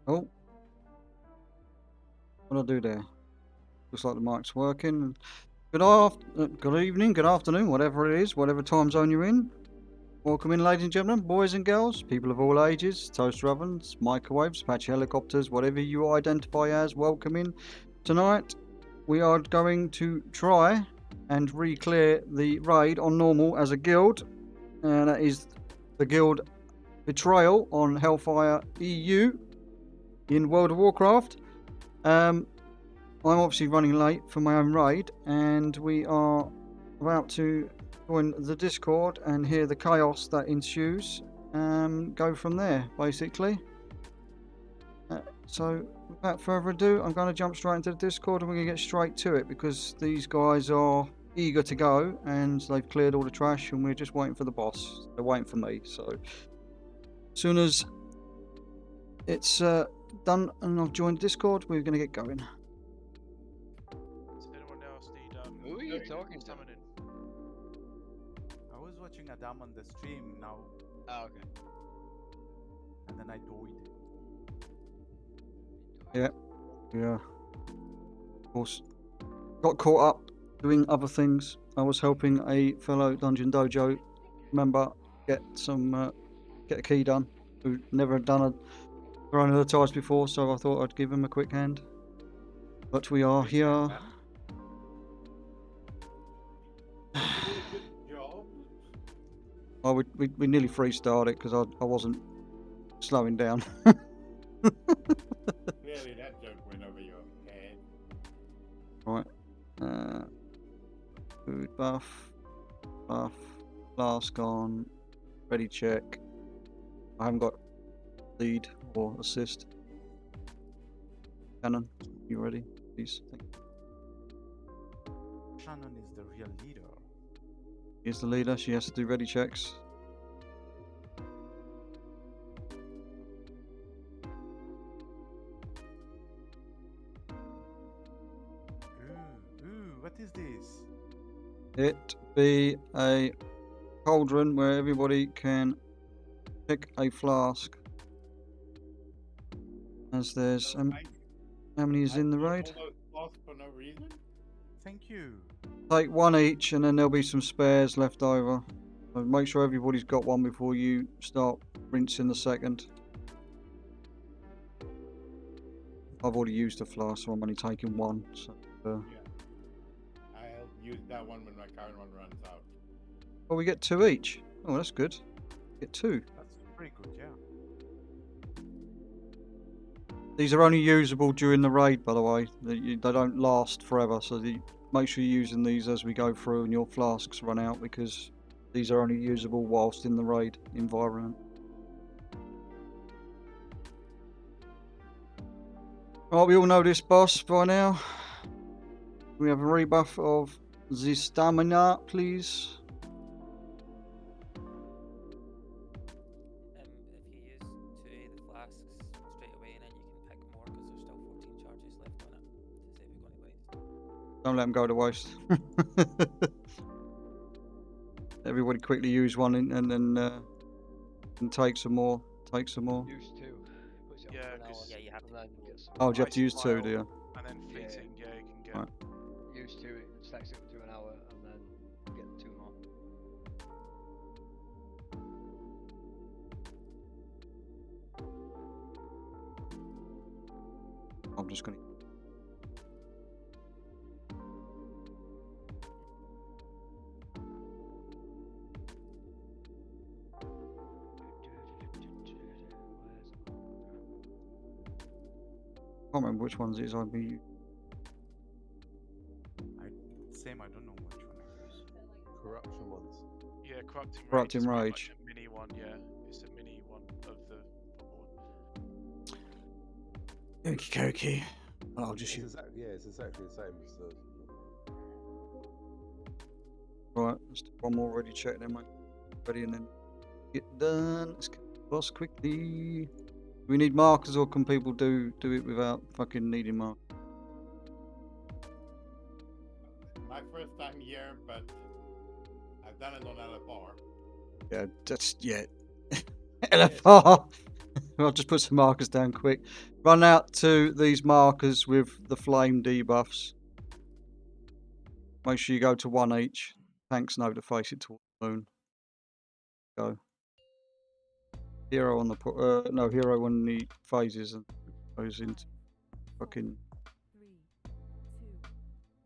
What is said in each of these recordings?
Oh, what do I do there? Looks like the mic's working. Good evening, good afternoon, whatever it is, whatever time zone you're in. Welcome in, ladies and gentlemen, boys and girls, people of all ages, toaster ovens, microwaves, Apache helicopters, whatever you identify as. Welcome in. Tonight, we are going to try and re-clear the raid on normal as a guild, and that is the guild Betrayal on Hellfire EU in World of Warcraft. I'm obviously running late for my own raid, and we are about to join the Discord and hear the chaos that ensues. Go from there, basically. So, without further ado, I'm going to jump straight into the Discord and we're going to get straight to it because these guys are eager to go and they've cleared all the trash and we're just waiting for the boss. They're waiting for me. So, as soon as it's done and I've joined Discord, we're going to get going. Does anyone else need Who are you talking to? summoning? I was watching Adam on the stream now, Oh, okay. and then I died. Yeah. Of course, got caught up doing other things. I was helping a fellow Dungeon Dojo member get a key done, who never had done a run of the ties before, so I thought I'd give him a quick hand. But we are here. Oh, we nearly freestarted it because I wasn't slowing down. Clearly that joke went over your head. Right. Food buff, flask on, ready check. I haven't got lead or assist. Shannon, you ready? Please. Thank you. Shannon is the real leader. Here's the leader. She has to do ready checks. Ooh, what is this? It be a cauldron where everybody can pick a flask. As there's how many is in the raid? All those flasks for no reason? Thank you. Take one each, and then there'll be some spares left over. So make sure everybody's got one before you start rinsing the second. I've already used a flask, so I'm only taking one. So, Yeah. I'll use that one when my current one runs out. oh, we get two each. Oh, that's good. Get two. That's pretty good, yeah. These are only usable during the raid, by the way. They don't last forever, so make sure you're using these as we go through and your flasks run out, because these are only usable whilst in the raid environment. Right, we all know this boss by now. We have a rebuff of the stamina, please. If you use 2 of the flasks straight away, and then you can pick more because there's still 14 charges left on it to save you going to waste. Don't let them go to waste. Everybody quickly use one and then take some more. Take some more. Use two. Puts it on Yeah, for an 'cause- hour, Yeah, you have and to. then get some. Oh, do you have to Ice use two, vial, do you? And then fleeting, yeah, you can get. Right. Use two, it stacks it up to an hour, and then get two more. I'm just gonna. I can't remember which ones it is I'd be. Same, I don't know which one I use. Corruption ones. Yeah, corrupting Corrupting is pretty Rage. much a mini one. Yeah, it's a mini one of the proper one. Okie dokie. I'll just use. It's exactly the same as the. Right, let's do one more ready check then, mate. Ready and then get done. Let's get the boss quickly. Do we need markers or can people do it without fucking needing markers? My first time here, but I've done it on LFR. Yeah, that's LFR. I'll just put some markers down quick. Run out to these markers with the flame debuffs. Make sure you go to 1 each. Tanks know to face it towards the moon. Go. Hero on the no, hero on the phases and goes into fucking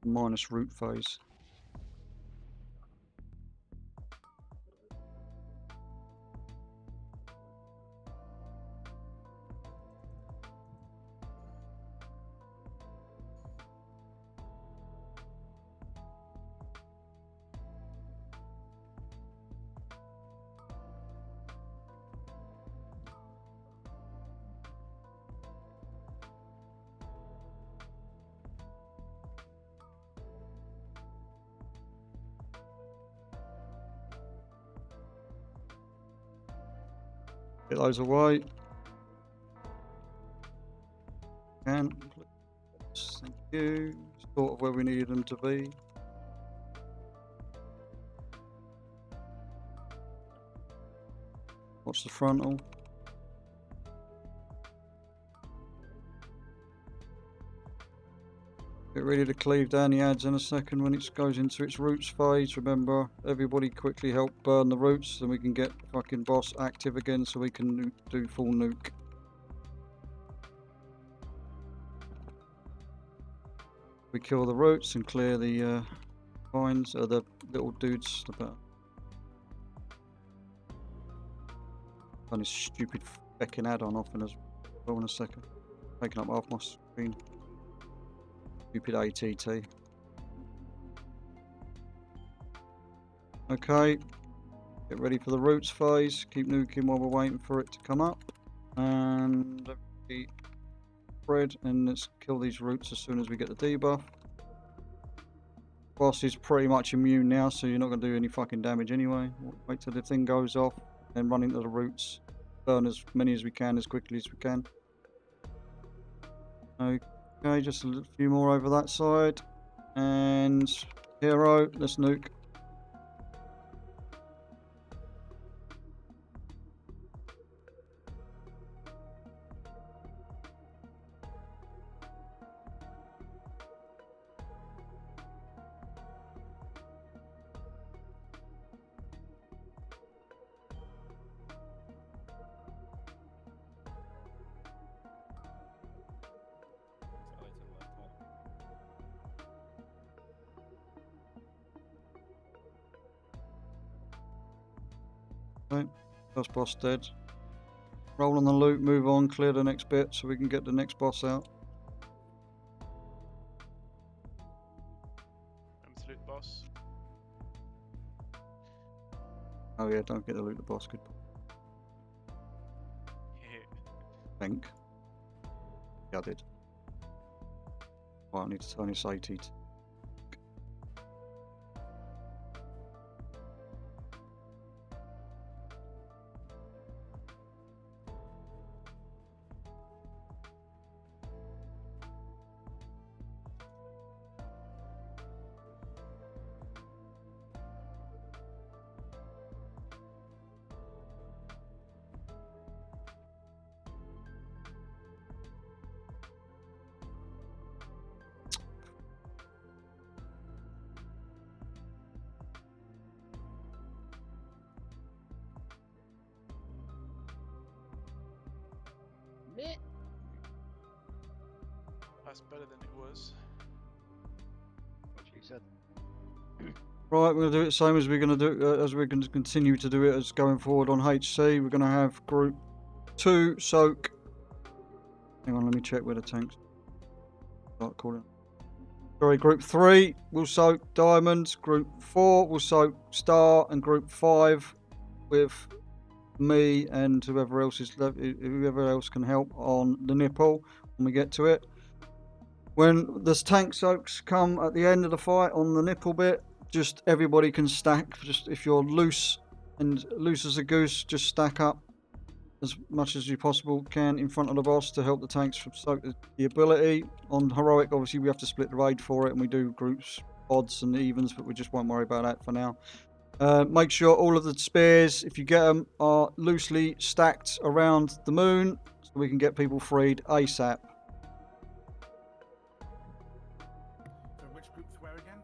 minus root phase. Get those away. Can. Thank you. Sort of where we need them to be. Watch the frontal. Get ready to cleave down the adds in a second when it goes into its roots phase. Remember, everybody quickly help burn the roots so we can get fucking boss active again so we can do full nuke. We kill the roots and clear the vines, the little dudes. Done this stupid fucking add-on off in as well in a second. Taking up half my screen. Stupid ATT. Okay. Get ready for the roots phase. Keep nuking while we're waiting for it to come up. And spread and let's kill these roots as soon as we get the debuff. Boss is pretty much immune now, so you're not going to do any fucking damage anyway. Wait till the thing goes off, then run into the roots. Burn as many as we can, as quickly as we can. Okay, just a few more over that side. And hero, let's nuke. Okay, first boss dead. Roll on the loot, move on, clear the next bit so we can get the next boss out. Absolute boss. Oh yeah, don't get the loot the boss, good. Think. Yeah, I did. Well, I need to turn this AT. That's better than it was. What you said. Right, we're going to do it same as we're going to do as we're going to continue to do it as going forward on HC. We're going to have group 2 soak. Hang on, let me check where the tanks start calling. Sorry, group 3 will soak diamonds. Group 4 will soak star, and group 5 with me and whoever else can help on the nipple when we get to it. When the tank soaks come at the end of the fight on the nipple bit, just everybody can stack. Just if you're loose as a goose, just stack up as much as you possible can in front of the boss to help the tanks from soak the ability. On heroic, obviously we have to split the raid for it, and we do groups, odds and evens, but we just won't worry about that for now. Make sure all of the spears, if you get them, are loosely stacked around the moon so we can get people freed ASAP. So which groups were again?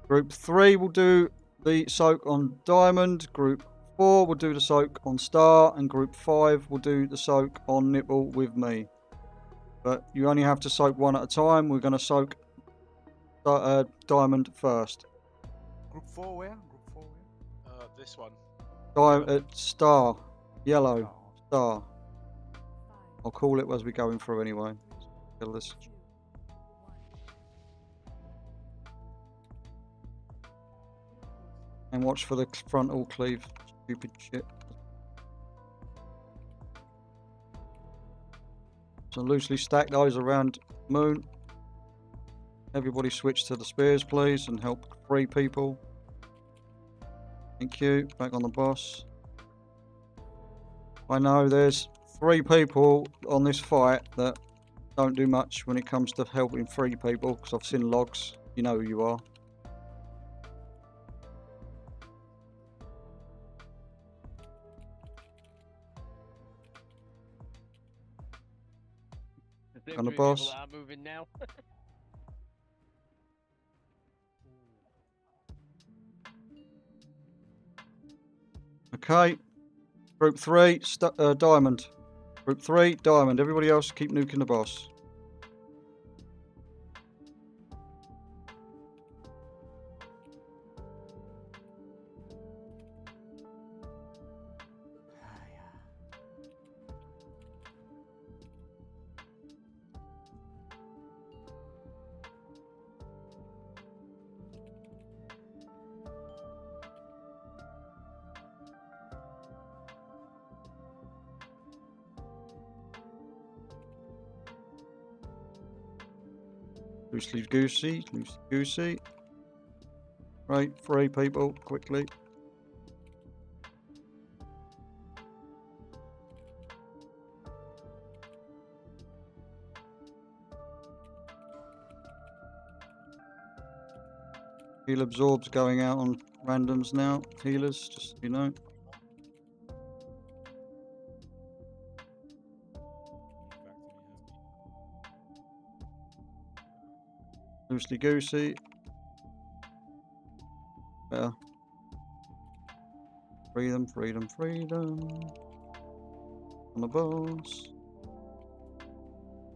Group 3 will do the soak on Diamond. Group 4 will do the soak on Star. And Group 5 will do the soak on Nipple with me. But you only have to soak one at a time. We're going to soak Diamond first. Group 4 where? Group 4 where? This one. Star. Yellow. Oh, Star. I'll call it as we're going through anyway. Kill this. And watch for the frontal cleave. Stupid shit. So loosely stack those around moon. Everybody switch to the spears, please, and help free people. Thank you. Back on the boss. I know there's 3 people on this fight that don't do much when it comes to helping free people, because I've seen logs. You know who you are. On the boss. People are moving now. Okay. Group 3, Diamond. Group 3, Diamond. Everybody else keep nuking the boss. Loosely goosey, loosey goosey. Right, 3 people, quickly. Heal absorbs going out on randoms now. Healers, just so you know. Loosely goosey. Better. Freedom, freedom, freedom. On the boss.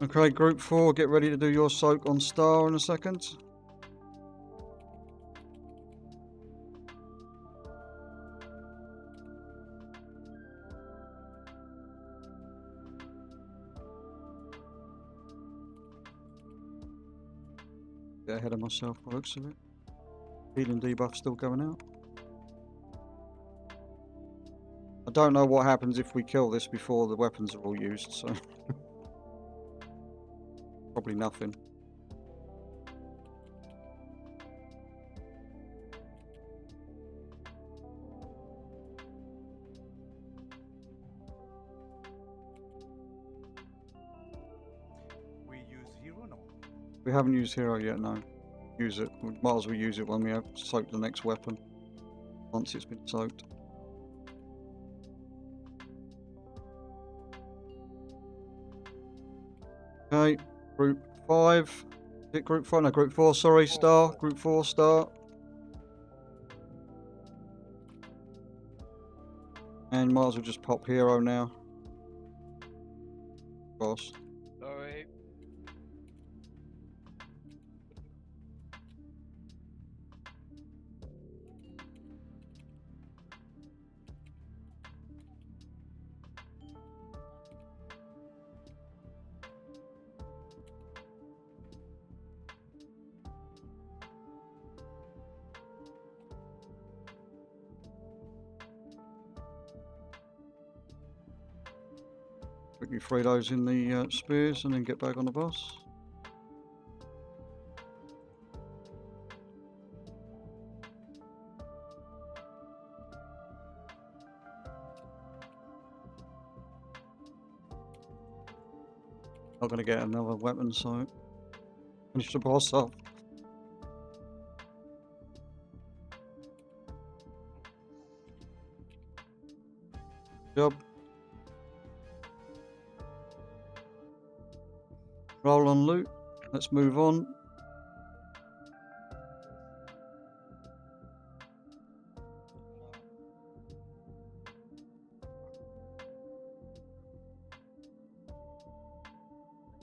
Okay, group 4, get ready to do your soak on Star in a second. Get ahead of myself by the looks of it. Healing debuff still going out. I don't know what happens if we kill this before the weapons are all used, so probably nothing. we use hero no. We haven't used hero yet, no. Use it. We might as well use it when we have soaked the next weapon. Once it's been soaked. Okay, group 5. Is it group 5? No, group 4, sorry, Star. Group 4, Star. And might as well just pop hero now. Boss. Sorry. Quickly free those in the spears and then get back on the boss. Not going to get another weapon, so finish the boss off. Job. Roll on loot. Let's move on.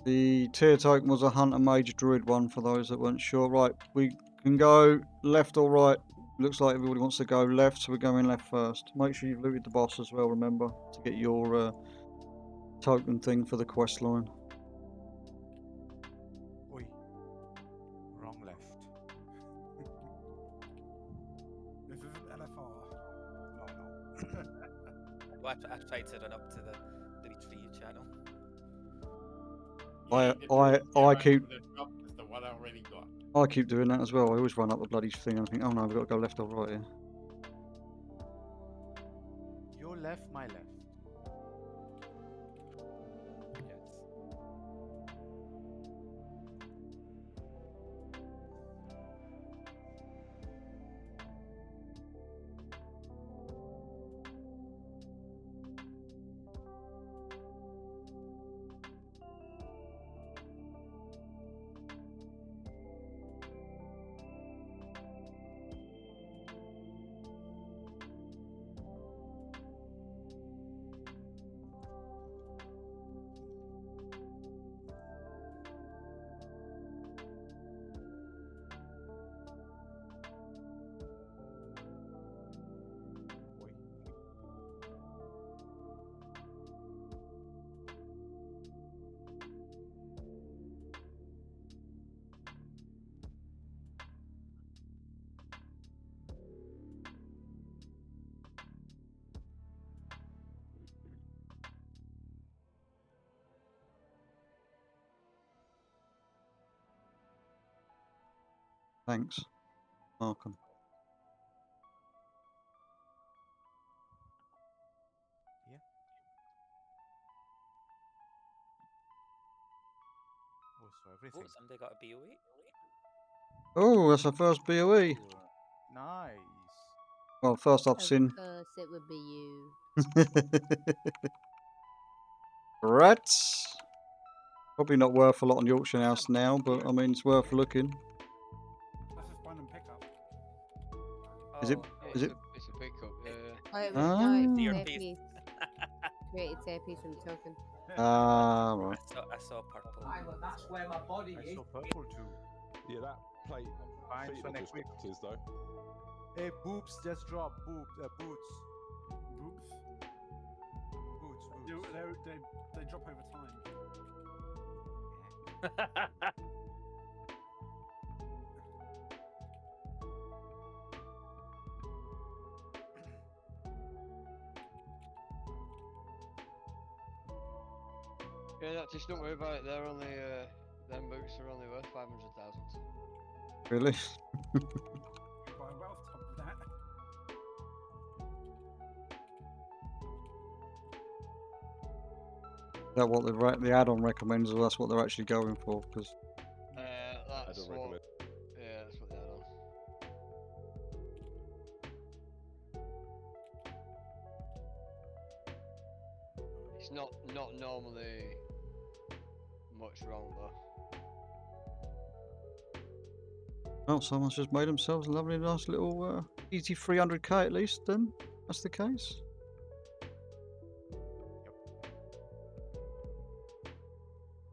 The tier token was a hunter major druid one for those that weren't sure. Right, we can go left or right. Looks like everybody wants to go left, so we're going left first. Make sure you've looted the boss as well, remember, to get your token thing for the quest line. Oi. Wrong left. This isn't LFR. No, no. Well, I tried to run up to the Louis Tree channel. I keep The drop is the one I already got. I keep doing that as well. I always run up the bloody thing and I think, oh no, we've got to go left or right here. Your left, my left. Yes. Oi. Thanks, Markham. Yeah. Oh, so everything. Oh, somebody got a BOE. Oh, that's our first BOE. Ooh, nice. Well, first I've Of seen. course, it would be you. Rats. Probably not worth a lot on the auction house now, but I mean it's worth looking. That's a spawn and pickup. Is it? Oh, Is it? It's a pickup. Oh, it was, Ah. no, it's Tier tier piece. piece. Created tier piece from the token. Ah, right. I saw purple. Well, that's where my body I is. saw purple too. Yeah, that plate Fine, feet so are next week. descriptors though. Hey, boobs just dropped. Boots. Boots. Boots. They drop over time. Yeah, no, just don't worry about it. They're only them boots are only worth 500,000. Really? By wealth top of that. Is that what the add-on recommends, or that's what they're actually going for? Because That's don't what. recommend. Yeah, that's what they're on. It's not normally much wrong though. oh, someone's just made themselves a lovely, nice little easy 300k at least. Then that's the case.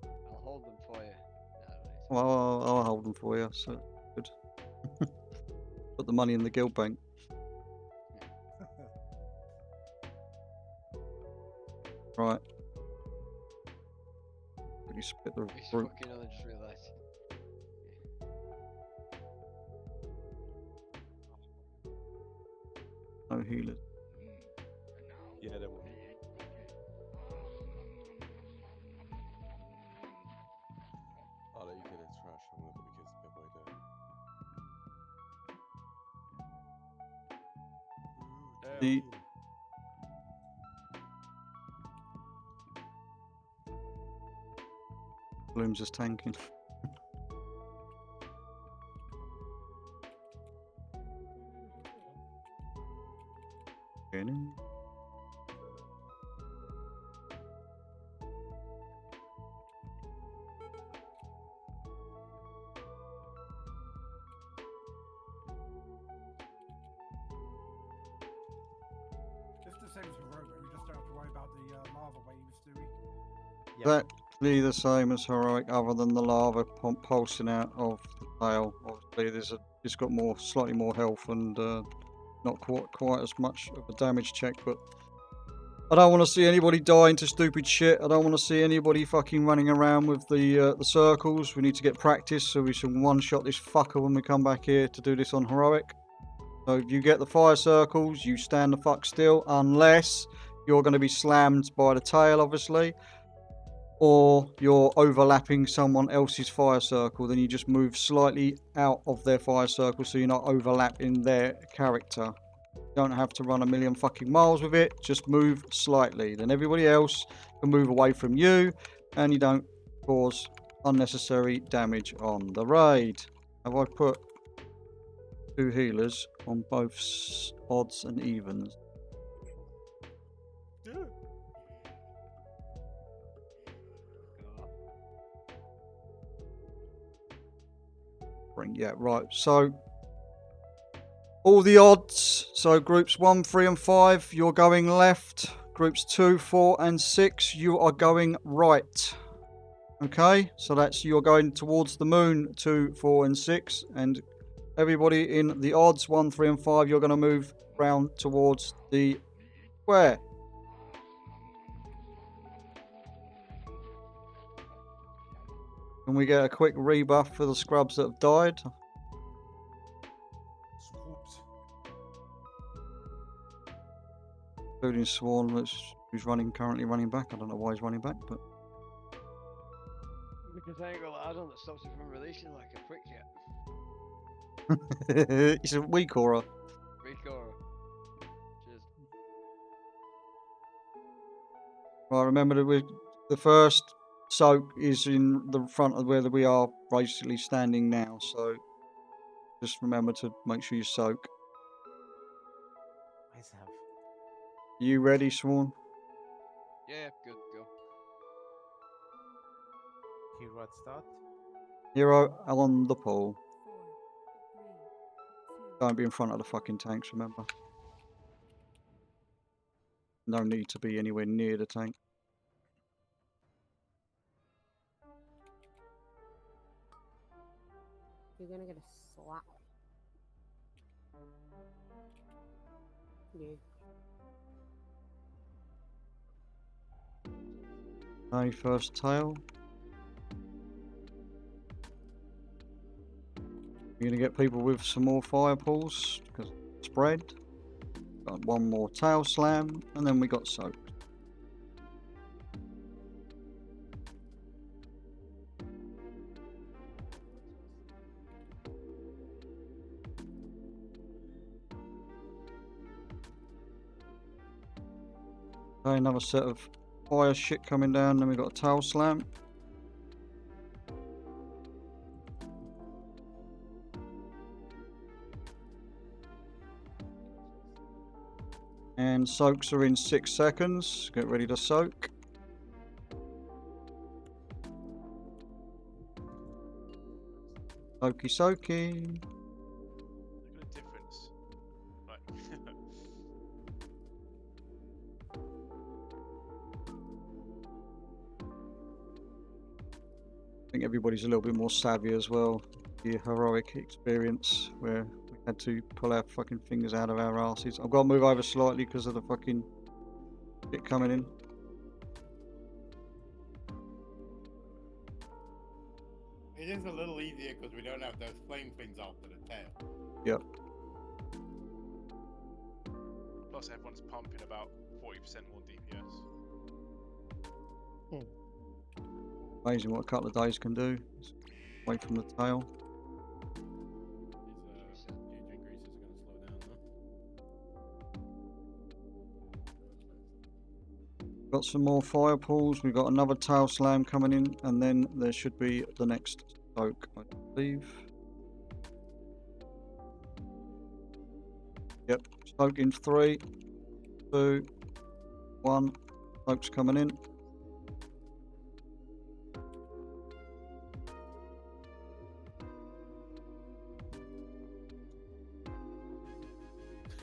I'll hold them for you. Well, I'll hold them for you. So good. Put the money in the guild bank. Right. Really split the It's group. fucking I just realised. No healers. Yeah, they will. I'll let you get a trash. I'm gonna put the kids to bed while you do it. The Bloom's just tanking. Getting in. same as Heroic. We just don't have to worry about the lava waves, do we? Exactly the same as Heroic, other than the lava pulsing out of the tail. Obviously, it's got slightly more health and not quite as much of a damage check, but I don't want to see anybody dying to stupid shit. I don't want to see anybody fucking running around with the circles. We need to get practice so we can one-shot this fucker when we come back here to do this on Heroic. So if you get the fire circles, you stand the fuck still, unless you're going to be slammed by the tail, obviously, or you're overlapping someone else's fire circle. Then you just move slightly out of their fire circle so you're not overlapping their character. You don't have to run a million fucking miles with it, just move slightly. Then everybody else can move away from you, and you don't cause unnecessary damage on the raid. Have I put 2 healers on both odds and evens? Yeah, right. So all the odds. So groups 1, 3, and 5, you're going left. Groups 2, 4, and 6, you are going right. Okay, so that's you're going towards the moon, 2, 4, and 6, and everybody in the odds 1, 3, and 5, you're going to move round towards the square. Can we get a quick rebuff for the scrubs that have died? Including Swan, who's currently running back. I don't know why he's running back, but Because I ain't got an add-on that stops it from releasing like a prick yet. he's a weak aura. Weak aura. Cheers. Right, remember that the first soak is in the front of where we are basically standing now, so just remember to make sure you soak. Nice have. You ready, Swan? Yeah, good, go. Hero at start. Hero on the pole. Don't be in front of the fucking tanks, remember. No need to be anywhere near the tank. You're gonna get a slap. Yeah. Okay, first tail. You're going to get people with some more fire pulls, because spread. Got one more tail slam, and then we got soaked. Okay, another set of fire shit coming down, then we got a tail slam. And soaks are in 6 seconds. Get ready to soak. Soaky soaky. Look at the difference. Right. I think everybody's a little bit more savvy as well. The heroic experience where we had to pull our fucking fingers out of our asses. I've got to move over slightly because of the fucking shit coming in. It is a little easier because we don't have those flame things after the tail. Yep. Plus, everyone's pumping about 40% more DPS. Amazing what a couple of days can do. Just away from the tail. These huge increases are going to slow down though. Got some more fire pulls. We've got another tail slam coming in, and then there should be the next soak, I believe. Yep, soak in 3, 2, 1. Soak's coming in.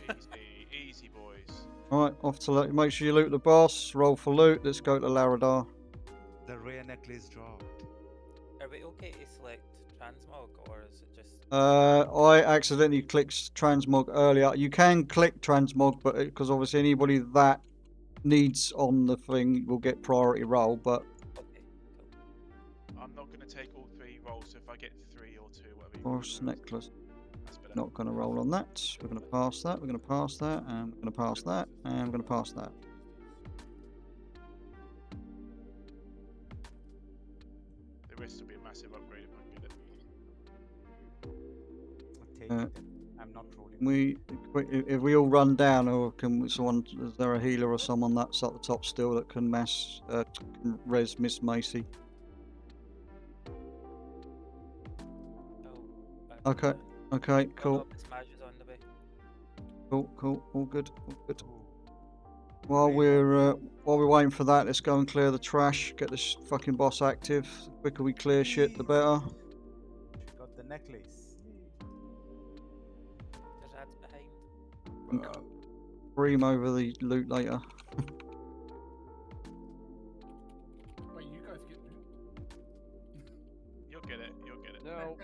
Easy, easy. Macy boys. Alright, off to make sure you loot the boss. Roll for loot. Let's go to Laradar. The rare necklace dropped. Are we okay to select transmog or is it just? I accidentally clicked transmog earlier. You can click transmog, but because obviously anybody that needs on the thing will get priority roll. But Okay, cool. I'm not going to take all 3 rolls, so if I get 3 or 2, whatever you boss prefer, necklace. that's better. Not going to roll on that. We're going to pass that. We're going to pass that, and we're going to pass that, and we're going to pass that. The rest will be a massive upgrade if I can get it. I'll take Uh, it. I'm not rolling. If we all run down, or can someone? Is there a healer or someone that's at the top still that can can res Miss Macy? Oh, Okay. Okay. Oh, Cool. no, Smash is on the way. Cool. Cool. All good. All good. Ooh. While we're waiting for that, let's go and clear the trash. Get this fucking boss active. The quicker we clear shit, the better. She got the necklace. There's ads behind. And Scream over the loot later. Wait, you guys get loot? You'll get it. You'll get it. No.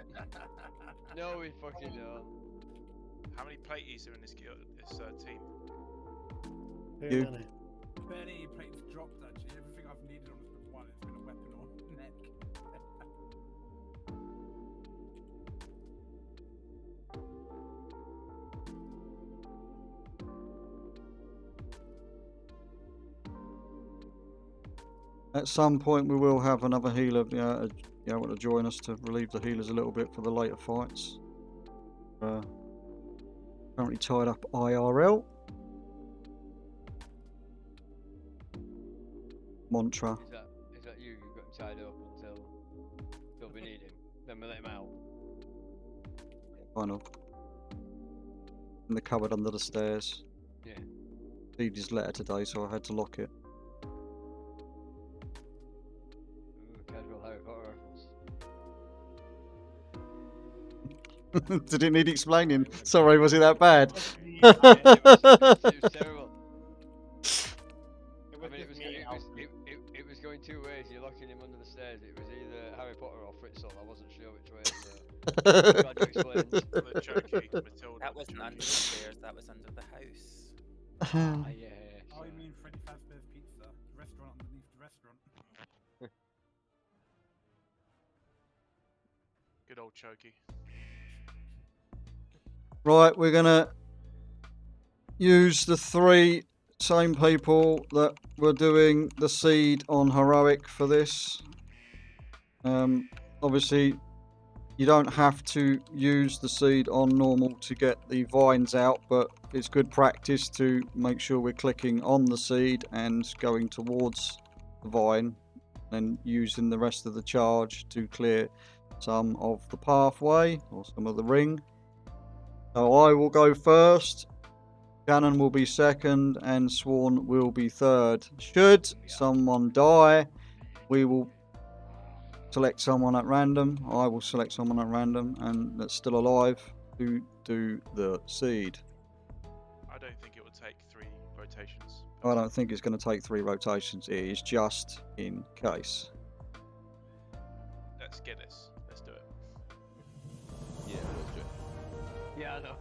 No, we fucking don't. How many platies are in this team? You. Barely any plates dropped actually. Everything I've needed on has been one. It's been a weapon or neck. At some point, we will have another healer. Want to join us to relieve the healers a little bit for the later fights. Currently tied up IRL. Mantra. Is that you? You've got him tied up until we need him. Then we let him out. Kind of. In the cupboard under the stairs. Yeah. Received his letter today, so I had to lock it. Ooh, casual Harry Potter reference. Did it need explaining? Sorry, was it that bad? Yeah, it was terrible. It I was mean, just me. it was going 2 ways. You're locking him under the stairs. It was either Harry Potter or Fritzl. I wasn't sure which way. So glad you explained. The jokey, Matilda, That wasn't under the jokey. stairs, that was under the house. Ah, yeah. Oh, you sorry. mean Freddy Fazbear's Pizza? The restaurant underneath the restaurant. Good old chokey. Right, we're gonna use the 3 same people that were doing the seed on heroic for this. Obviously, you don't have to use the seed on normal to get the vines out, but it's good practice to make sure we're clicking on the seed and going towards the vine, and using the rest of the charge to clear some of the pathway or some of the ring. So I will go first, Cannon will be second, and Sworn will be third. Should someone die, we will select someone at random. I will select someone at random, and that's still alive to do the seed. I don't think it will take 3 rotations. I don't think it's going to take 3 rotations. It is just in case. Let's get this. Let's do it. Yeah, let's do it. Yeah, I know.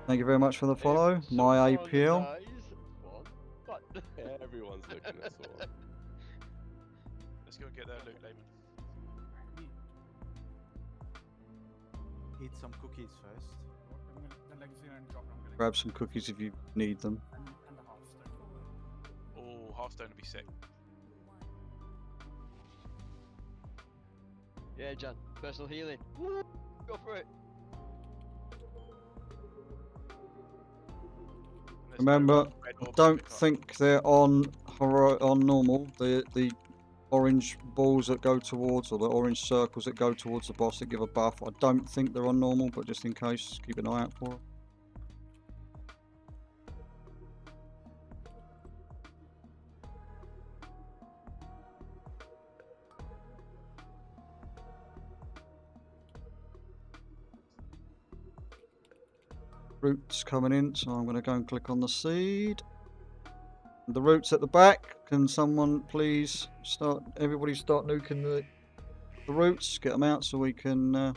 Thank you very much for the follow. My APL. What? Everyone's looking at Swan. Let's go and get that loot, Layman. Eat some cookies first. The legacy only drop. I'm gonna Grab some cookies if you need them. and a half stone. Oh, Hearthstone would be sick. Yeah, Jan. Personal healing. Woo! Go for it. Unless Remember, no red I orbs don't pick up. think they're on normal. The orange balls that go towards, or the orange circles that go towards the boss that give a buff, I don't think they're on normal, but just in case, keep an eye out for it. Roots coming in, so I'm going to go and click on the seed. The roots at the back. Can someone please start? Everybody start nuking the roots. Get them out so we can.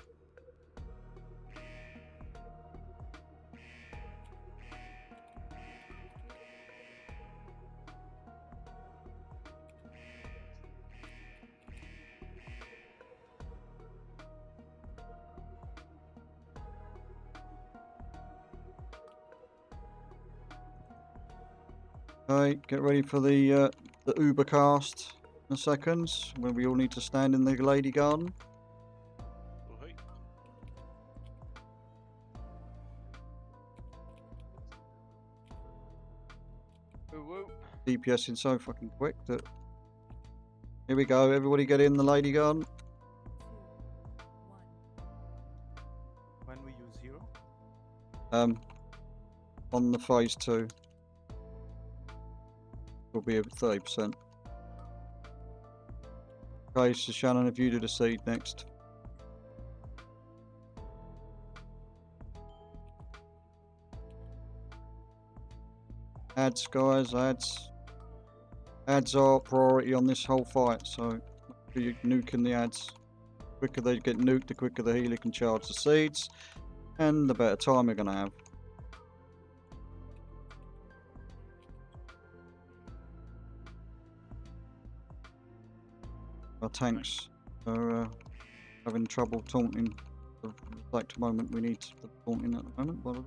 Okay, get ready for the Uber cast in a second, when we all need to stand in the lady garden. Oh, hey. Woo woo. DPSing so fucking quick that. Here we go, everybody get in the lady garden. When we use 0? On the phase 2. Will be at 30%. Okay, so Shannon, if you do the seed next. Ads, guys, ads. Ads are priority on this whole fight, so you're nuking the ads. The quicker they get nuked, the quicker the healer can charge the seeds, and the better time we're going to have. Our tanks are having trouble taunting. The exact moment we need the taunting at the moment. But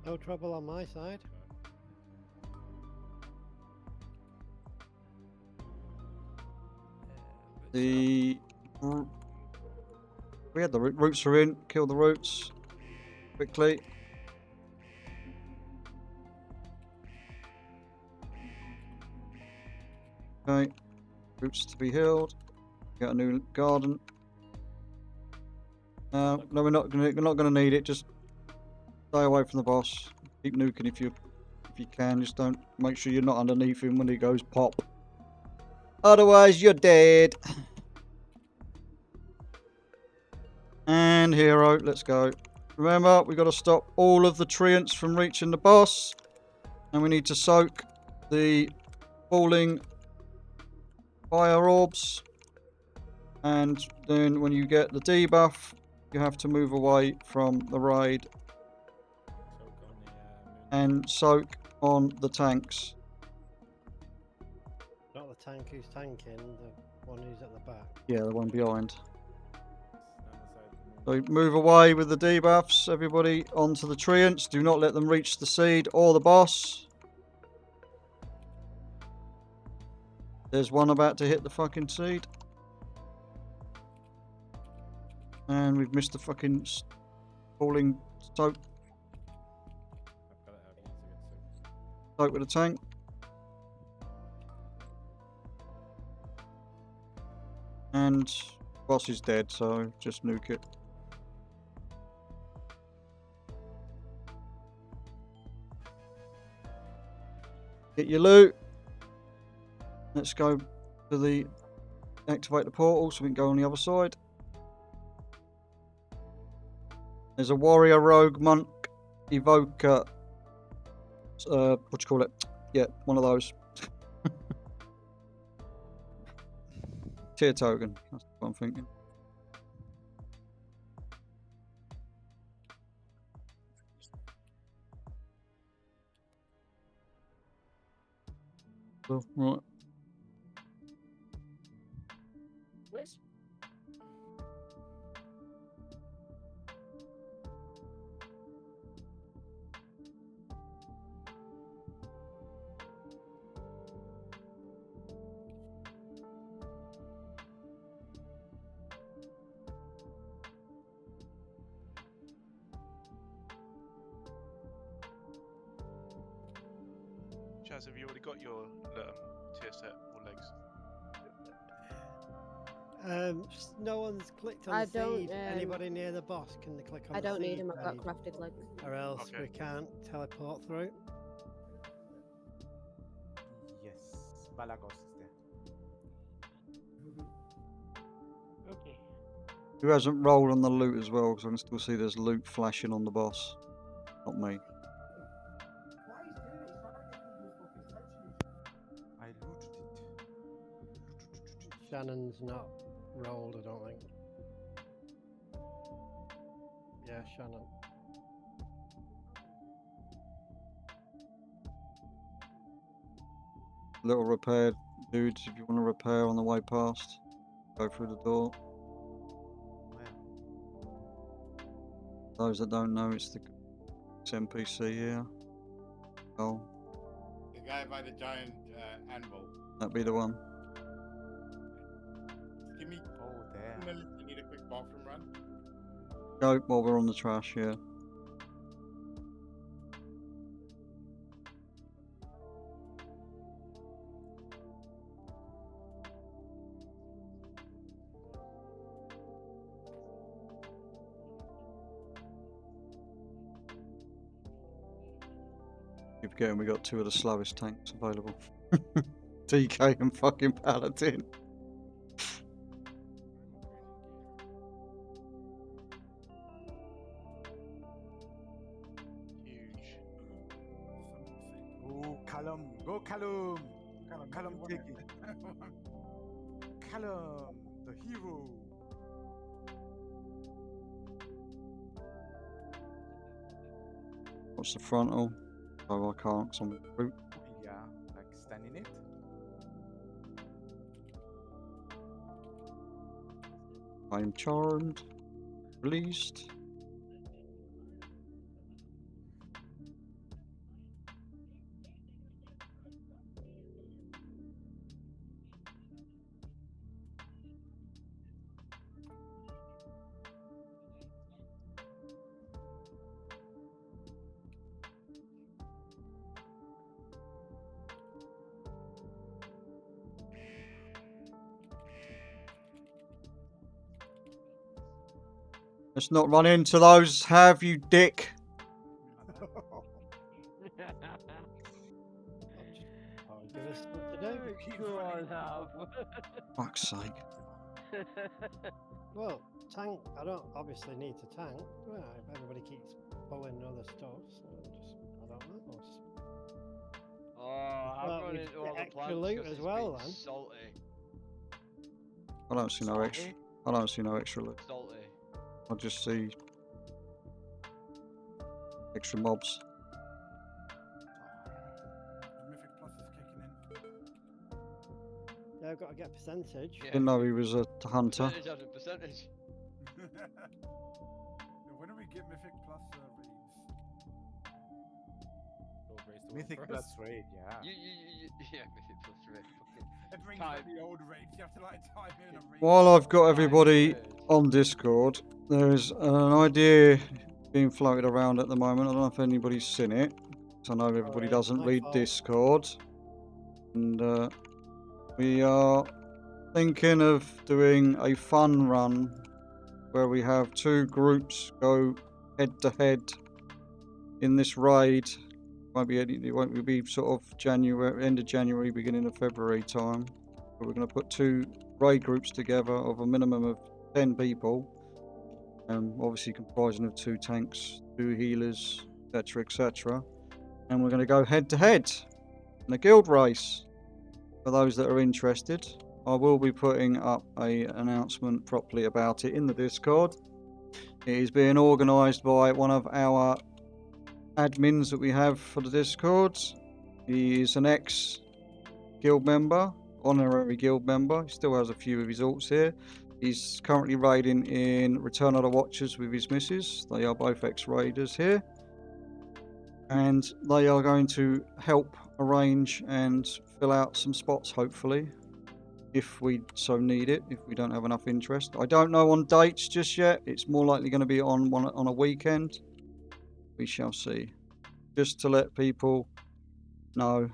No trouble on my side. the we had the roots are in. Kill the roots quickly. Okay, roots to be healed. Got a new garden. No, we're not gonna need it. Just stay away from the boss. Keep nuking if you can. Just don't make sure you're not underneath him when he goes pop. Otherwise, you're dead. And hero, let's go. Remember, we got to stop all of the treants from reaching the boss, and we need to soak the falling fire orbs. And then when you get the debuff, you have to move away from the raid and soak on the tanks. Not the tank who's tanking, the one who's at the back. Yeah, the one behind. So move away with the debuffs, everybody onto the treants. Do not let them reach the seed or the boss. There's one about to hit the fucking seed. And we've missed the fucking falling soak. Soak with the tank. And boss is dead, so just nuke it. Get your loot. Let's go to the activate the portal so we can go on the other side. There's a warrior, rogue, monk, evoker. What you call it? Yeah, one of those. Tier token. That's what I'm thinking. So, right. Chaz, have you already got your tier set or legs? No one's clicked on I the don't, seed. Anybody near the boss, can they click on I the don't seed need him. I've got page? crafted legs. Or else Okay. we can't teleport through. Yes, Balagos is there. Okay. Who hasn't rolled on the loot as well? Because I can still see there's loot flashing on the boss. Not me. I looted it. Shannon's not rolled, I don't think. Yeah, Shannon. Little repair dudes, if you want to repair on the way past, go through the door. Where? Those that don't know, it's NPC here. Oh, The guy by the giant anvil. that'd be the one. Give me Oh, 2 there. minutes. I need a quick bathroom run. Go while we're on the trash, yeah. Keep forgetting we got 2 of the slowest tanks available. DK and fucking Paladin. Huge. Oh, Callum. Go, Callum. Callum, take it. Callum, the hero. What's the frontal? Oh, I can't, 'cause I'm root. Yeah, like stand in it. I'm charmed. Released. Let's not run into those, have you dick? Oh, give us something to do. Go on, Hav. Fuck's sake. Well, tank, I don't obviously need to tank. Well, if everybody keeps pulling other stuff, so I don't know. Oh, Well, I've run we into get all the extra plants loot 'cause as it's well, been then. salty. I don't see no extra. I don't see no extra loot. Salty. I just see extra mobs. The Mythic Plus is kicking in. Yeah, I've got to get percentage. Yeah. Didn't know he was a hunter. Percentage after percentage. Yeah, when do we get Mythic Plus raids? Mythic plus raid, yeah. Yeah, Mythic Plus raid. Fucking It brings Time. back the old raids. You have to like time in a raid. While I've got everybody raid. on Discord, there's an idea being floated around at the moment. I don't know if anybody's seen it. 'Cause I know everybody Alright, doesn't my read fault. Discord. And we are thinking of doing a fun run where we have 2 groups go head to head in this raid. It won't be sort of January, end of January, beginning of February time. But we're going to put 2 raid groups together of a minimum of 10 people. Obviously comprising of 2 tanks, 2 healers, etc, etc. And we're going to go head to head in a guild race. For those that are interested, I will be putting up an announcement properly about it in the Discord. It is being organised by one of our admins that we have for the Discord. He is an ex-guild member, honorary guild member. He still has a few of his alts here. He's currently raiding in Return of the Watchers with his missus. They are both ex-raiders here. And they are going to help arrange and fill out some spots, hopefully, if we so need it, if we don't have enough interest. I don't know on dates just yet. It's more likely going to be on a weekend. We shall see. Just to let people know.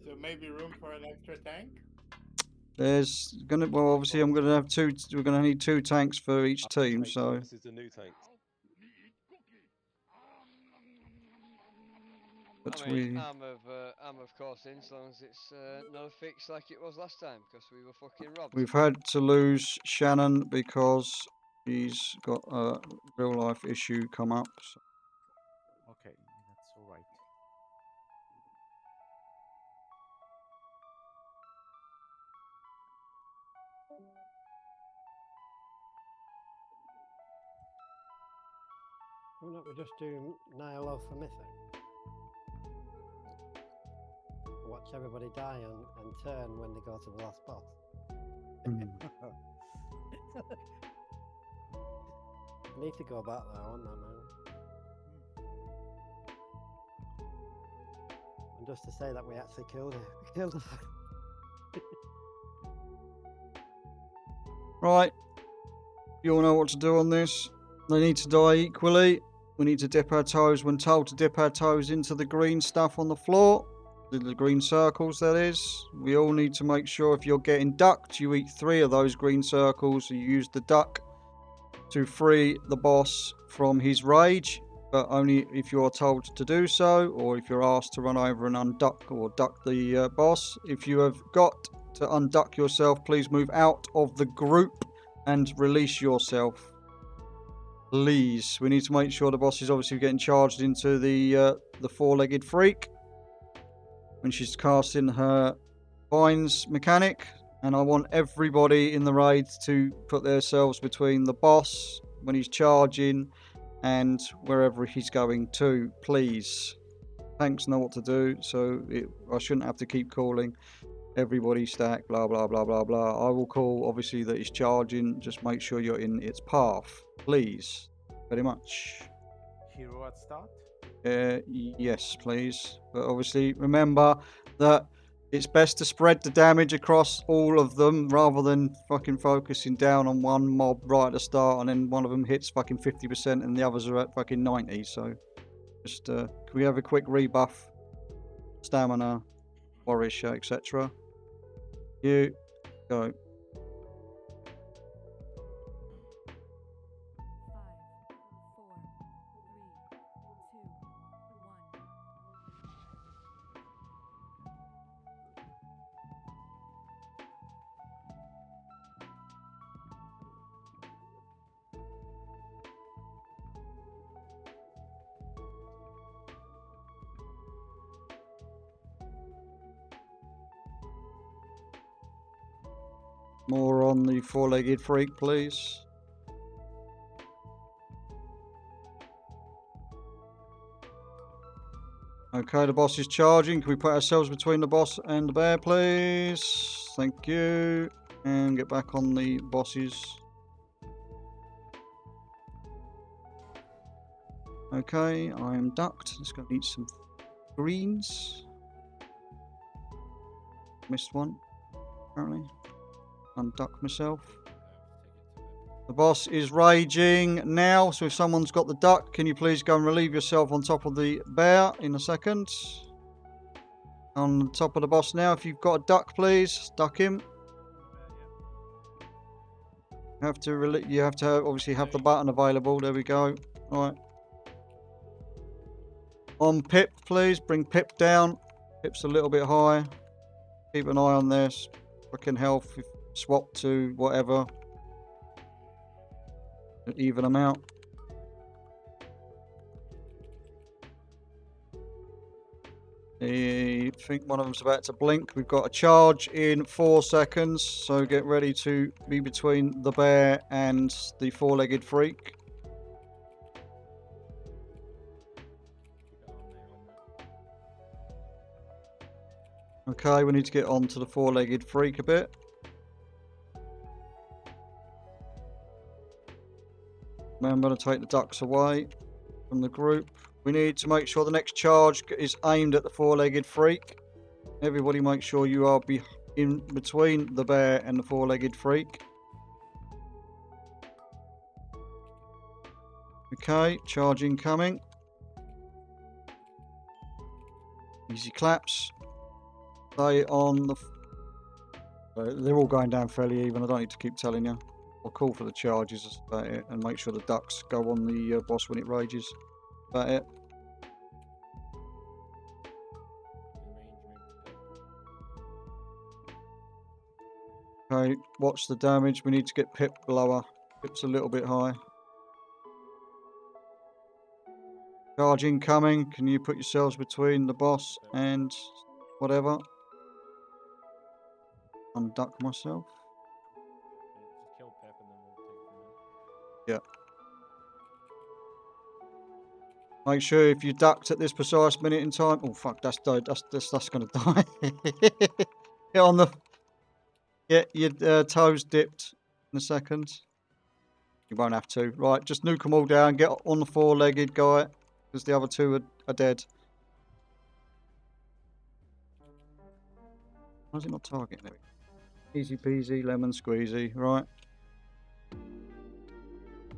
So maybe room for an extra tank? There's gonna, well, obviously I'm gonna have 2. We're gonna need 2 tanks for each team. Tank, So This is the new tank. But I mean, we I'm of course in, as long as it's not a fix like it was last time, because we were fucking robbed. we've had to lose Shannon because he's got a real life issue come up. So. Okay, that's all right. Why not we just do Nihilo for Mythic? Watch everybody die and turn when they go to the last boss. I need to go back there, I want that now. And just to say that we actually killed it. Killed it. Right, you all know what to do on this. They need to die equally. We need to dip our toes when told to dip our toes into the green stuff on the floor. The green circles, that is. We all need to make sure if you're getting ducked, you eat 3 of those green circles. You use the duck to free the boss from his rage, but only if you're told to do so, or if you're asked to run over and unduck or duck the boss. If you have got to unduck yourself, please move out of the group and release yourself. Please. We need to make sure the boss is obviously getting charged into the 4-legged freak when she's casting her vines mechanic, and I want everybody in the raid to put themselves between the boss when he's charging and wherever he's going to, please. Tanks know what to do, so I shouldn't have to keep calling everybody stack, blah blah blah blah blah. I will call obviously that he's charging. Just make sure you're in its path, please. Very much. Hero at start? Yes, please. But obviously, remember that it's best to spread the damage across all of them rather than fucking focusing down on one mob right at the start and then one of them hits fucking 50% and the others are at fucking 90. So just, can we have a quick rebuff? Stamina, Warisha, etc. You go. 4, 3, 2, 1. More on the 4-legged freak, please. Okay, the boss is charging. Can we put ourselves between the boss and the bear, please? Thank you. And get back on the bosses. Okay, I am ducked. Let's go eat some greens. Missed one, apparently. Unduck myself. The boss is raging now, so if someone's got the duck, can you please go and relieve yourself on top of the bear in a second? On top of the boss now, if you've got a duck, please duck him. You have to obviously have the button available. There we go. All right. On Pip, please bring Pip down. Pip's a little bit high. Keep an eye on this. Fucking health. Swap to whatever. Even them out. I think one of them's about to blink. We've got a charge in 4 seconds, so get ready to be between the bear and the 4-legged freak. Okay, we need to get on to the 4-legged freak a bit. Remember to take the ducks away from the group. We need to make sure the next charge is aimed at the 4-legged freak. Everybody make sure you are in between the bear and the 4-legged freak. Okay, charging coming. Easy claps. Stay on the... they're all going down fairly even. I don't need to keep telling you. I'll call for the charges, that's about it, and make sure the ducks go on the boss when it rages. About it. Okay, watch the damage. We need to get Pip lower. Pip's a little bit high. Charge incoming. Can you put yourselves between the boss and whatever? Unduck myself. Just kill Pep and then we'll take it from there. Yeah. Make sure if you ducked at this precise minute in time. Oh fuck, that's died. That's gonna die. Get on the. Get your toes dipped in a second. You won't have to. Right, just nuke them all down. Get on the four-legged guy, because the other two are dead. Why is it not targeting it? Easy peasy, lemon squeezy. Right.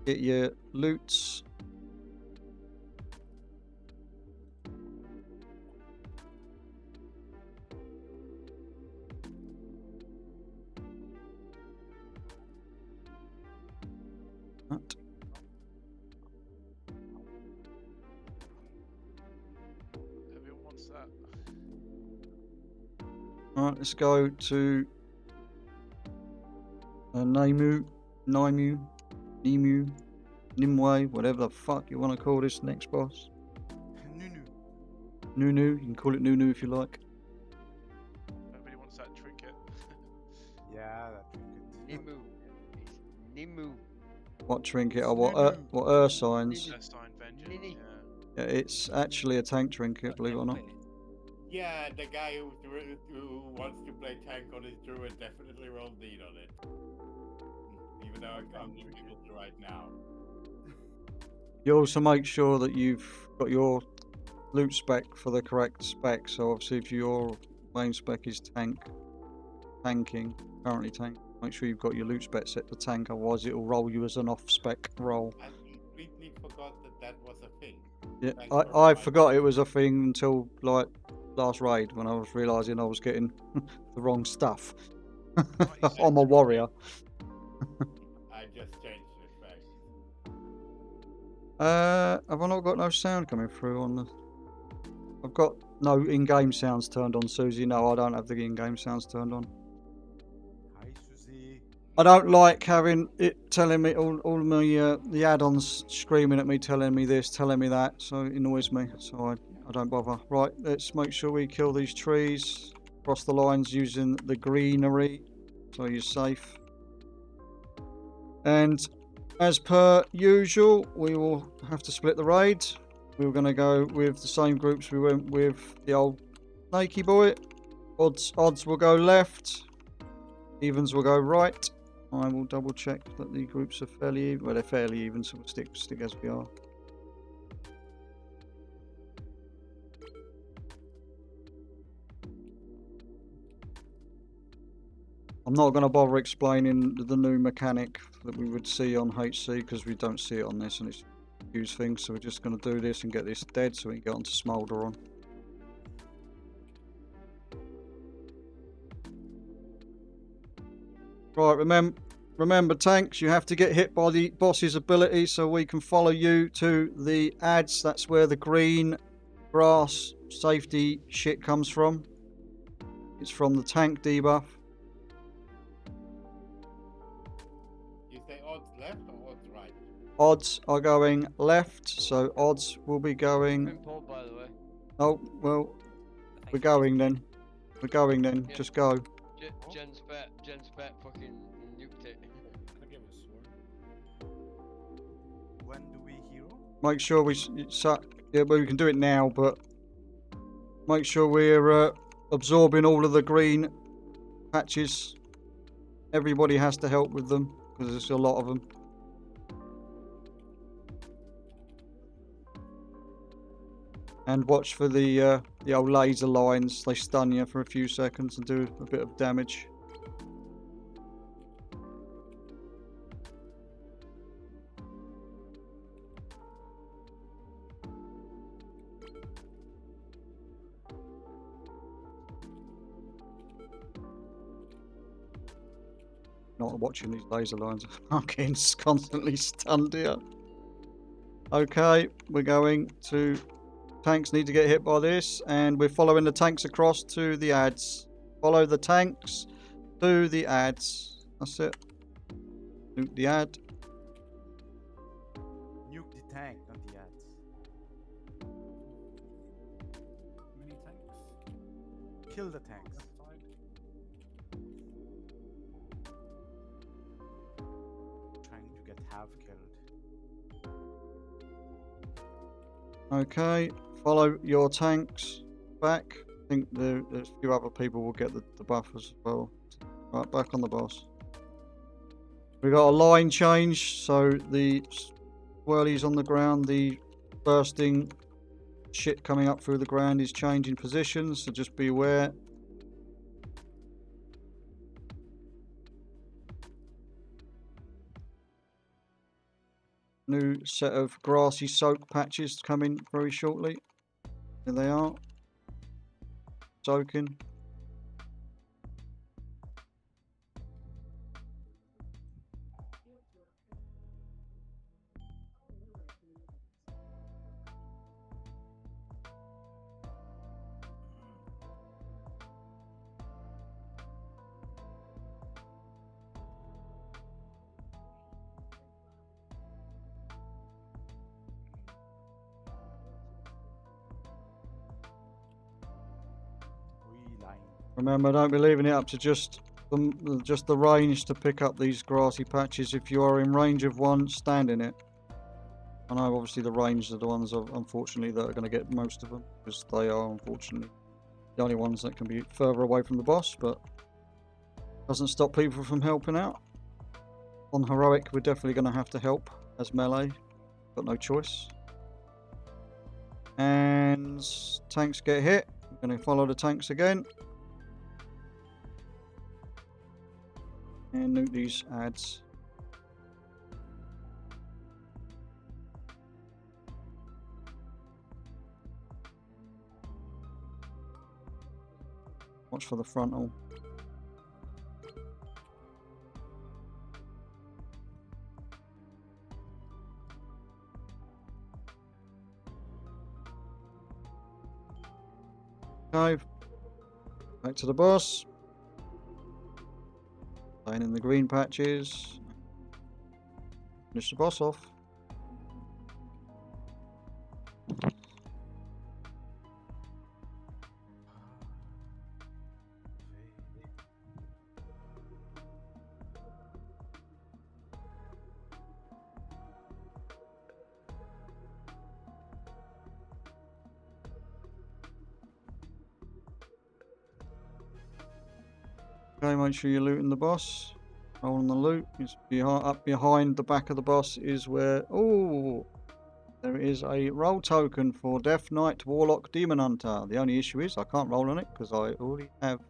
Get your loots. That. Everyone wants that. Alright, let's go to Nimue, Nimue, whatever the fuck you want to call this next boss. Nunu. Nunu, you can call it Nunu if you like. Nobody wants that trinket. Yeah, that trinket. Nimu. It's Nimu. What trinket? It's Oh, Nunu. what Ursines? Destined vengeance. Nini. Yeah. Yeah, it's actually a tank trinket, believe it or not. Yeah, the guy who wants to play tank on his druid definitely rolled need on it. Even though I can't give it right now. You also make sure that you've got your loot spec for the correct spec. So obviously, if your main spec is tanking, currently tank, make sure you've got your loot spec set to tank. Otherwise, it will roll you as an off-spec roll. I completely forgot that was a thing. Yeah, Thanks for I reminding forgot me. it was a thing until like last raid when I was realising I was getting the wrong stuff on my warrior. I just changed it back. Have I not got no sound coming through on the? I've got no in-game sounds turned on, Susie. No, I don't have the in-game sounds turned on. Hi, Susie. I don't like having it telling me all of my the add-ons screaming at me, telling me this, telling me that. So it annoys me. So I don't bother. Right, let's make sure we kill these trees. Cross the lines using the greenery, so you're safe. And as per usual, we will have to split the raid. We were going to go with the same groups we went with the old Nakey boy. Odds will go left. Evens will go right. I will double check that the groups are fairly even. Well, they're fairly even, so we'll stick as we are. I'm not going to bother explaining the new mechanic that we would see on HC because we don't see it on this and it's a huge thing. So we're just going to do this and get this dead so we can get on to Smolder on. Right, remember tanks, you have to get hit by the boss's ability so we can follow you to the ads. That's where the green grass safety shit comes from. It's from the tank debuff. You say odds left or odds right? Odds are going left, so odds will be going. Been pulled, by the way. Oh, well, we're going then. We're going then. Yeah. Just go. Jen Spet fucking nuked it. Can I give a sword? When do we hero? Make sure yeah, well, we can do it now, but make sure we're absorbing all of the green patches. Everybody has to help with them because there's a lot of them. And watch for the old laser lines. They stun you for a few seconds and do a bit of damage. Not watching these laser lines. I'm getting constantly stunned here. Okay, we're going to... Tanks need to get hit by this, and we're following the tanks across to the ads. Follow the tanks, Do the ads. That's it. Nuke the ad. Nuke the tank, not the ads. Mini tanks. Kill the tanks. Left side. Trying to get Hav killed. Okay. Follow your tanks back. I think there's a few other people will get the buffers as well. Right, back on the boss. We got a line change, so the swirlies on the ground, the bursting shit coming up through the ground is changing positions, so just be aware. New set of grassy soak patches coming very shortly. Here they are. Soaking. Remember, don't be leaving it up to just the range to pick up these grassy patches. If you are in range of one, stand in it. I know obviously the range are the ones, unfortunately, that are going to get most of them, because they are, unfortunately, the only ones that can be further away from the boss, but doesn't stop people from helping out. On heroic, we're definitely going to have to help as melee. Got no choice. And tanks get hit. We're going to follow the tanks again. And nuke these ads. Watch for the frontal. Okay. Back to the boss. Staying in the green patches. Finish the boss off. Okay, make sure you're looting the boss. Rolling the loot. It's up behind the back of the boss is where... Oh! There is a roll token for Death Knight, Warlock, Demon Hunter. The only issue is I can't roll on it because I already have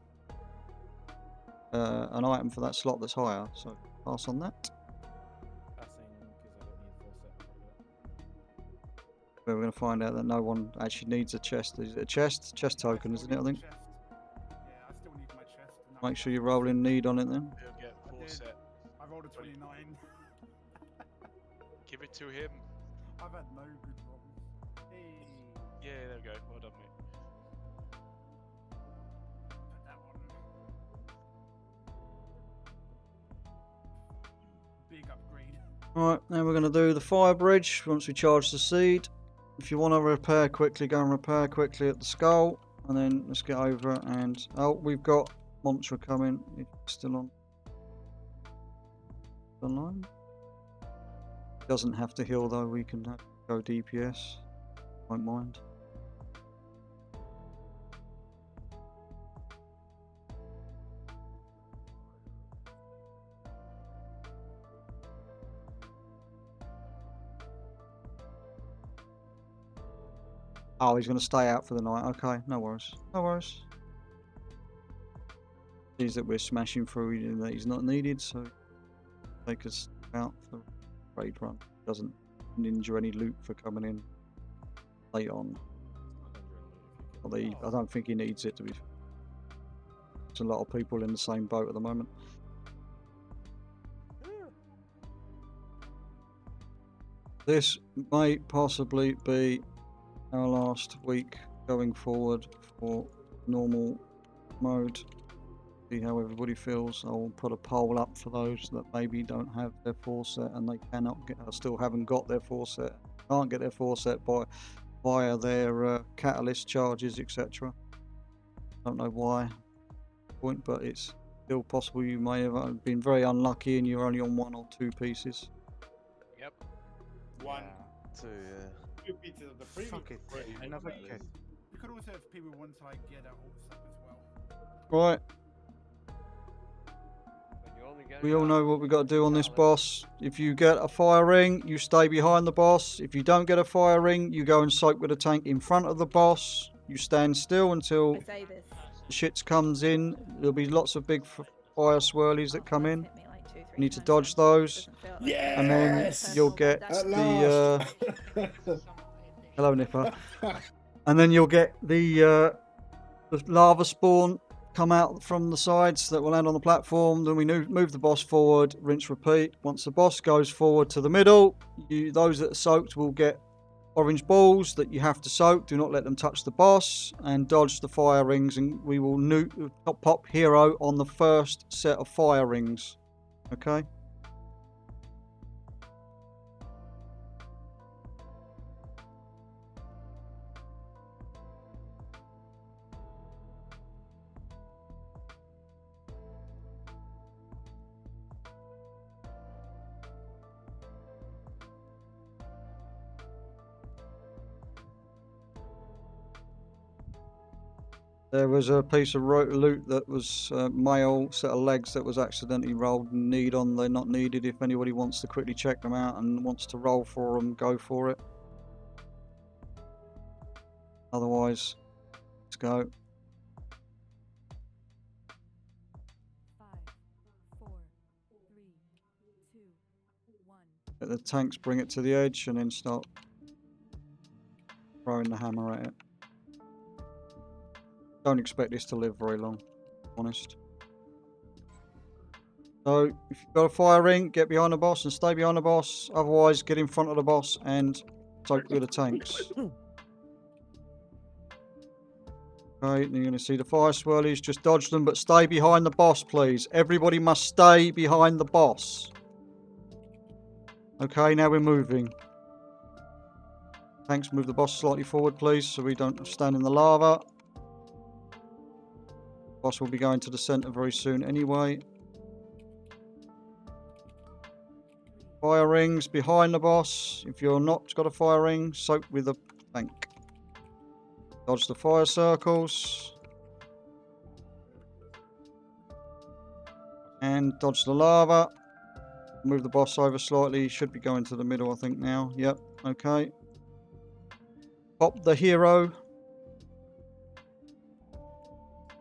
an item for that slot that's higher. So pass on that. Passing because I don't need full set. But we're going to find out that no one actually needs a chest. Is it a chest? Chest token, isn't it, I think? Chest. Yeah, I still need my chest. and Make I'm sure you roll in need on it then. He'll get I full did. set. I rolled a 29. Give it to him. I've had no good rolls. Hey, Yeah, there we go. Well done, mate. put that one. Big upgrade. Alright, now we're going to do the fire bridge once we charge the seed. If you want to repair quickly, go and repair quickly at the skull. And then let's get over and... Oh, we've got Mantra coming. If it's still on. Online. Doesn't have to heal though, we can go DPS. Won't mind. Oh, he's going to stay out for the night. Okay, no worries. No worries. Sees that we're smashing through and that he's not needed, so take us out for raid run. Doesn't ninja any loot for coming in late on. I don't think he needs it to be. There's a lot of people in the same boat at the moment. This may possibly be our last week going forward for normal mode. See how everybody feels. I'll put a poll up for those that maybe don't have their forset and they cannot get, still haven't got their forset, can't get their forset via their catalyst charges, etc. Don't know why, but it's still possible. You may have been very unlucky and you're only on 1 or 2 pieces. Yep. One, Two, yeah. 2 pieces of the previous. Fuck it. Pretty Another good. kid. We could also have people want to like get their hopes up as well. Right. When you only get We it all out, know what we got to do on this catalyst. boss. If you get a fire ring, you stay behind the boss. If you don't get a fire ring, you go and soak with a tank in front of the boss. You stand still until I say this. the shits comes in. There'll be lots of big fire swirlies that come in. You need to dodge those. And then you'll get the... hello, Nipper. And then you'll get the lava spawn come out from the sides that will land on the platform. Then we move the boss forward, rinse, repeat. Once the boss goes forward to the middle, those that are soaked will get orange balls that you have to soak. Do not let them touch the boss and dodge the fire rings, and we will pop hero on the first set of fire rings. Okay? There was a piece of loot that was male set of legs that was accidentally rolled. Need on, they're not needed. If anybody wants to quickly check them out and wants to roll for them, go for it. Otherwise, let's go. 5, 4, 3, 2, 1. Let the tanks bring it to the edge and then start throwing the hammer at it. Don't expect this to live very long, honest. So, if you've got a fire ring, get behind the boss and stay behind the boss. Otherwise, get in front of the boss and soak with the tanks. Okay, and you're going to see the fire swirlies. Just dodge them, but stay behind the boss, please. Everybody must stay behind the boss. Okay, now we're moving. Tanks, move the boss slightly forward, please, so we don't stand in the lava. Boss will be going to the center very soon anyway. Fire rings behind the boss. If you're not got a fire ring, soak with a tank. Dodge the fire circles. And dodge the lava. Move the boss over slightly. Should be going to the middle, I think, now. Yep, okay. Pop the hero.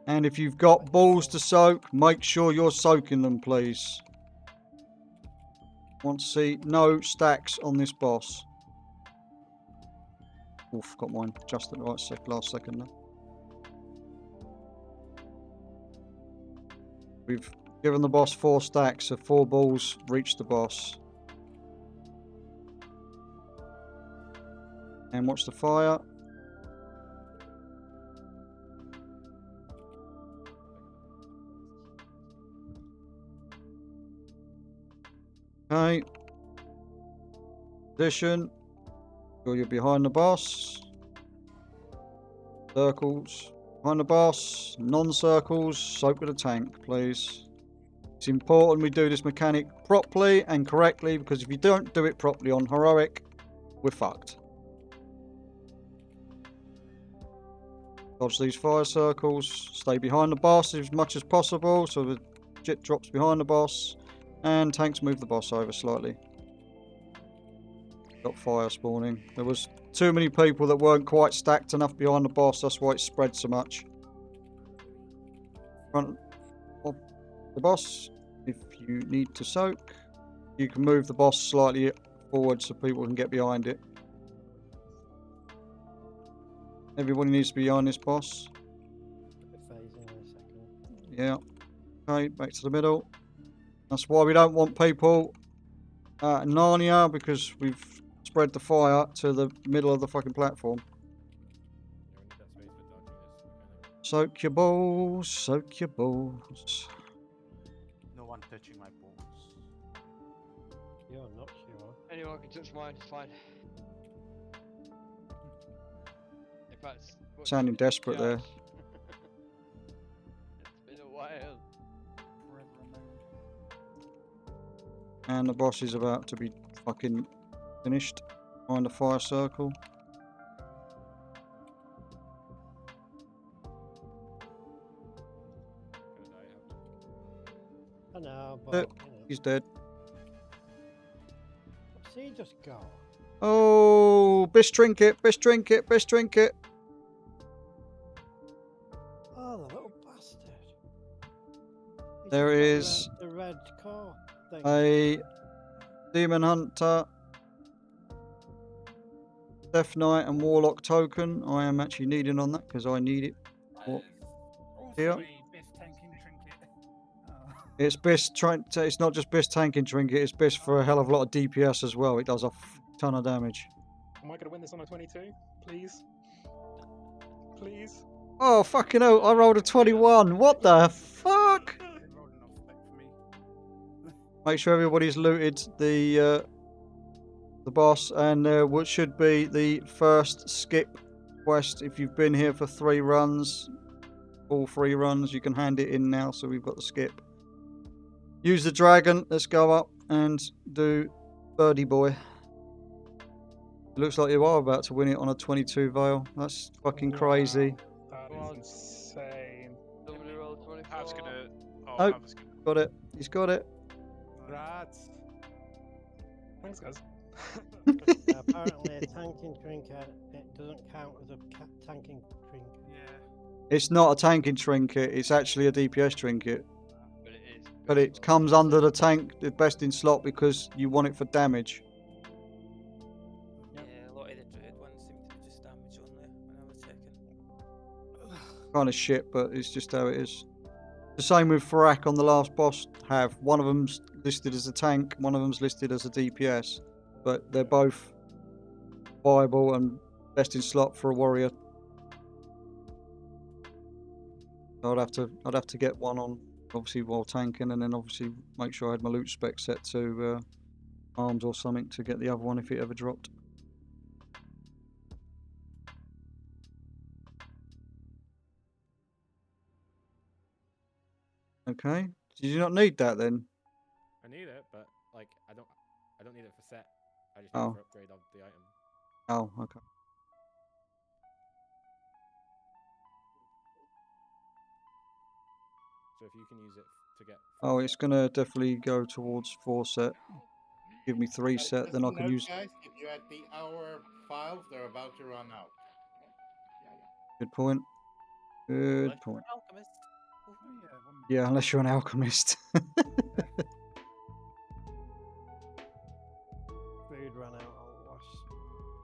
And if you've got balls to soak, make sure you're soaking them, please. Want to see no stacks on this boss. Oof, got mine just at the right last second now. We've given the boss 4 stacks, so 4 balls reach the boss. And watch the fire. Okay. Position. You're behind the boss. Circles. Behind the boss. Non-circles. Soak with a tank, please. It's important we do this mechanic properly and correctly, because if you don't do it properly on heroic, we're fucked. Dodge these fire circles. Stay behind the boss as much as possible, so the shit drops behind the boss. And tanks move the boss over slightly. Got fire spawning. There was too many people that weren't quite stacked enough behind the boss. That's why it spread so much. Front of the boss. If you need to soak, you can move the boss slightly forward so people can get behind it. Everybody needs to be behind this boss. Phasing in a second. Yeah. Okay, back to the middle. That's why we don't want people at Narnia, because we've spread the fire to the middle of the fucking platform. Soak your balls, soak your balls. No one touching my balls. You're not sure. Anyone can touch mine, it's fine. In fact, much Sounding as you desperate can. there. It's been a while. And the boss is about to be fucking finished. Behind the fire circle. I know, but Yep, you know. he's dead. See, just go. Oh, best trinket, best trinket, best trinket. Oh, the little bastard. He's There just got is the red core thing. a Demon Hunter, Death Knight, and Warlock token. I am actually needing on that because I need it. What? Here. Also a best tanking trinket. Oh. It's best it's not just best tanking trinket, it's best for a hell of a lot of DPS as well. It does a ton of damage. Am I gonna win this on a 22? Please? Please? Oh, fucking hell, I rolled a 21. What the fuck? They rolled enough spec for me. Make sure everybody's looted the boss, and what should be the first skip quest. If you've been here for 3 runs, all 3 runs, you can hand it in now. So we've got the skip. Use the dragon. Let's go up and do Birdie Boy. It looks like you are about to win it on a 22 Veil. That's fucking crazy. That is insane. Somebody roll 24. Hav's gonna. Oh, Nope. Hav's gonna. Got it. He's got it. Rats. Thanks, guys. Apparently, a tanking trinket, it doesn't count as a tanking trinket. Yeah. It's not a tanking trinket. It's actually a DPS trinket. But it is. But it comes under the tank, the best in slot, because you want it for damage. Yeah, a lot of the druid ones seem to be just damage only when I was checking. Kind of shit, but it's just how it is. The same with Farak on the last boss. One of them's listed as a tank, one of them's listed as a DPS, but they're both viable and best in slot for a warrior. So I'd have to get one on, obviously, while tanking, and then obviously make sure I had my loot spec set to arms or something to get the other one if it ever dropped. Okay. Did you not need that then? I need it, but like I don't need it for set. I just need Oh. it for upgrade of the item. Oh, okay. So if you can use it to get. Oh, it's gonna definitely go towards 4 set. Give me 3 set, then I can Note, use. guys, if you're at the hour 5, they're about to run out. Good point. Good Unless you're point. an alchemist. Oh, yeah, one Yeah, unless you're an alchemist. Food ran out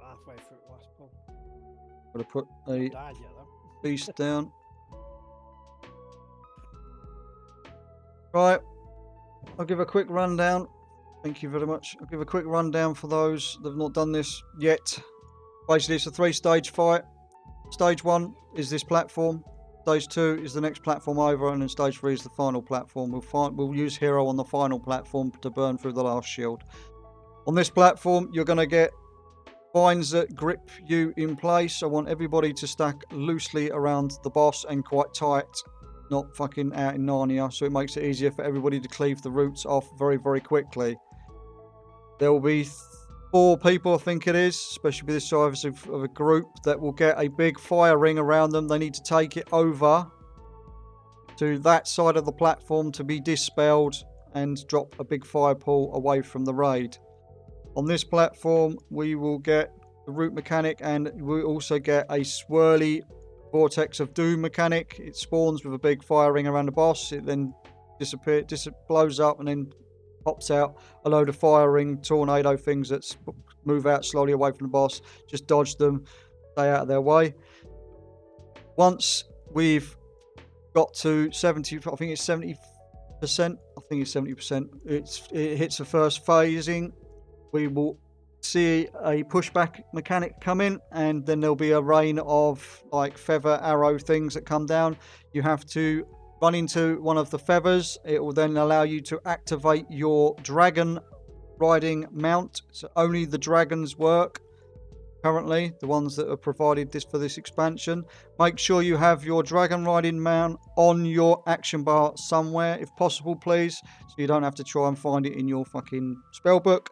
halfway through last pub. Gotta put a Died yet though. beast down. Right. I'll give a quick rundown. Thank you very much. I'll give a quick rundown for those that have not done this yet. Basically, it's a 3-stage fight. Stage 1 is this platform. Stage 2 is the next platform over, and then stage 3 is the final platform. We'll use Hero on the final platform to burn through the last shield. On this platform, you're going to get vines that grip you in place. I want everybody to stack loosely around the boss and quite tight, not fucking out in Narnia, so it makes it easier for everybody to cleave the roots off very, very quickly. There will be 4 people, I think it is, especially with this size of a group, that will get a big fire ring around them. They need to take it over to that side of the platform to be dispelled and drop a big fire pool away from the raid. On this platform, we will get the root mechanic, and we also get a swirly Vortex of Doom mechanic. It spawns with a big fire ring around the boss. It then blows up and then pops out a load of fire ring tornado things that move out slowly away from the boss. Just dodge them, stay out of their way. Once we've got to 70, I think it's 70%. I think it's 70%. It hits the first phasing. We will see a pushback mechanic come in, and then there'll be a rain of like feather arrow things that come down. You have to run into one of the feathers. It will then allow you to activate your dragon riding mount. So only the dragons work currently, the ones that are provided for this expansion. Make sure you have your dragon riding mount on your action bar somewhere, if possible, please, so you don't have to try and find it in your fucking spell book.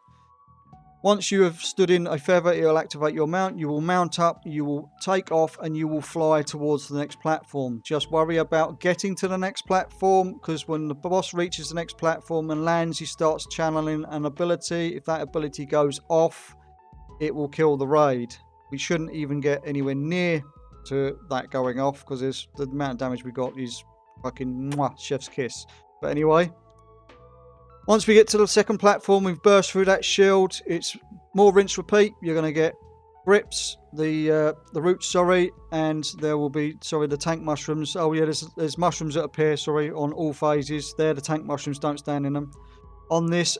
Once you have stood in a feather, it will activate your mount. You will mount up, you will take off, and you will fly towards the next platform. Just worry about getting to the next platform, because when the boss reaches the next platform and lands, he starts channeling an ability. If that ability goes off, it will kill the raid. We shouldn't even get anywhere near to that going off, because the amount of damage we got is fucking mwah, chef's kiss. But anyway, once we get to the second platform, we've burst through that shield. It's more rinse repeat. You're going to get grips, the roots, sorry, and there will be, the tank mushrooms. Oh yeah, there's mushrooms that appear, on all phases. They're the tank mushrooms, don't stand in them. On this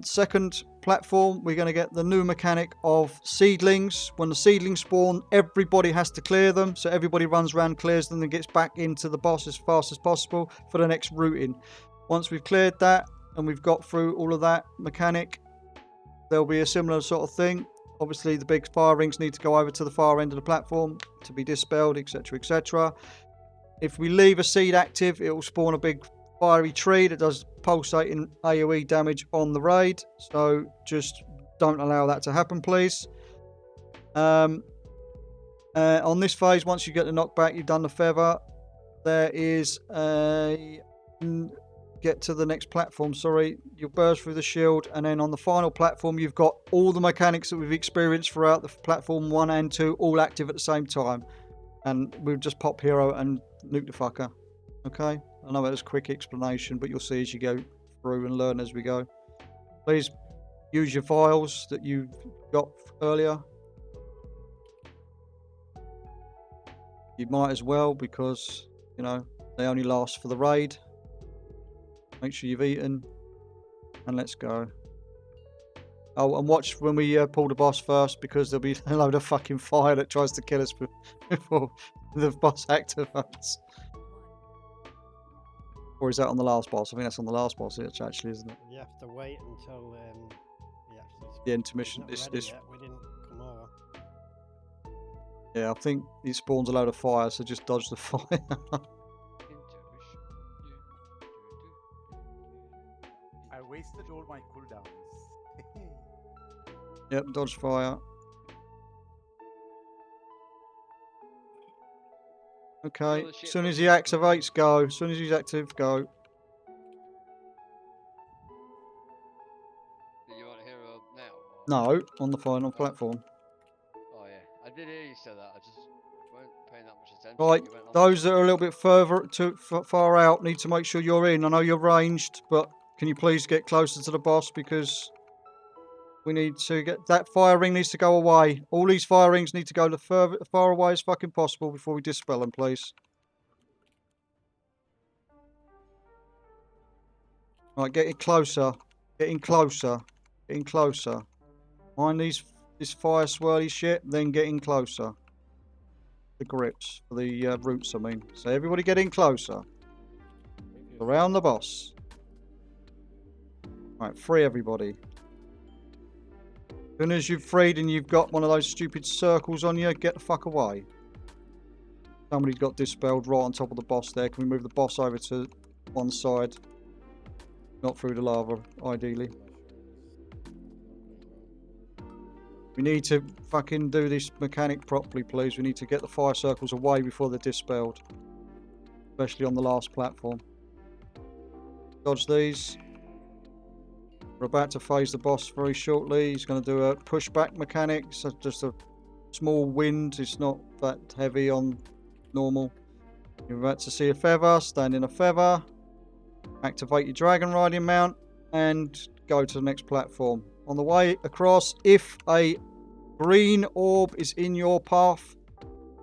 second platform, we're going to get the new mechanic of seedlings. When the seedlings spawn, everybody has to clear them. So everybody runs around, clears them, and gets back into the boss as fast as possible for the next routing. Once we've cleared that, and we've got through all of that mechanic, there'll be a similar sort of thing. Obviously, the big fire rings need to go over to the far end of the platform to be dispelled, etc., etc. If we leave a seed active, it will spawn a big fiery tree that does pulsating AoE damage on the raid. So just don't allow that to happen, please. On this phase, once you get the knockback, you've done the feather. There is a... get to the next platform, you'll burst through the shield, and then on the final platform you've got all the mechanics that we've experienced throughout the platform 1 and 2 all active at the same time, and we'll just pop hero and nuke the fucker. Okay, I know that was a quick explanation, but you'll see as you go through and learn as we go. Please use your vials that you got earlier. You might as well, because they only last for the raid. Make sure you've eaten, and let's go. Oh, and watch when we pull the boss first, because there'll be a load of fucking fire that tries to kill us before the boss activates. Or is that on the last boss? I think that's on the last boss, actually, isn't it? You have to wait until the intermission. We didn't come over. Yeah, I think it spawns a load of fire, so just dodge the fire. I wasted all my cooldowns. Yep, dodge fire. Okay, as soon as he activates, go. As soon as he's active, go. Do you want a hero now? No, on the final platform. Oh yeah, I did hear you say that. I just weren't paying that much attention. Right, those that are a little bit far out need to make sure you're in. I know you're ranged, but can you please get closer to the boss, because we need to get that fire ring needs to go away. All these fire rings need to go as far away as fucking possible before we dispel them, please. Right, getting closer, getting closer, getting closer. Mind this fire swirly shit, then getting closer. The grips for the roots, I mean. So everybody getting closer. Around the boss. Right, free everybody. As soon as you've freed and you've got one of those stupid circles on you, get the fuck away. Somebody got dispelled right on top of the boss there. Can we move the boss over to one side? Not through the lava, ideally. We need to fucking do this mechanic properly, please. We need to get the fire circles away before they're dispelled. Especially on the last platform. Dodge these. We're about to phase the boss very shortly. He's going to do a pushback mechanic. So just a small wind. It's not that heavy on normal. You're about to see a feather. Stand in a feather. Activate your dragon riding mount. And go to the next platform. On the way across, if a green orb is in your path,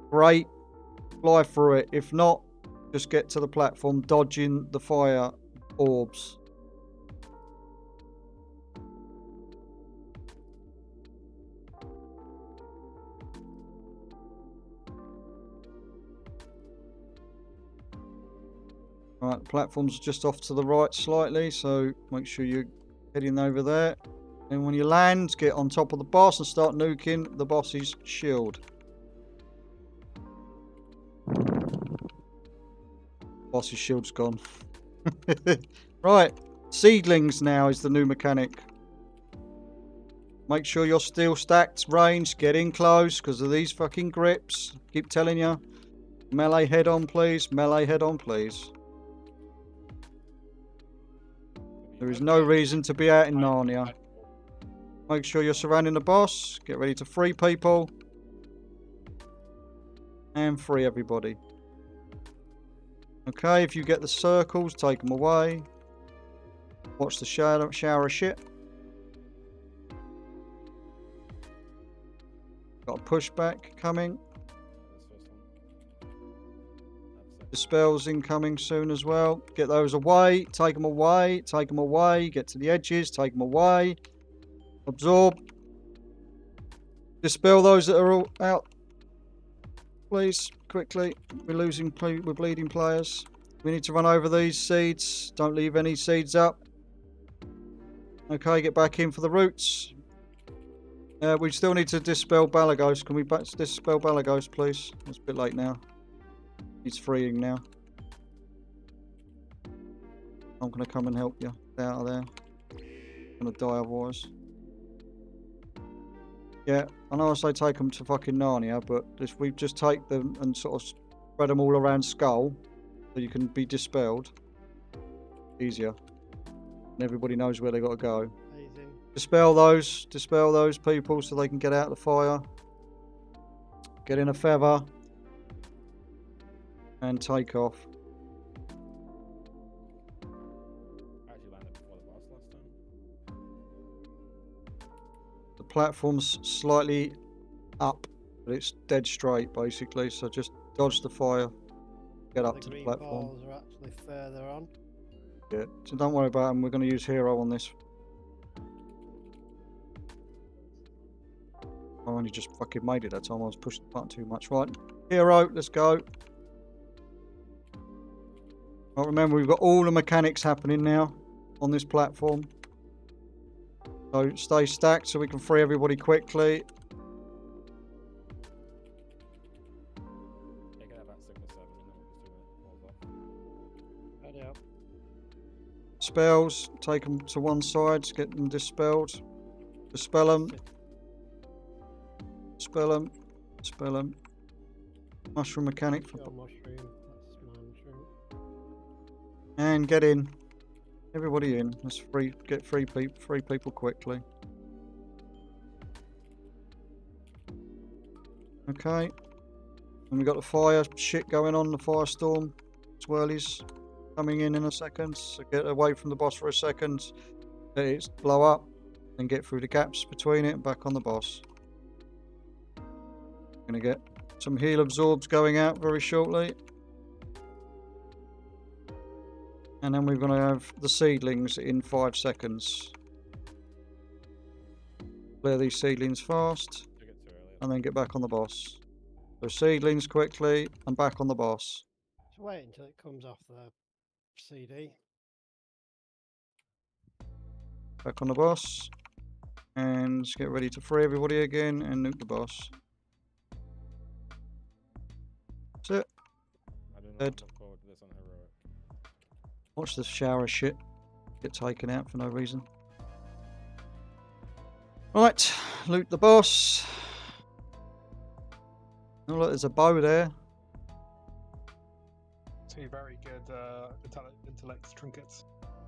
great. Fly through it. If not, just get to the platform dodging the fire orbs. Right, the platform's just off to the right slightly, so make sure you're heading over there. And when you land, get on top of the boss and start nuking the boss's shield. Boss's shield's gone. Right, seedlings now is the new mechanic. Make sure you're still stacked, range, get in close because of these fucking grips. Keep telling you. Melee head on, please. Melee head on, please. There is no reason to be out in Narnia. Make sure you're surrounding the boss. Get ready to free people. And free everybody. Okay, if you get the circles, take them away. Watch the shower of shit. Got a pushback coming. Dispels incoming soon as well. Get those away. Take them away. Take them away. Get to the edges. Take them away. Absorb. Dispel those that are all out. Please, quickly. We're bleeding players. We need to run over these seeds. Don't leave any seeds up. Okay, get back in for the roots. We still need to dispel Balagos. Can we dispel Balagos, please? It's a bit late now. He's freeing now. I'm going to come and help you. Get out of there. I'm going to die otherwise. Yeah, I know I say take them to fucking Narnia, but if we just take them and sort of spread them all around Skull, so you can be dispelled, easier. And everybody knows where they got to go. Amazing. Dispel those people so they can get out of the fire. Get in a feather. And take off. Actually landed before the boss last time. The platform's slightly up, but it's dead straight basically, so just dodge the fire. Get up to the platform. Balls are actually further on. Yeah, so don't worry about them. We're going to use hero on this. I only just fucking made it that time. I was pushing the button too much. Right, hero, let's go. Right, remember, we've got all the mechanics happening now on this platform. So stay stacked so we can free everybody quickly. Take it about 6 or 7 and then we'll just do it. Ready up. Spells, take them to one side, get them dispelled. Dispel them. Dispel them. Dispel them. Mushroom mechanic for... Mushroom. That's my mushroom. And get in. Everybody in. Let's get free people quickly. Okay. And we got the fire shit going on, the firestorm. Swirlies coming in a second. So get away from the boss for a second. Let it blow up. Then get through the gaps between it and back on the boss. Gonna get some heal absorbs going out very shortly. And then we're going to have the seedlings in 5 seconds. Clear these seedlings fast. And then get back on the boss. So seedlings quickly and back on the boss. Just wait until it comes off the CD. Back on the boss. And get ready to free everybody again and nuke the boss. That's it. I do not Dead. look forward to this on heroic. Watch the shower shit get taken out for no reason. Right, loot the boss. Oh look, there's a bow there. 2 very good intellect trinkets.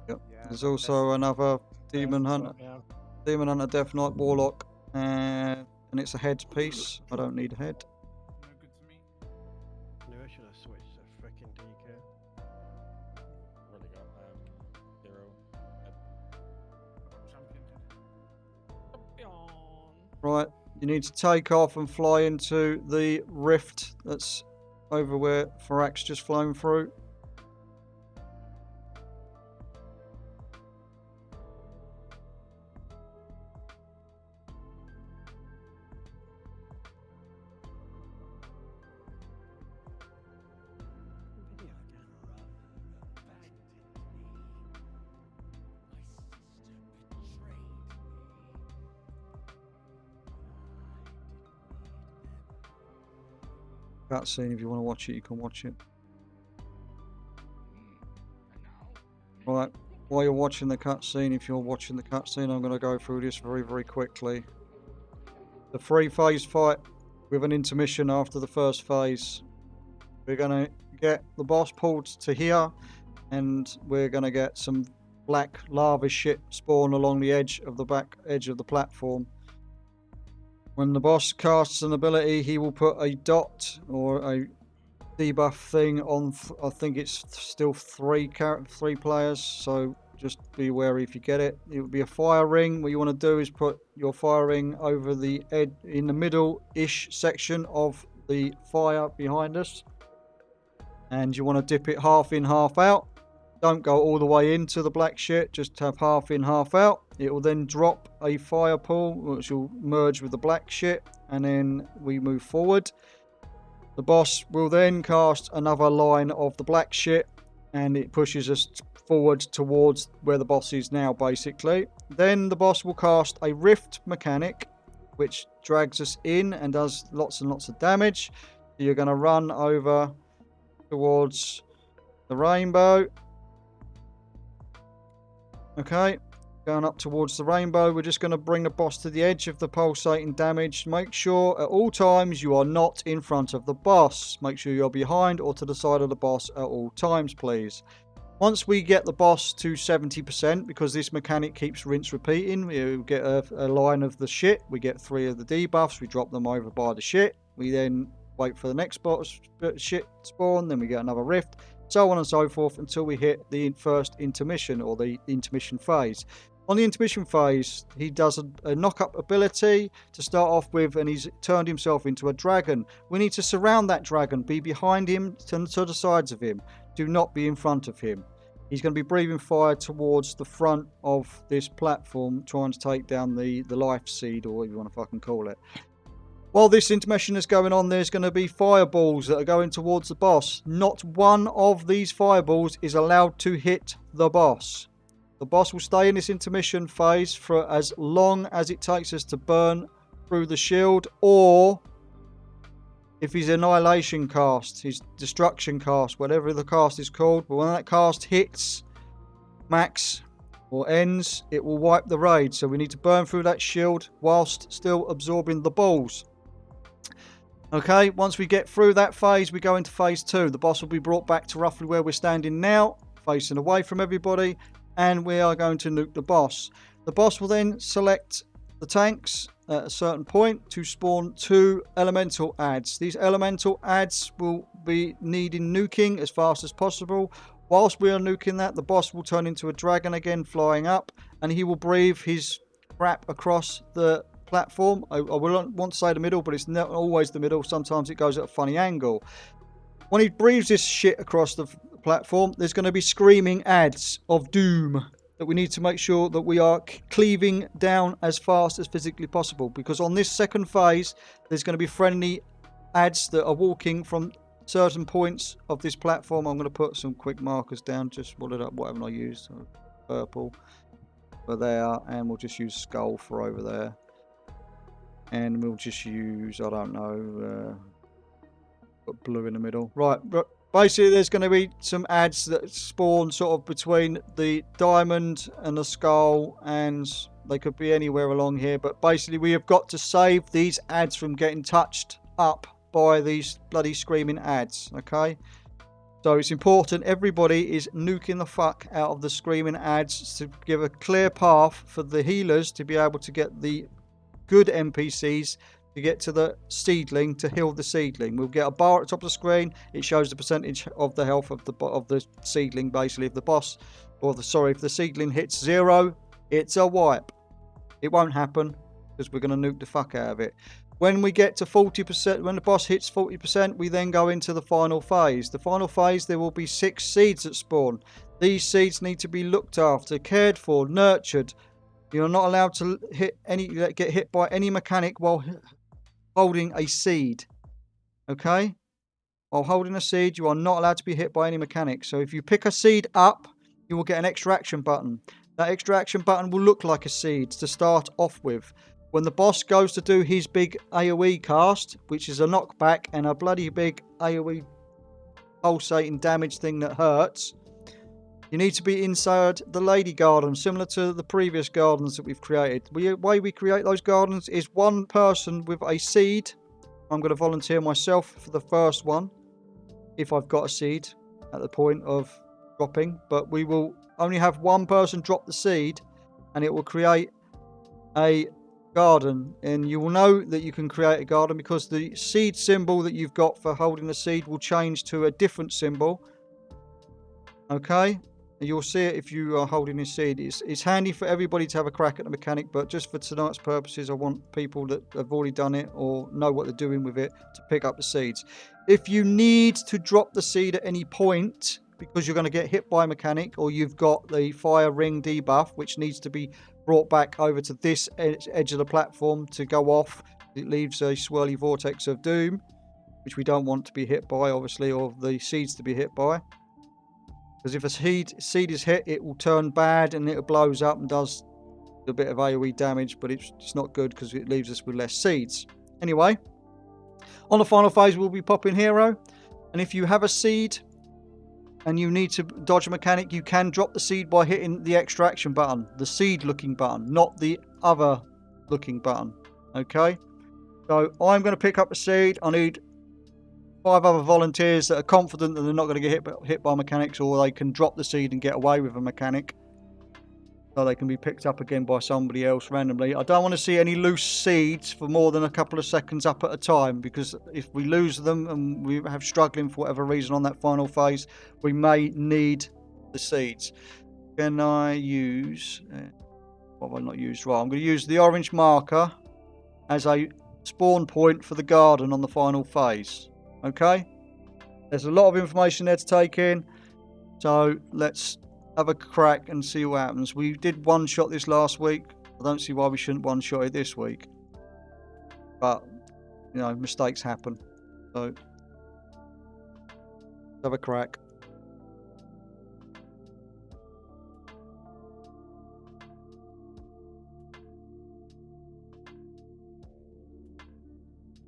Yep. Yeah, There's the also best- another Demon So, Hunter, yeah. Demon Hunter, Death Knight, Warlock, and it's a head piece. I don't need a head. No good to me. Knew I should have switched to frickin' DK. Really got hero. Champion. Right, you need to take off and fly into the rift that's over where Farak's just flown through. cutscene. If you want to watch it, you can watch it. Right, while you're watching the cutscene, if you're watching the cutscene, I'm going to go through this very, very quickly. The 3-phase fight with an intermission after the first phase. We're going to get the boss pulled to here, and we're going to get some black lava shit spawn along the edge of the back edge of the platform. When the boss casts an ability, he will put a dot or a debuff thing on. I think it's still three players, so just be wary if you get it. It will be a fire ring. What you want to do is put your fire ring over the edge in the middle-ish section of the fire behind us, and you want to dip it half in, half out. Don't go all the way into the black shit, just have half in, half out. It will then drop a fire pool, which will merge with the black shit, and then we move forward. The boss will then cast another line of the black shit, and it pushes us forward towards where the boss is now, basically. Then the boss will cast a rift mechanic, which drags us in and does lots and lots of damage. You're going to run over towards the rainbow. Okay, going up towards the rainbow, we're just going to bring the boss to the edge of the pulsating damage. Make sure at all times you are not in front of the boss. Make sure you're behind or to the side of the boss at all times, please. Once we get the boss to 70%, because this mechanic keeps rinse repeating, we get a line of the shit, we get 3 of the debuffs, we drop them over by the shit, we then wait for the next shit spawn, then we get another rift, so on and so forth until we hit the first intermission or the intermission phase. On the intermission phase, he does a knock-up ability to start off with, and he's turned himself into a dragon. We need to surround that dragon, be behind him, to the sides of him. Do not be in front of him. He's going to be breathing fire towards the front of this platform, trying to take down the life seed, or whatever you want to fucking call it. While this intermission is going on, there's going to be fireballs that are going towards the boss. Not one of these fireballs is allowed to hit the boss. The boss will stay in this intermission phase for as long as it takes us to burn through the shield, or if his annihilation cast, his destruction cast, whatever the cast is called, but when that cast hits max or ends, it will wipe the raid. So we need to burn through that shield whilst still absorbing the balls. Okay, once we get through that phase, we go into phase 2. The boss will be brought back to roughly where we're standing now, facing away from everybody, and we are going to nuke the boss. The boss will then select the tanks at a certain point to spawn 2 elemental adds. These elemental adds will be needing nuking as fast as possible. Whilst we are nuking that, the boss will turn into a dragon again, flying up, and he will breathe his crap across the platform. I will want to say the middle, but it's not always the middle. Sometimes it goes at a funny angle. When he breathes this shit across the platform, there's going to be screaming adds of doom that we need to make sure that we are cleaving down as fast as physically possible, because on this second phase there's going to be friendly adds that are walking from certain points of this platform. I'm going to put some quick markers down, just what haven't I used? Purple for there, and we'll just use skull for over there, and we'll just use, I don't know, put blue in the middle. Right, basically there's going to be some adds that spawn sort of between the diamond and the skull, and they could be anywhere along here, but basically we have got to save these adds from getting touched up by these bloody screaming adds. Okay, so it's important everybody is nuking the fuck out of the screaming adds to give a clear path for the healers to be able to get the good NPCs to get to the seedling, to heal the seedling. We'll get a bar at the top of the screen. It shows the percentage of the health of the seedling. Basically, if the boss, or if the seedling hits 0, it's a wipe. It won't happen because we're going to nuke the fuck out of it. When we get to 40%, when the boss hits 40%, we then go into the final phase. The final phase, there will be 6 seeds that spawn. These seeds need to be looked after, cared for, nurtured. You're not allowed to get hit by any mechanic while holding a seed. Okay? While holding a seed, you are not allowed to be hit by any mechanic. So if you pick a seed up, you will get an extra action button. That extra action button will look like a seed to start off with. when the boss goes to do his big AoE cast, which is a knockback and a bloody big AoE pulsating damage thing that hurts, you need to be inside the lady garden, similar to the previous gardens that we've created. The way we create those gardens is one person with a seed. I'm going to volunteer myself for the first one, if I've got a seed at the point of dropping. But we will only have one person drop the seed, and it will create a garden. And you will know that you can create a garden because the seed symbol that you've got for holding the seed will change to a different symbol. Okay? You'll see it if you are holding this seed. It's handy for everybody to have a crack at the mechanic, but just for tonight's purposes, I want people that have already done it or know what they're doing with it to pick up the seeds. If you need to drop the seed at any point because you're going to get hit by a mechanic, or you've got the fire ring debuff, which needs to be brought back over to this edge of the platform to go off, it leaves a swirly vortex of doom, which we don't want to be hit by, obviously, or the seeds to be hit by. Because if a seed is hit, it will turn bad and it blows up and does a bit of AoE damage, but it's not good because it leaves us with less seeds. Anyway, on the final phase, we'll be popping hero. And if you have a seed and you need to dodge a mechanic, you can drop the seed by hitting the extraction button, the seed looking button, not the other looking button. Okay? So I'm going to pick up a seed. I need 5 other volunteers that are confident that they're not going to get hit by mechanics, or they can drop the seed and get away with a mechanic, so they can be picked up again by somebody else randomly. I don't want to see any loose seeds for more than a couple of seconds up at a time, because if we lose them and we have struggling for whatever reason on that final phase, we may need the seeds. Can I use... what have I not used? Right, I'm going to use the orange marker as a spawn point for the garden on the final phase. Okay, there's a lot of information there to take in, so let's have a crack and see what happens. We did one shot this last week. I don't see why we shouldn't one shot it this week, but you know, mistakes happen, so let's have a crack.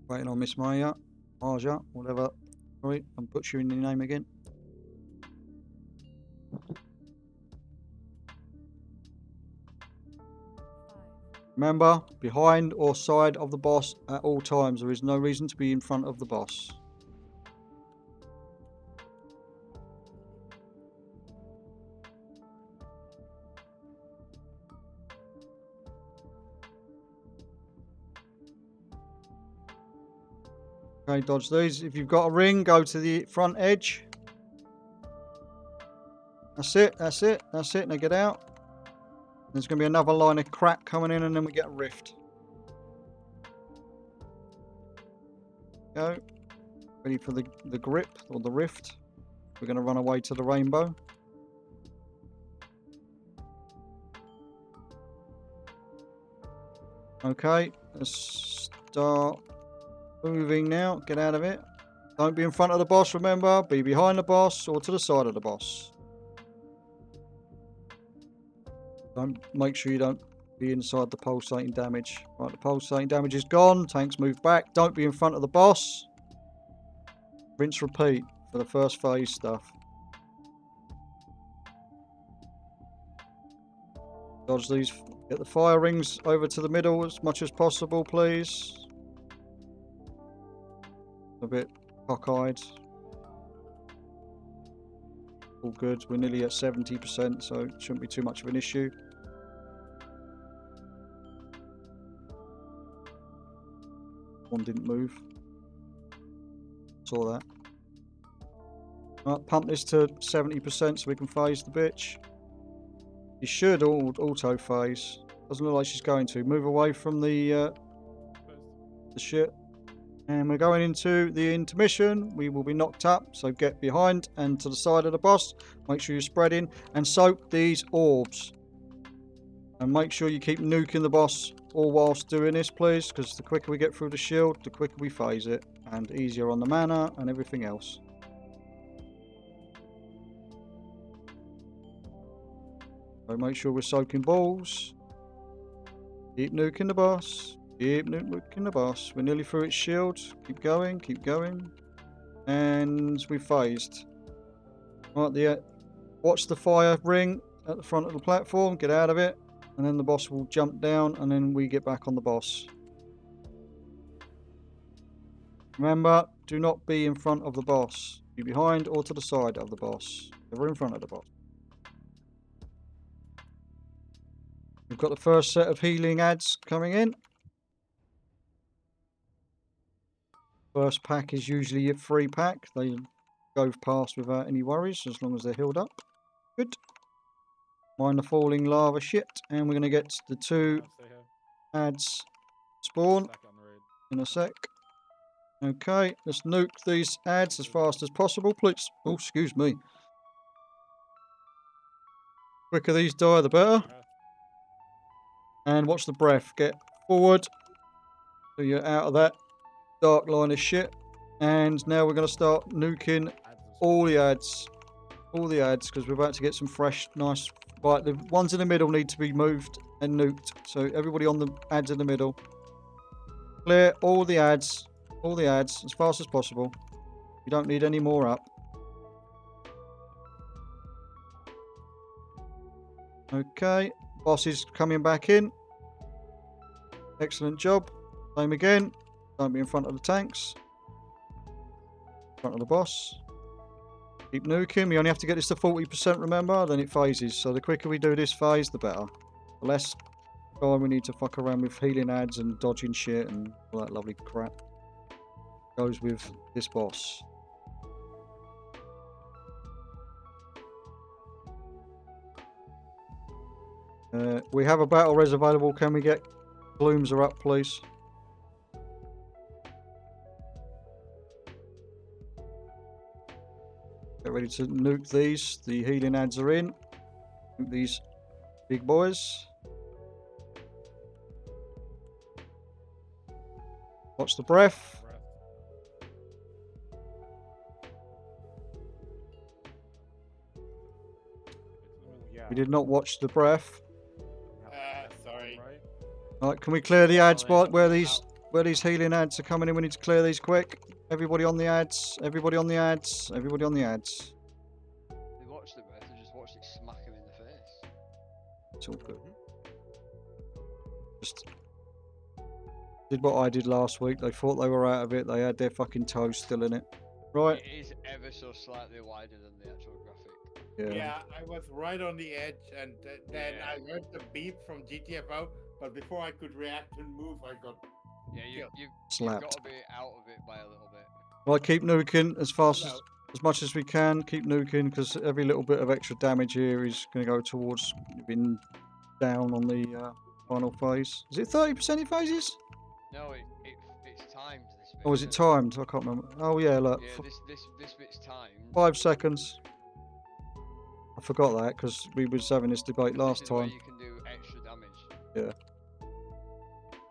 Waiting on Miss Maya. Marja, whatever. Sorry, I'm butchering your name again. Remember, behind or side of the boss at all times. There is no reason to be in front of the boss. Okay, dodge these. If you've got a ring, go to the front edge. That's it, that's it, that's it. Now get out. There's going to be another line of crack coming in, and then we get a rift. Go. Ready for the grip or the rift. We're going to run away to the rainbow. Okay, let's start moving now. Get out of it. Don't be in front of the boss, remember. Be behind the boss or to the side of the boss. Make sure you don't be inside the pulsating damage. Right, the pulsating damage is gone. Tanks move back. Don't be in front of the boss. Rinse, repeat for the first phase stuff. Dodge these. Get the fire rings over to the middle as much as possible, please. A bit cockeyed. All good. We're nearly at 70%, so it shouldn't be too much of an issue. One didn't move. Saw that. Right, pump this to 70% so we can phase the bitch. You should auto phase. Doesn't look like she's going to. Move away from the shit. And we're going into the intermission. We will be knocked up, so get behind and to the side of the boss. Make sure you're spreading and soak these orbs. And make sure you keep nuking the boss all whilst doing this, please, because the quicker we get through the shield, the quicker we phase it, and easier on the mana and everything else. So make sure we're soaking balls. Keep nuking the boss. Keep nuking the boss. We're nearly through its shield. Keep going, keep going. And we phased. Right, watch the fire ring at the front of the platform. Get out of it. And then the boss will jump down and then we get back on the boss. Remember, do not be in front of the boss. Be behind or to the side of the boss. Never in front of the boss. We've got the first set of healing ads coming in. First pack is usually a free pack. They go past without any worries as long as they're healed up. Good. Mind the falling lava shit. And we're going to get the 2 ads spawn in a sec. Okay, let's nuke these ads as fast as possible, please. Oh, excuse me. Quicker these die, the better. And watch the breath. Get forward. So you're out of that dark line of shit. And now we're going to start nuking all the ads. All the ads, because we're about to get some fresh, nice... Right, the ones in the middle need to be moved and nuked. So everybody on the ads in the middle. Clear all the ads. All the ads as fast as possible. You don't need any more up. Okay. Boss is coming back in. Excellent job. Same again. Don't be in front of the tanks. In front of the boss. Keep nuking. We only have to get this to 40%, remember? Then it phases. So the quicker we do this phase, the better. The less time we need to fuck around with healing ads and dodging shit and all that lovely crap. Goes with this boss. We have a battle res available. Can we get blooms are up, please? Get ready to nuke these. The healing ads are in. Nuke these big boys. Watch the breath. We did not watch the breath. Sorry. Right, can we clear the ads where these healing ads are coming in? We need to clear these quick. Everybody on the ads. Everybody on the ads. Everybody on the ads. They watched the breath, they just watched it smack him in the face. It's all good. Just did what I did last week. They thought they were out of it. They had their fucking toes still in it. Right. It is ever so slightly wider than the actual graphic. Yeah, I was right on the edge, and then I heard the beep from GTFO, but before I could react and move, I got you've slapped. got to be out of it by a little bit. Right, keep nuking as much as we can. Keep nuking because every little bit of extra damage here is going to go towards being down on the final phase. Is it 30% it phases? No, it's timed. This bit, Or is it timed? I can't remember. Oh yeah, look. Yeah, this bit's timed. 5 seconds. I forgot that because we was having this debate last This is where time. you can do extra damage. Yeah.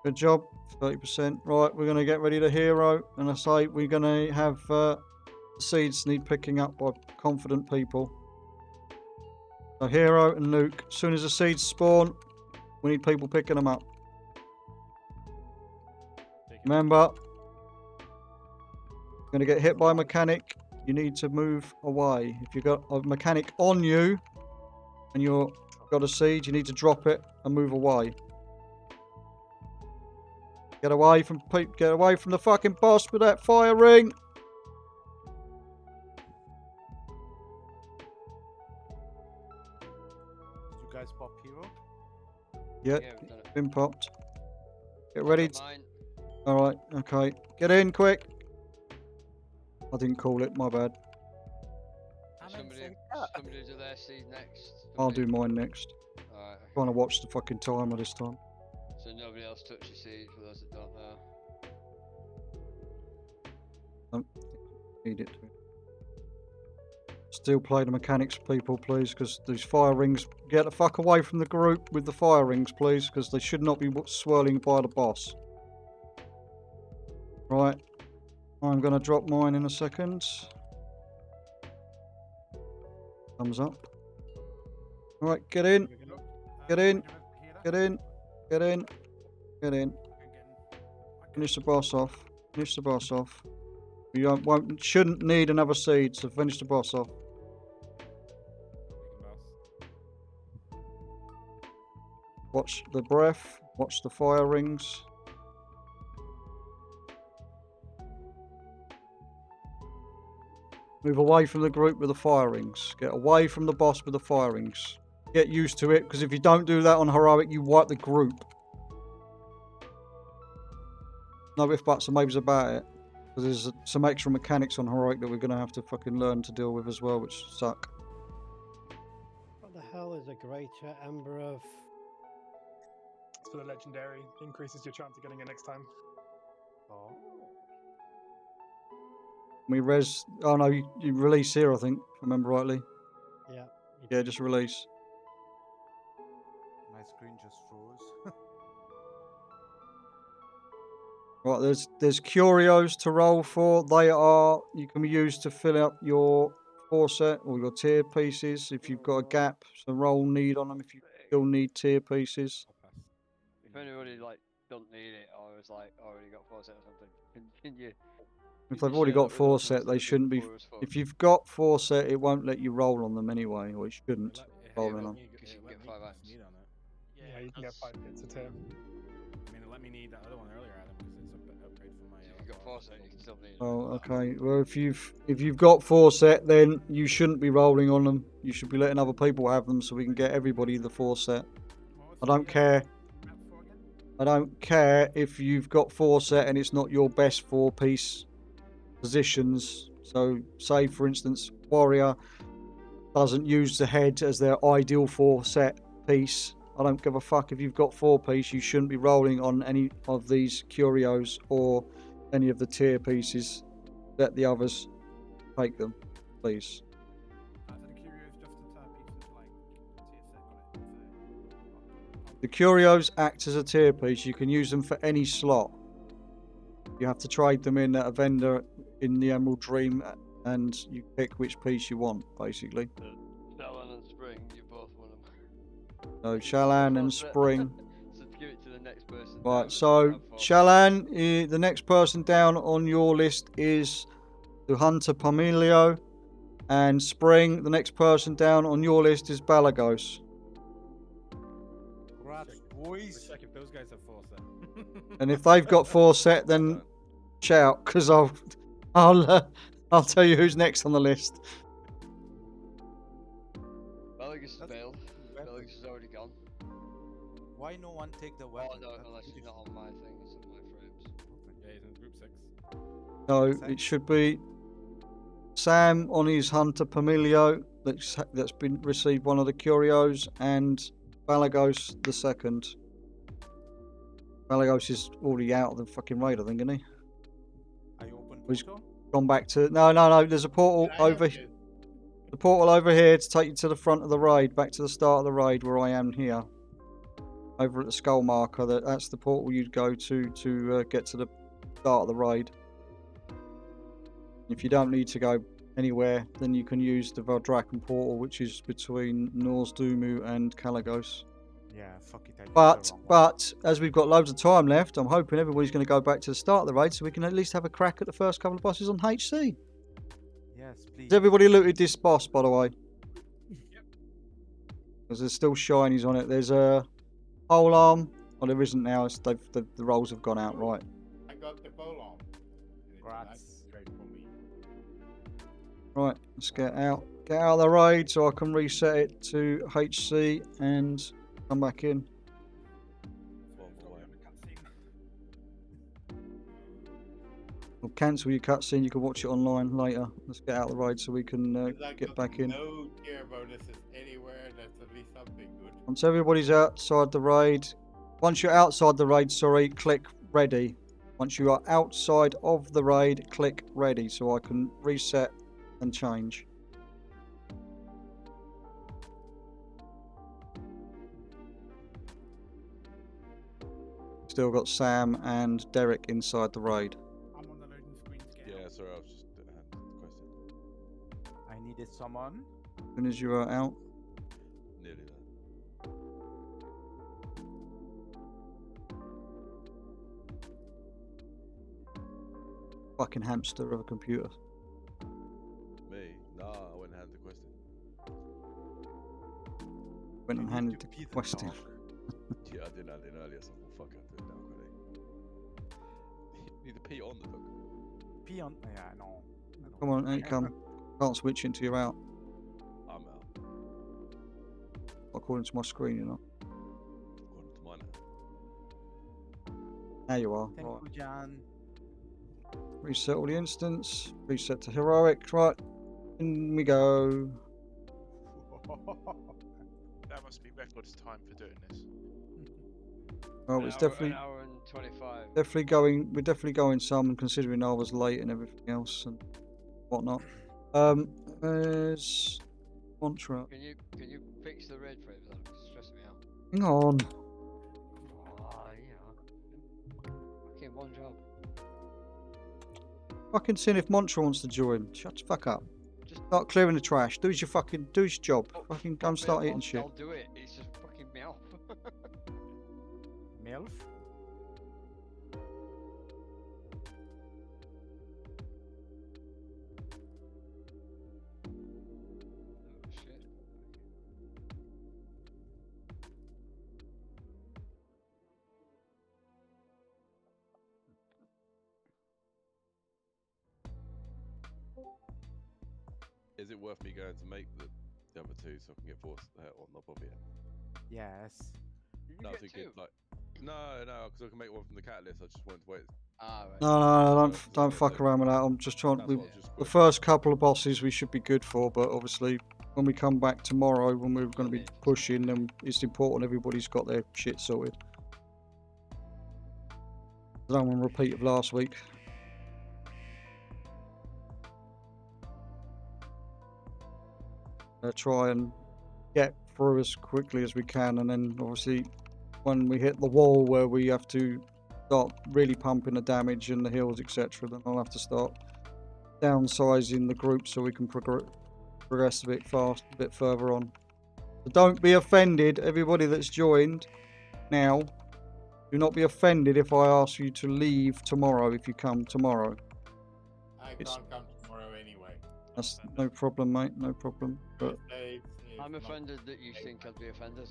Good job. 30%. Right, we're going to get ready to hero. And I say we're going to have seeds need picking up by confident people. So hero and nuke. As soon as the seeds spawn, we need people picking them up. Remember, you're going to get hit by a mechanic. You need to move away. If you've got a mechanic on you and you've got a seed, you need to drop it and move away. Get away from the fucking boss with that fire ring. Did you guys pop hero? Yeah, we've done it. been popped. Get ready. Mine. Alright, okay. Get in quick. I didn't call it, my bad. Somebody do their seed next. I'll do mine next. Alright. Trying to watch the fucking timer this time. So nobody else touch your seed for those that don't know. Need it. Still play the mechanics, people, please, because these fire rings. Get the fuck away from the group with the fire rings, please, because they should not be swirling by the boss. Right. I'm going to drop mine in a second. Thumbs up. Alright, get in. Get in. Get in. Get in. Get in. I can Finish the boss off. Finish the boss off. You shouldn't need another seed, so finish the boss off. Watch the breath. Watch the fire rings. Move away from the group with the fire rings. Get away from the boss with the fire rings. Get used to it, because if you don't do that on heroic, you wipe the group. No ifs, buts, and maybes about it. Because there's some extra mechanics on heroic that we're going to have to fucking learn to deal with as well, which suck. What the hell is a greater ember of? It's for the legendary. Increases your chance of getting it next time. Oh. We res. Oh no, you release here, I think, if I remember rightly. Yeah. Yeah, just release. My screen just froze. Right, there's curios to roll for. You can use to fill up your set or your tier pieces if you've got a gap. So roll need on them if you still need tier pieces. If anybody like don't need it or is like already got 4 set or something, can you? If they've already got 4 set, they shouldn't be. If you've got 4 set, it won't let you roll on them anyway, or it shouldn't roll on them. Because you can get 5 items. Yeah, you can get 5 bits a tier. I mean, it let me need that other one earlier, Adam, because it's a upgrade for my. If you've got 4 set, you can still need it. Oh, okay. Well, if you've got 4 set, then you shouldn't be rolling on them. You should be letting other people have them so we can get everybody the 4 set. I don't care. I don't care if you've got 4 set and it's not your best 4-piece positions. So, say for instance, warrior doesn't use the head as their ideal 4 set piece. I don't give a fuck if you've got 4-piece. You shouldn't be rolling on any of these curios or any of the tier pieces. Let the others take them, please. The curios act as a tier piece. You can use them for any slot. You have to trade them in at a vendor in the Emerald Dream, and you pick which piece you want, basically. Shalan and Spring, you both want them. So Shalan and Spring. So give it to the next person. Right, so Shalan, the next person down on your list is the Hunter Pomilio, and Spring, the next person down on your list is Balagos. Rats, boys. Check if those guys have 4 set. And if they've got 4 set, then shout, because I'll tell you who's next on the list. Belagus is bailed. Belagus is already gone. Why no one take the weapon? Oh no, unless he's not on my thing, it's on my frames. Yeah, he's in group 6. So it should be Sam on his Hunter Pomilio that's been received one of the curios, and Balagos the second. Balagos is already out of the fucking raid, I think, isn't he? Are you open He's portal? gone back to no. There's a portal over. The portal over here to take you to the front of the raid, back to the start of the raid where I am here. Over at the skull marker, that's the portal you'd go to get to the start of the raid. If you don't need to go anywhere, then you can use the Valdraken portal, which is between Norsdumu and Kalagos. Yeah, fuck it. But as we've got loads of time left, I'm hoping everybody's going to go back to the start of the raid so we can at least have a crack at the first couple of bosses on HC. Yes, please. Has everybody looted this boss, by the way? Because there's still shinies on it. There's a pole arm. Oh, there isn't now. The rolls have gone out, right. I got the pole arm. Rats. Great for me. Right, let's get out of the raid so I can reset it to HC and come back in. We'll cancel your cutscene. You can watch it online later. Let's get out of the raid so we can get back in. No tier bonuses anywhere. That's at least something good. Once everybody's outside the raid, once you're outside the raid, click ready. Once you are outside of the raid, click ready so I can reset and change. Still got Sam and Derek inside the raid. I'm on the loading screen. Yeah, sorry, I was just question. I needed someone. As soon as you are out. Nearly there. Fucking hamster of a computer. Me? Nah, I went and had the question. Went and You handed do the Peter question. Yeah, talk. I didn't hand it earlier, so well, fuck it, I'll do it now, quickly. Need to pee on the dog. Pee on. Yeah, no. I don't Come on, ain't come. Can't switch into you out. I'm out. According to my screen, you know. According to mine. There you are. Thank Right. you, Jan. Reset all the instance. Reset to heroic. Right. In we go. That must be record time for doing this. Well, it's definitely an hour and 25. definitely going. We're definitely going some, considering I was late and everything else and whatnot. There's Mantra. Can you fix the raid frames? That it's stressing me out. Hang on. Oh, yeah. Okay, one job. Fucking seeing if Mantra wants to join. Shut the fuck up. Just Start clearing the trash. Do your job. Oh, Fucking go and start eating shit. I'll do it. It's just fucking me off. MILF? Oh shit. Is it worth me going to make the other two so I can get forced on top of it? Yes. You No, I get was two. thinking like, no, because I can make one from the catalyst. I just wanted to wait. Ah, right. No, So- don't so- fuck so- around with that. I'm just trying. That's We, what I was just the querying. first couple of bosses we should be good for, but obviously when we come back tomorrow, when we're going to be pushing, then it's important everybody's got their shit sorted. I don't want to repeat of last week. Try and get through as quickly as we can, and then obviously when we hit the wall where we have to start really pumping the damage and the heals, etc., then I'll have to start downsizing the group so we can progress a bit further on. So don't be offended, everybody that's joined now. Do not be offended if I ask you to leave tomorrow if you come tomorrow. I can't come tomorrow anyway. That's no problem, mate. No problem. But Thursday is I'm not- offended that you think I'd be offended.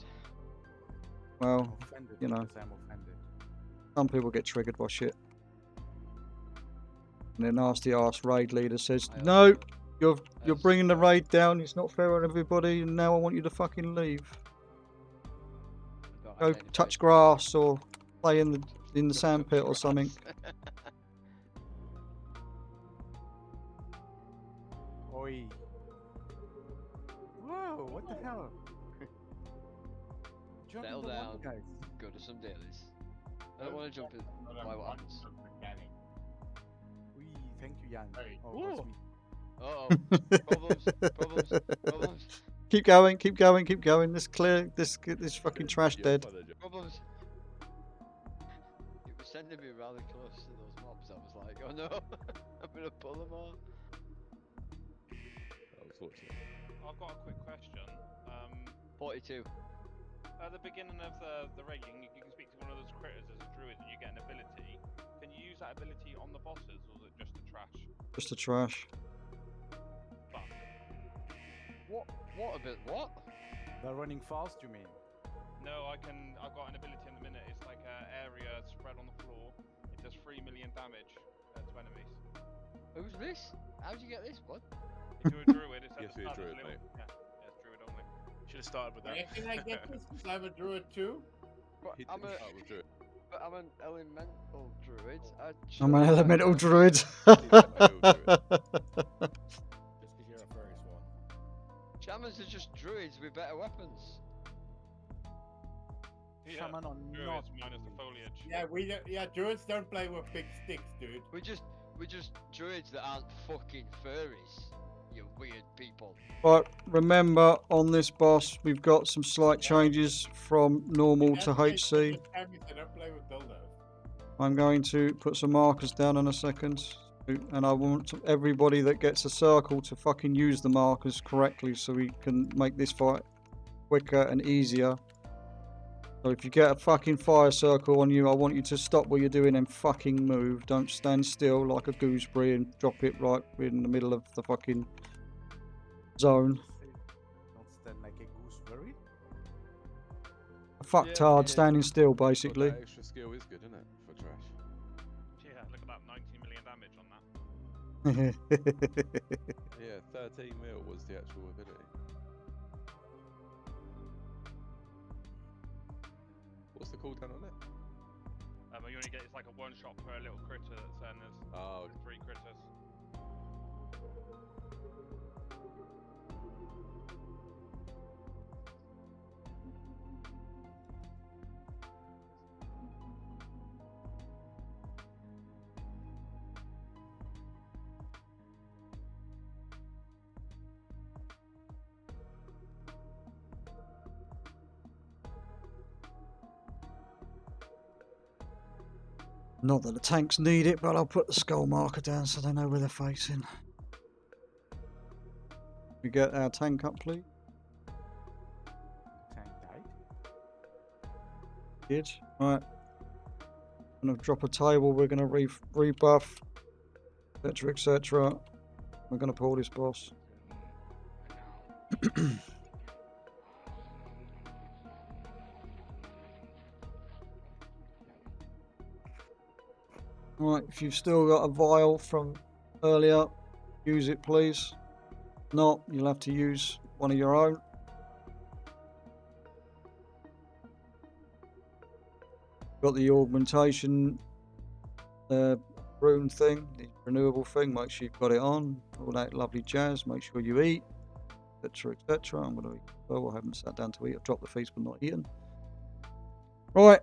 well, Offended you know, because I'm offended. some people get triggered by shit. And the nasty ass raid leader says, I "No, also- you're bringing the raid down. It's not fair on everybody, and now I want you to fucking leave. Don't Go identify touch as- grass or play in the sandpit or something." Oi. Whoa, what the hell? Jump Settle in the water, down. guys. Go to some dailies. I don't want to jump in. not Why? a What bunch happens? of mechanics. Wee, thank you, Jan. Hey. Oh, Whoa. that's me. Uh oh. Problems. Keep going. This clear. This fucking trash Yeah, dead. fine, then, Joe. Problems. It was sending me rather close to those mobs. I was like, oh no, I'm gonna pull them all. That was fortunate. I've got a quick question. 42. At the beginning of the raid, you can speak to one of those critters as a druid and you get an ability. Can you use that ability on the bosses, or is it just the trash? Just the trash. Fuck. What a bit, what? They're running fast, you mean? No, I've got an ability in the minute. It's like an area spread on the floor. It does 3 million damage to enemies. Who's this? How'd you get this, bud? If you're a druid, it's at Yes, the you're a start of druid, the mate. little... Yeah, it's druid only. Should have started with that. Where can I get this? 'Cause I'm a druid too. But He I'm didn't a, start with Druid. but I'm an elemental druid. I'm an elemental druid. Just because you're a first one. Shamans are just druids with better weapons. Yeah, Shaman or druids not? minus the foliage. Yeah, druids don't play with big sticks, dude. We're just druids that aren't fucking furries. You weird people. Right, remember on this boss we've got some slight changes from normal to HC. They don't play with dildos. I'm going to put some markers down in a second, and I want everybody that gets a circle to fucking use the markers correctly so we can make this fight quicker and easier. So if you get a fucking fire circle on you, I want you to stop what you're doing and fucking move. Don't stand still like a gooseberry and drop it right in the middle of the fucking zone. Don't stand like a gooseberry. Fucked hard standing still, basically. That extra skill is good, isn't it, for trash? Yeah, look at that 19 million damage on that. Yeah, 13 mil was the actual ability. What's the cooldown on it? You only get, it's like a one shot per little critter, and there's 3 critters. Not that the tanks need it, but I'll put the skull marker down so they know where they're facing. We get our tank up, please. Tank died. Good. Right. I'm gonna drop a table. We're gonna rebuff, etc., etc. We're gonna pull this boss. Right, if you've still got a vial from earlier, use it please. Not, you'll have to use one of your own. Got the augmentation rune thing, the renewable thing, make sure you've got it on. All that lovely jazz, make sure you eat, etc., etc. I'm going to eat as well. I haven't sat down to eat, I've dropped the feast but not eaten. Right.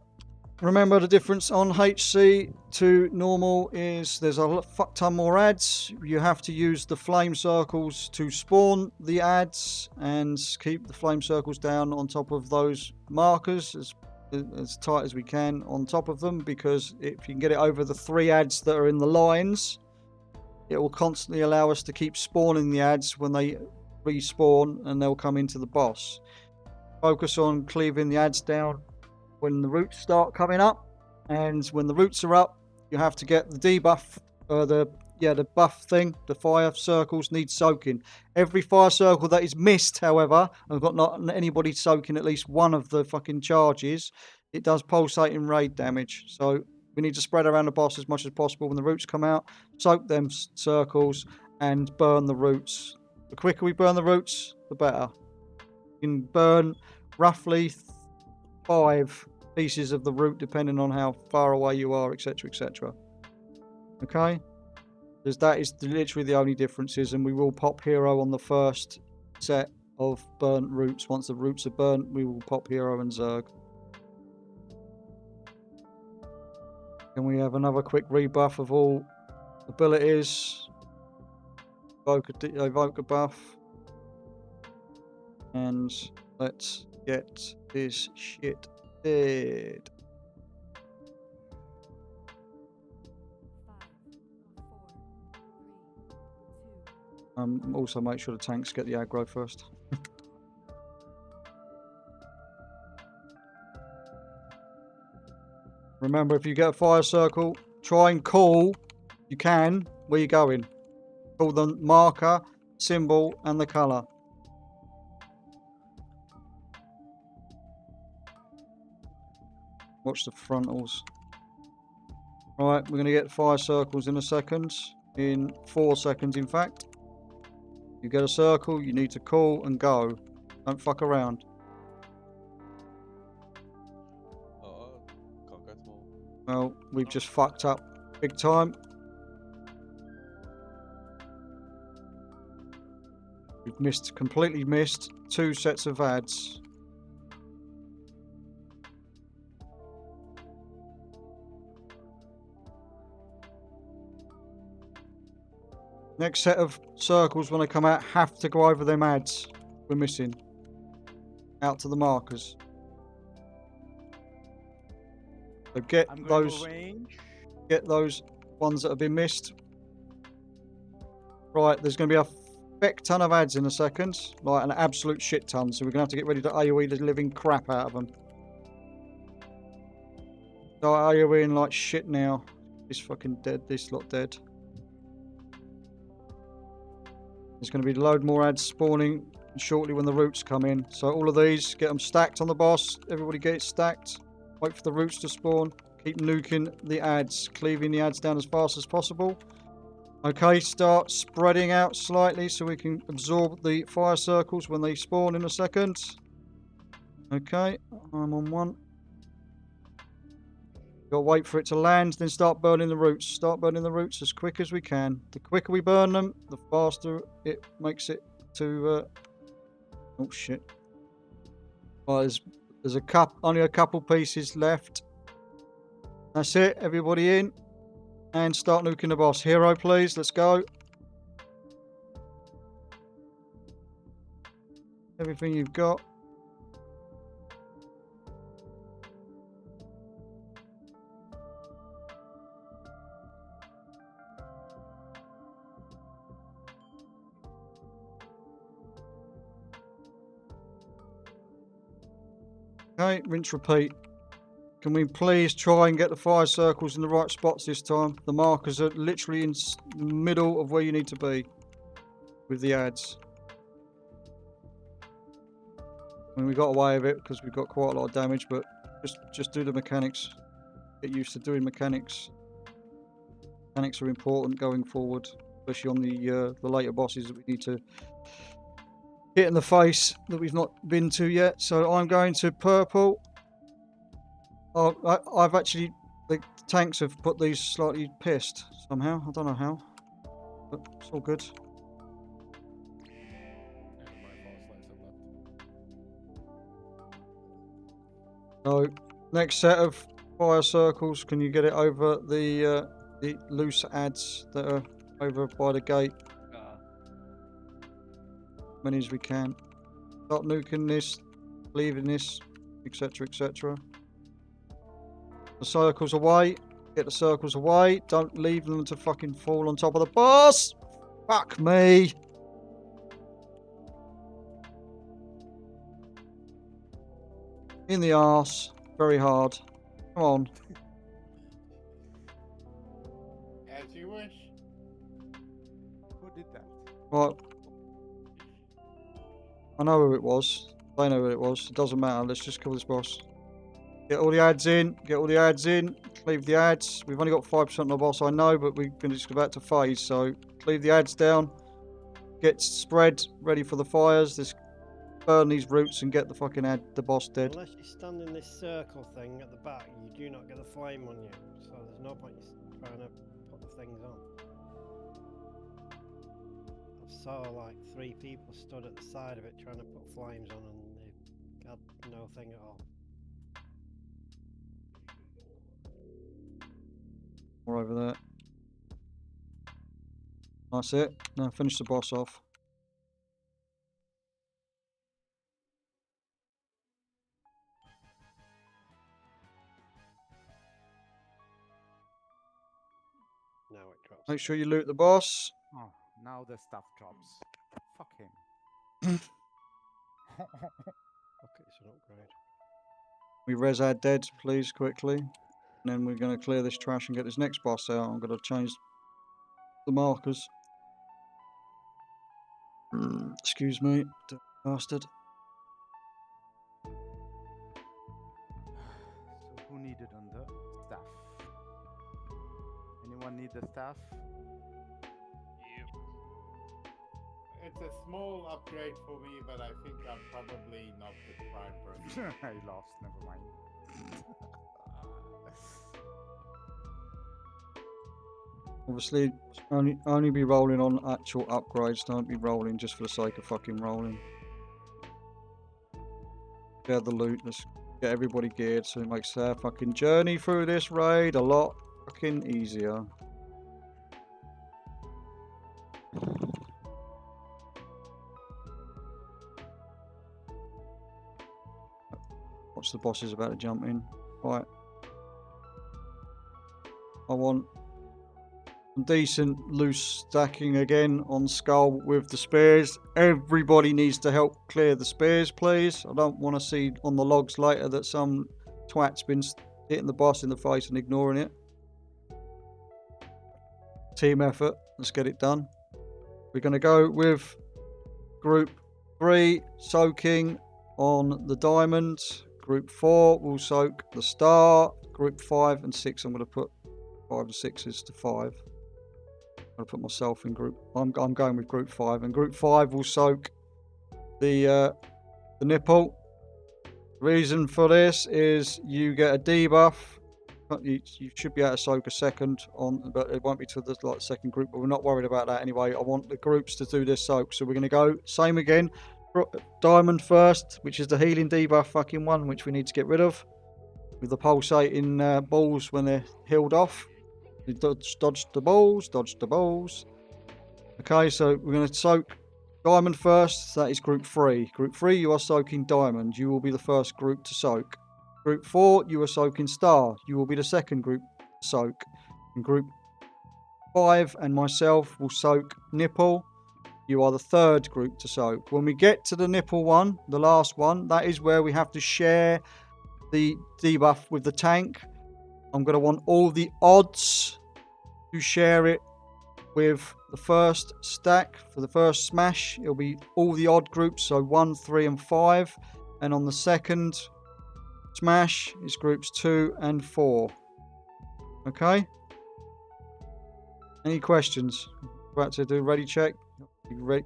Remember the difference on HC to normal is there's a fuck ton more ads. You have to use the flame circles to spawn the ads and keep the flame circles down on top of those markers as tight as we can on top of them, because if you can get it over the 3 ads that are in the lines, it will constantly allow us to keep spawning the ads when they respawn and they'll come into the boss. Focus on cleaving the ads down when the roots start coming up, and when the roots are up, you have to get the debuff, the buff thing. The fire circles need soaking. Every fire circle that is missed, however, I've got not anybody soaking at least one of the fucking charges, it does pulsating raid damage. So we need to spread around the boss as much as possible. When the roots come out, soak them circles and burn the roots. The quicker we burn the roots, the better. You can burn roughly 5 pieces of the root depending on how far away you are, etc., etc. Okay, because that is literally the only differences, and we will pop hero on the first set of burnt roots. Once the roots are burnt, we will pop hero and Zerg. Can we have another quick rebuff of all abilities? Evoke a buff, and let's get this shit dead. 5, 4, 3, 2. Also make sure the tanks get the aggro first. Remember, if you get a fire circle, try and call, you can, where you going. Call the marker, symbol, and the colour. Watch the frontals. Right, we're going to get fire circles in a second. In 4 seconds, in fact. You get a circle, you need to call and go. Don't fuck around. Can't go small. Well, we've just fucked up big time. We've completely missed 2 sets of ads. Next set of circles, when they come out, have to go over them ads we're missing. Out to the markers. So get those ones that have been missed. Right, there's going to be a feck ton of ads in a second. Like an absolute shit ton. So we're going to have to get ready to AoE the living crap out of them. Start AoEing like shit now. This fucking dead. This lot dead. There's going to be a load more ads spawning shortly when the roots come in. So all of these, get them stacked on the boss. Everybody get it stacked. Wait for the roots to spawn. Keep nuking the ads. Cleaving the ads down as fast as possible. Okay, start spreading out slightly so we can absorb the fire circles when they spawn in a second. Okay, I'm on one. Got to wait for it to land, then start burning the roots. Start burning the roots as quick as we can. The quicker we burn them, the faster it makes it to... Oh, shit. Right, there's only a couple pieces left. That's it. Everybody in. And start nuking the boss. Hero, please. Let's go. Everything you've got. Okay, rinse, repeat. Can we please try and get the fire circles in the right spots this time? The markers are literally in the middle of where you need to be with the ads. I mean, we got away with it because we've got quite a lot of damage, but just do the mechanics. Get used to doing mechanics. Mechanics are important going forward, especially on the later bosses that we need to hit in the face that we've not been to yet. So I'm going to purple. Oh, I've actually, the tanks have put these slightly pissed somehow. I don't know how, but it's all good. So, next set of fire circles, can you get it over the loose ads that are over by the gate? Many as we can. Start nuking this, leaving this, etc., etc. The circles away. Get the circles away. Don't leave them to fucking fall on top of the boss. Fuck me. In the arse. Very hard. Come on. As you wish. Who did that? Right. I know who it was. They know who it was. It doesn't matter. Let's just kill this boss. Get all the ads in. Get all the ads in. Cleave the ads. We've only got 5% on the boss, I know, but we're just about to phase. So cleave the ads down. Get spread. Ready for the fires. Let's burn these roots and get the fucking the boss dead. Unless you stand in this circle thing at the back, you do not get the flame on you. So there's no point trying to put the things on. I saw like 3 people stood at the side of it trying to put flames on, and they had no thing at all. More over there. That's it. Now finish the boss off. Now it drops. Make sure you loot the boss. Oh, now the stuff drops. Fuck him. Okay, it's an upgrade. We res our dead, please, quickly. And then we're going to clear this trash and get this next boss out. I'm going to change the markers. Excuse me, bastard. So who needed on the staff? Anyone need the staff? It's a small upgrade for me, but I think I'm probably not the prime person. I lost, never mind. Obviously, only be rolling on actual upgrades. Don't be rolling just for the sake of fucking rolling. Get the loot. Let's get everybody geared so it makes their fucking journey through this raid a lot fucking easier. Watch the boss is about to jump in. Right. I want some decent loose stacking again on Skull with the spears. Everybody needs to help clear the spears, please. I don't want to see on the logs later that some twat's been hitting the boss in the face and ignoring it. Team effort. Let's get it done. We're going to go with Group 3 soaking on the diamond. Group 4 will soak the star. Group 5 and 6, I'm going to put 5 and 6s to 5. I'm going to put myself in group. I'm going with Group 5, and Group 5 will soak the nipple. Reason for this is you get a debuff. You should be able to soak a second on, but it won't be to the second group. But we're not worried about that anyway. I want the groups to do this soak, so we're going to go same again. Diamond first, which is the healing debuff fucking one, which we need to get rid of with the pulsating balls when they're healed off. You dodge the balls, dodge the balls. Okay, so we're going to soak diamond first. That is Group 3. Group 3, you are soaking diamond. You will be the first group to soak. Group 4, you are soaking star. You will be the second group to soak. And Group 5 and myself will soak nipple. You are the third group to soak. When we get to the nipple one, the last one, that is where we have to share the debuff with the tank. I'm going to want all the odds to share it with the first stack. For the first smash, it'll be all the odd groups, so 1, 3 and 5. And on the second smash is groups 2 and 4. Okay? Any questions? About to do ready check.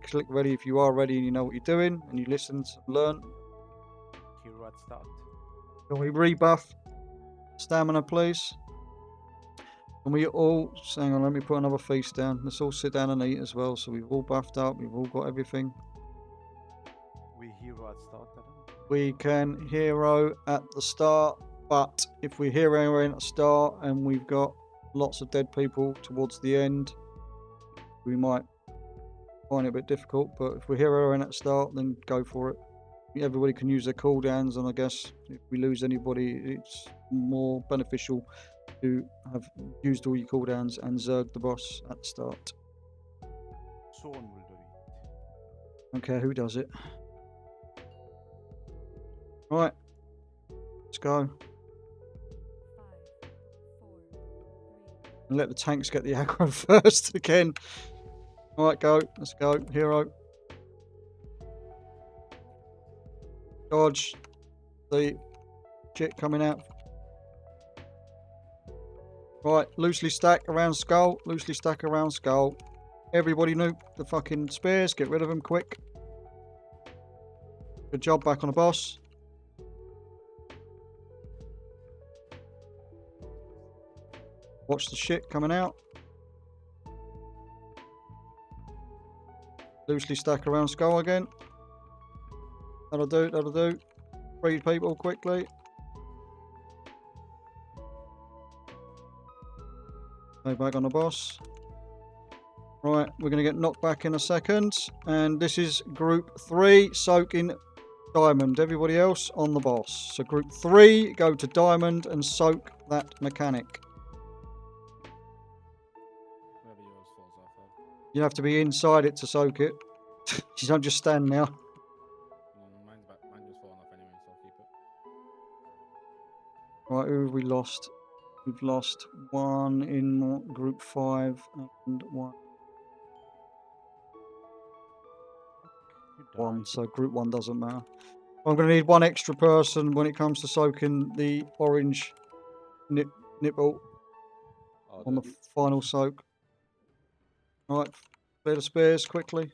Click ready if you are ready and you know what you're doing and you listen and learn. Hero at start. Can we rebuff stamina, please? And we all, hang on, let me put another feast down. Let's all sit down and eat as well. So we've all buffed up, we've all got everything. We hero at start, Adam. We can hero at the start, but if we hero at the start and we've got lots of dead people towards the end, we might find it a bit difficult. But if we're heroing at the start, then go for it. Everybody can use their cooldowns, and I guess if we lose anybody, it's more beneficial to have used all your cooldowns and zerg the boss at the start. Someone will do it. Don't care who does it. Right, let's go. 5, 4, 3. And let the tanks get the aggro first again. Alright, go. Let's go. Hero. Dodge the shit coming out. Right, loosely stack around skull. Loosely stack around skull. Everybody nuke the fucking spears. Get rid of them quick. Good job, back on the boss. Watch the shit coming out. Loosely stack around skull again. That'll do, that'll do. Free people quickly. Go back on the boss. Right, we're going to get knocked back in a second. And this is Group 3, soaking diamond. Everybody else on the boss. So Group 3, go to diamond and soak that mechanic. Wherever yours falls off of. You have to be inside it to soak it. You don't just stand now. Mine just falling off anyway, so I'll keep it. Right, who have we lost? We've lost one in Group 5 and one. So Group 1 doesn't matter. I'm going to need one extra person when it comes to soaking the orange nipple on the final soak. Alright, clear the spears quickly.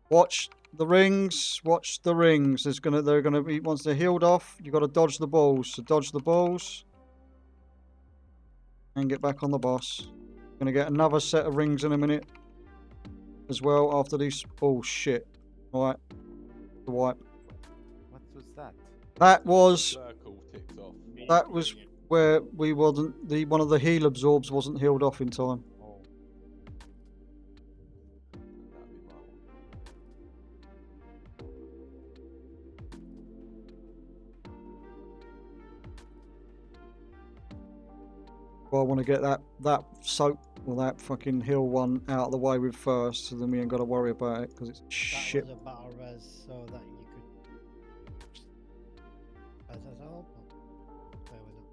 Watch the rings. Watch the rings. They're gonna be, once they're healed off, you've got to dodge the balls. So dodge the balls and get back on the boss. Gonna get another set of rings in a minute as well after these. Oh shit! All right, the wipe. What was that? That was. Circle ticked off. That was where we wasn't. One of the heal absorbs wasn't healed off in time. Well, I want to get that soak or that fucking hill one out of the way with first, so then we ain't got to worry about it because it's shit. That was a battle res, so that you could fair with that.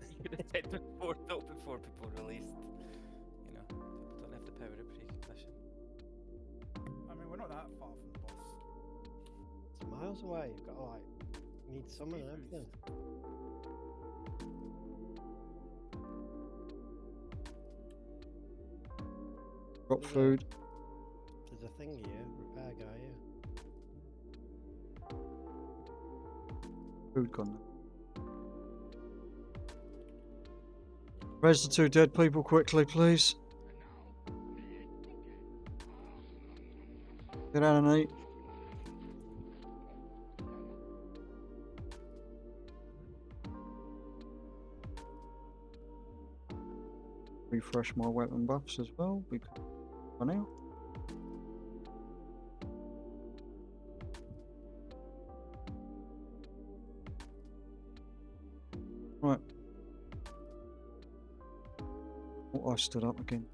You could have said before though, before people released. You know, people don't have the power of precognition. I mean, we're not that far from the boss. It's miles away. You've got to like need summon and everything. Drop There's a- food. There's a thing here, repair guy here. Food gone. Raise the 2 dead people quickly, please. Get out and eat. Refresh my weapon buffs as well. We can run out. Right. Oh, I stood up again.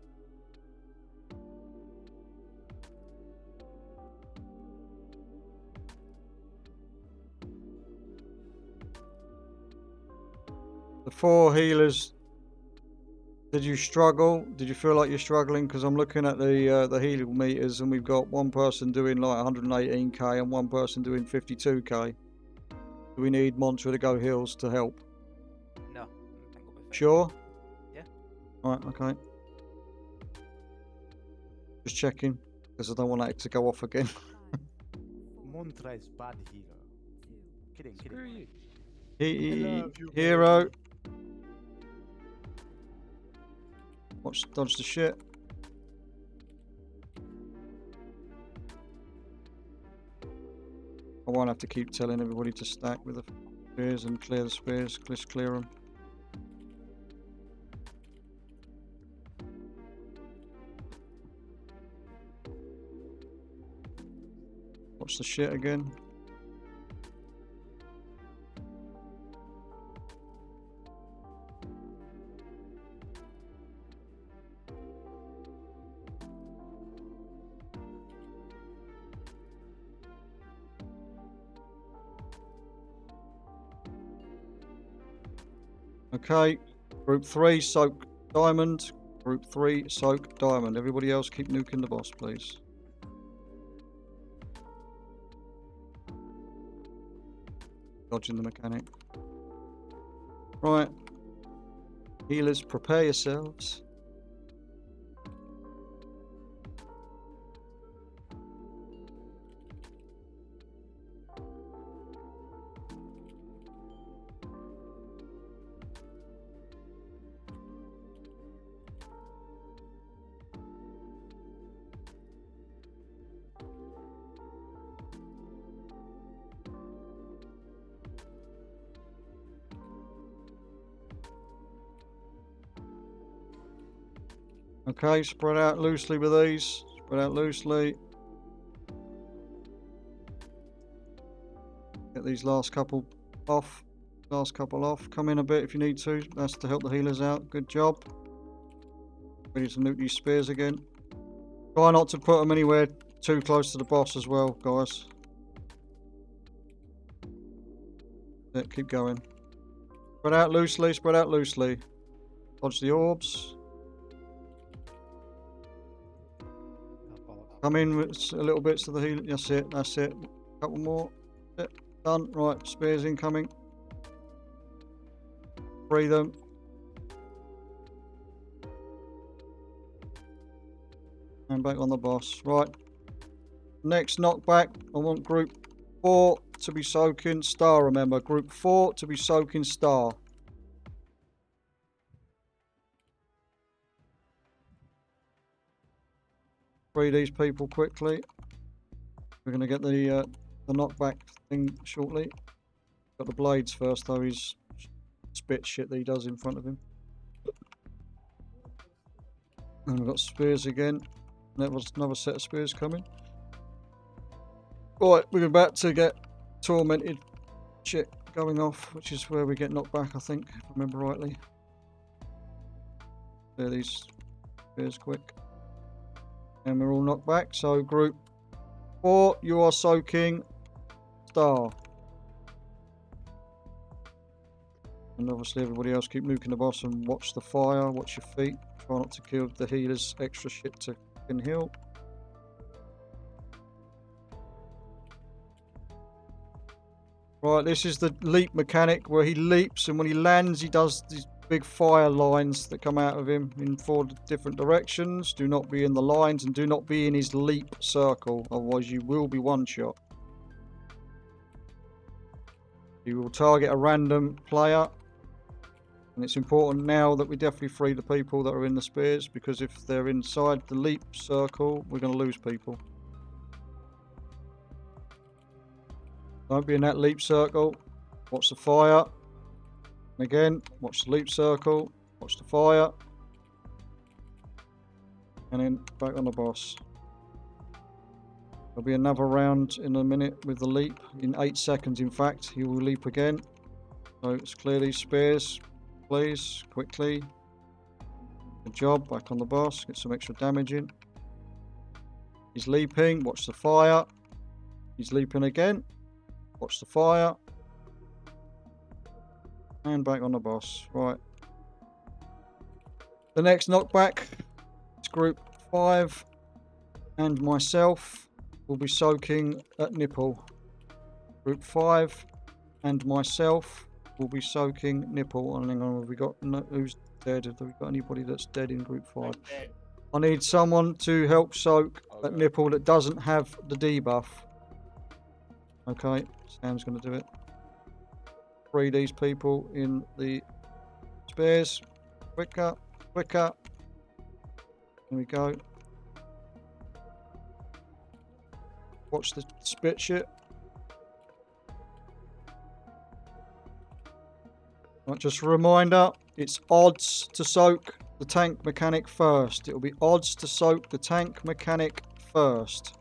The 4 healers. Did you struggle? Did you feel like you're struggling? Because I'm looking at the healing meters, and we've got one person doing like 118k and one person doing 52k. Do we need Mantra to go heals to help? No, I think we'll be fine. Sure. Yeah. Right. Okay. Just checking, because I don't want that to go off again. Montra is bad hero. Kidding, kidding. Hero. Watch, dodge the shit. I won't have to keep telling everybody to stack with the spears and clear the spears. Just clear them. Watch the shit again. Okay, group 3 soak diamond. Group 3 soak diamond. Everybody else keep nuking the boss, please. Dodging the mechanic. Right. Healers, prepare yourselves. Okay, spread out loosely with these. Spread out loosely. Get these last couple off. Last couple off. Come in a bit if you need to. That's to help the healers out. Good job. Ready to nuke these spears again. Try not to put them anywhere too close to the boss as well, guys. Yeah, keep going. Spread out loosely. Spread out loosely. Dodge the orbs. Come in with a little bits of the healing. That's it. That's it. Couple more. That's it. Done. Right. Spears incoming. Free them. And back on the boss. Right. Next knockback. I want group 4 to be soaking star. Remember, group 4 to be soaking star. Free these people quickly. We're going to get the knockback thing shortly. Got the blades first, though. He's spit shit that he does in front of him. And we've got spears again. Another set of spears coming. Right, we're about to get tormented shit going off, which is where we get knocked back, I think, if I remember rightly. Clear these spears quick. And we're all knocked back. So group 4, you are soaking star. And obviously everybody else keep nuking the boss and watch the fire, watch your feet. Try not to kill the healers extra shit to fucking heal. Right, this is the leap mechanic where he leaps and when he lands he does these big fire lines that come out of him in 4 different directions. Do not be in the lines and do not be in his leap circle, otherwise you will be one shot. You will target a random player. And it's important now that we definitely free the people that are in the spears, because if they're inside the leap circle, we're going to lose people. Don't be in that leap circle. Watch the fire. And again, watch the leap circle. Watch the fire. And then back on the boss. There'll be another round in a minute with the leap. In 8 seconds, in fact, he will leap again. So let's clear these spears, please, quickly. Good job. Back on the boss. Get some extra damage in. He's leaping. Watch the fire. He's leaping again. Watch the fire. And back on the boss. Right. The next knockback is group 5. And myself will be soaking at nipple. Group 5 and myself will be soaking nipple. And hang on, have we got who's dead? Have we got anybody that's dead in group 5? I need someone to help soak at nipple that doesn't have the debuff. Okay, Sam's going to do it. Free these people in the spears. Quicker, quicker. Here we go. Watch the spit shit. Right, just a reminder, it's odds to soak the tank mechanic first. It'll be odds to soak the tank mechanic first.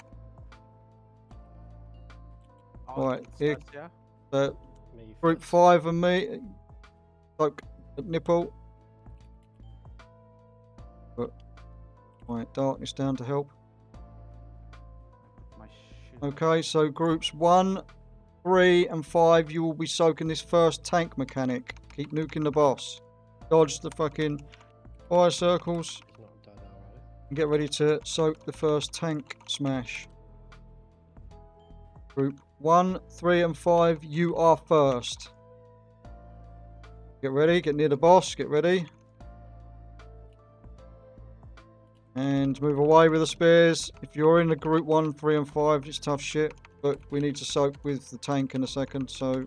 Right, here, group 5 and me, soak at nipple. But, right, darkness down to help. Okay, so groups 1, 3 and 5, you will be soaking this first tank mechanic. Keep nuking the boss. Dodge the fucking fire circles. And get ready to soak the first tank smash. Group 1, 3 and 5, you are first. Get ready, get near the boss, get ready. And move away with the spears. If you're in the group 1, 3 and 5, it's tough shit. But we need to soak with the tank in a second, so...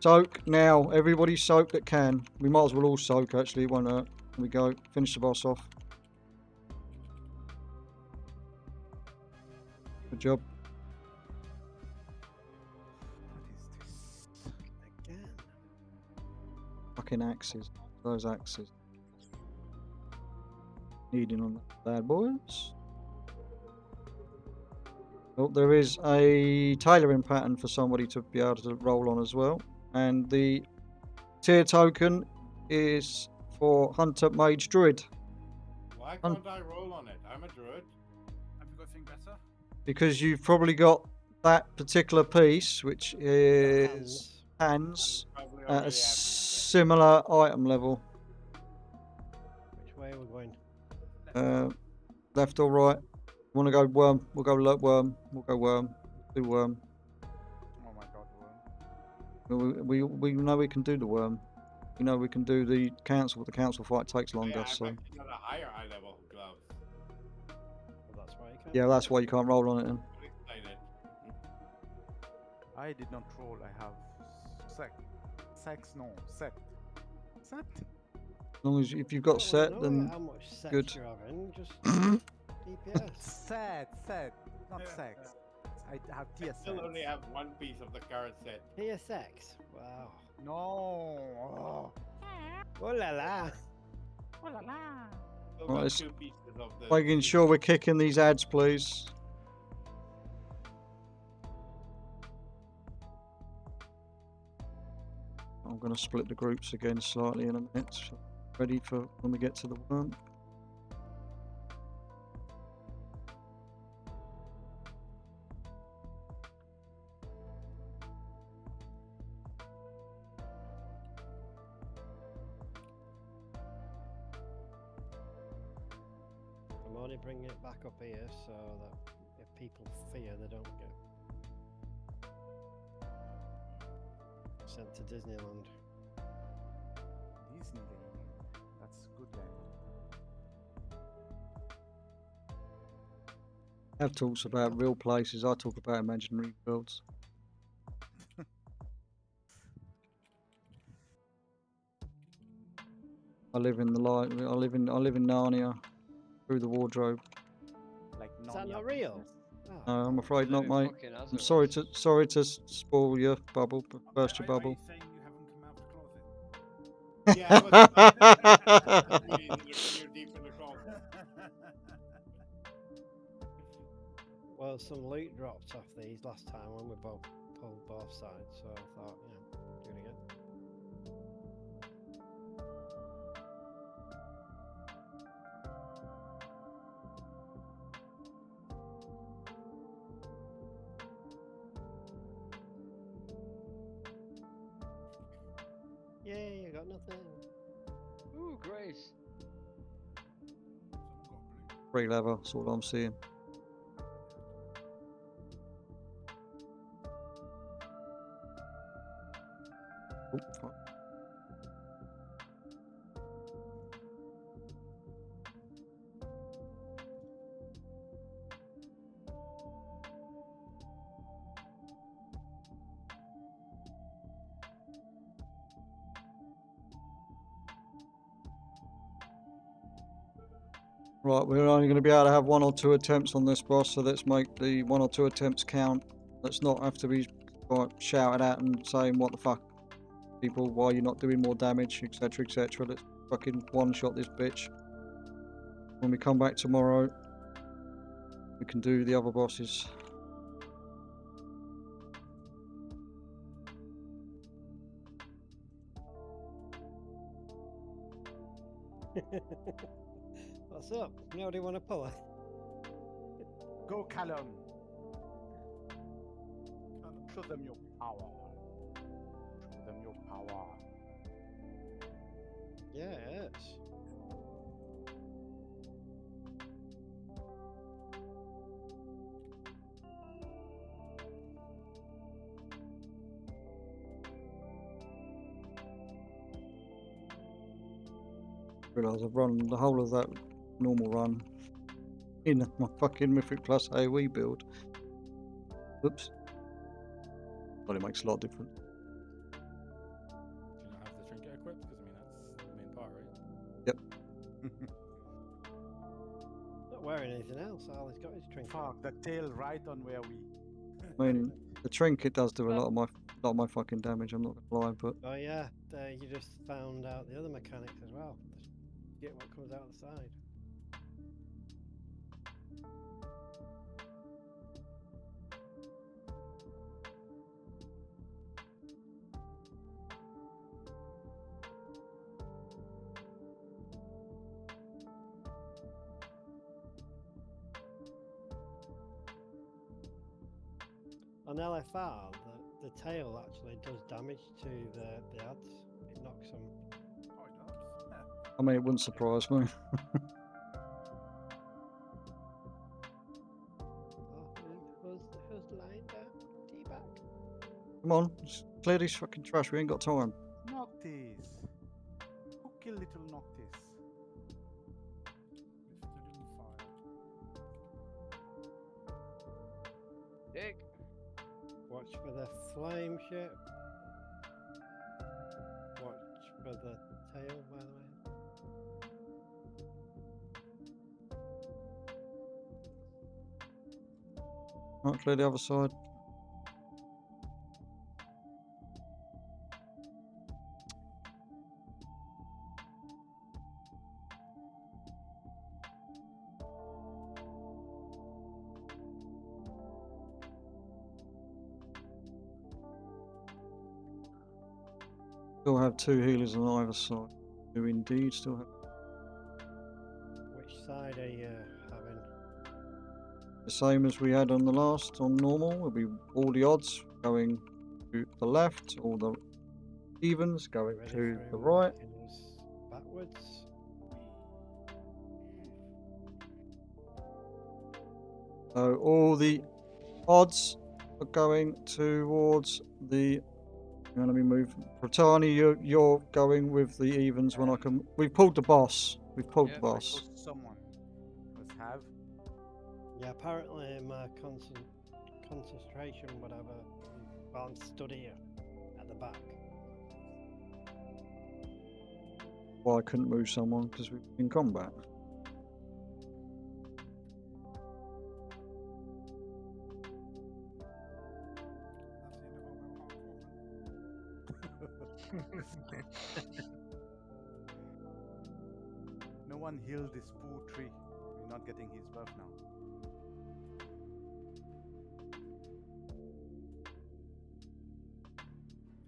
Soak now. Everybody soak that can. We might as well all soak, actually. It won't hurt. Here we go. Finish the boss off. Good job. Again. Fucking axes. Those axes. Needing on the bad boys. Oh, there is a tailoring pattern for somebody to be able to roll on as well. And the tier token is for Hunter Mage Druid. Why can't I roll on it? I'm a druid. Have you got anything better? Because you've probably got that particular piece, which is hands, at a similar item level. Which way are we going? Left or right? Want to go worm? We'll go worm. We'll go worm. Do worm. Oh my god, worm. We know we can do the worm. We know we can do the council, but the council fight takes longer. Yeah, So I'm actually got a higher eye level gloves. Well, that's why you can't. yeah, that's why you can't roll on it. Then. I did not roll. I have sect. As long as if you've got set, then how much sex good. you're having, just DPS. Set, not sex. I have I still only have one piece of the carrot set. Tier sex. Wow. No. Oh la la. Oh la la. Still Right, got let's 2 pieces of the. making sure we're kicking these ads, please. I'm going to split the groups again slightly in a minute. So ready for when we get to the worm. I'm only bringing it back up here so that if people fear, they don't get sent to Disneyland. Disneyland. That's good land. Have talks about real places. I talk about imaginary worlds. I live in the light. I live in Narnia, through the wardrobe. Like Is that Narnia not real? Princess. Oh, No, I'm afraid Live not, in mate. fucking I'm Azeroth. sorry to spoil your bubble, but burst your Are bubble. you saying you haven't come out of the closet? Yeah, I was you're deep in the closet. well, some loot dropped off these last time when we both pulled both sides, so I thought, do it again. Yay, I got nothing. Ooh, Grace. Free leather, that's all I'm seeing. Oh, fuck. Right, we're only going to be able to have 1 or 2 attempts on this boss, so let's make the 1 or 2 attempts count. Let's not have to be shouted at and saying, what the fuck, people, why you're not doing more damage, etc, etc. Let's fucking one-shot this bitch. When we come back tomorrow, we can do the other bosses. What's up? Nobody want to pull it? Go, Callum. Show them your power. Show them your power. Yeah, it is. Realise I've run the whole of that normal run in my fucking Mythic Plus AoE build. Oops. Well, it makes a lot of difference. Do you not have the trinket equipped? Because I mean that's the main part, right? Yep. Not wearing anything else. All he's got is trinket. Fuck, the tail right on where we. I mean, the trinket does do a lot of my fucking damage. I'm not gonna lie, but Oh yeah, you just found out the other mechanics as well. Just get what comes out the side. On LFR, the tail actually does damage to the ads. It knocks them. Oh, it does. Yeah. I mean, it wouldn't surprise me. Oh, who's lying there? Teabag. Come on, just clear this fucking trash. We ain't got time. Noctis. Who killed little Noctis? Listed in fire. Dick. Watch for the flame ship. Watch for the tail, by the way. Right, clear the other side. Still have 2 healers on either side. Do indeed still have. Which side are you having? The same as we had on the last, on normal. It'll be all the odds going to the left, all the evens going Ready to for the him right. walking us backwards. So all the odds are going towards the. Hang on, let me move. Pratani, you're going with the evens when I can. We've pulled the boss. We've pulled the boss. Someone must have. Yeah, apparently my concentration, whatever, well, I'm stood here at the back. Well, I couldn't move someone because we're in combat. No one healed this poor tree. We're not getting his buff now.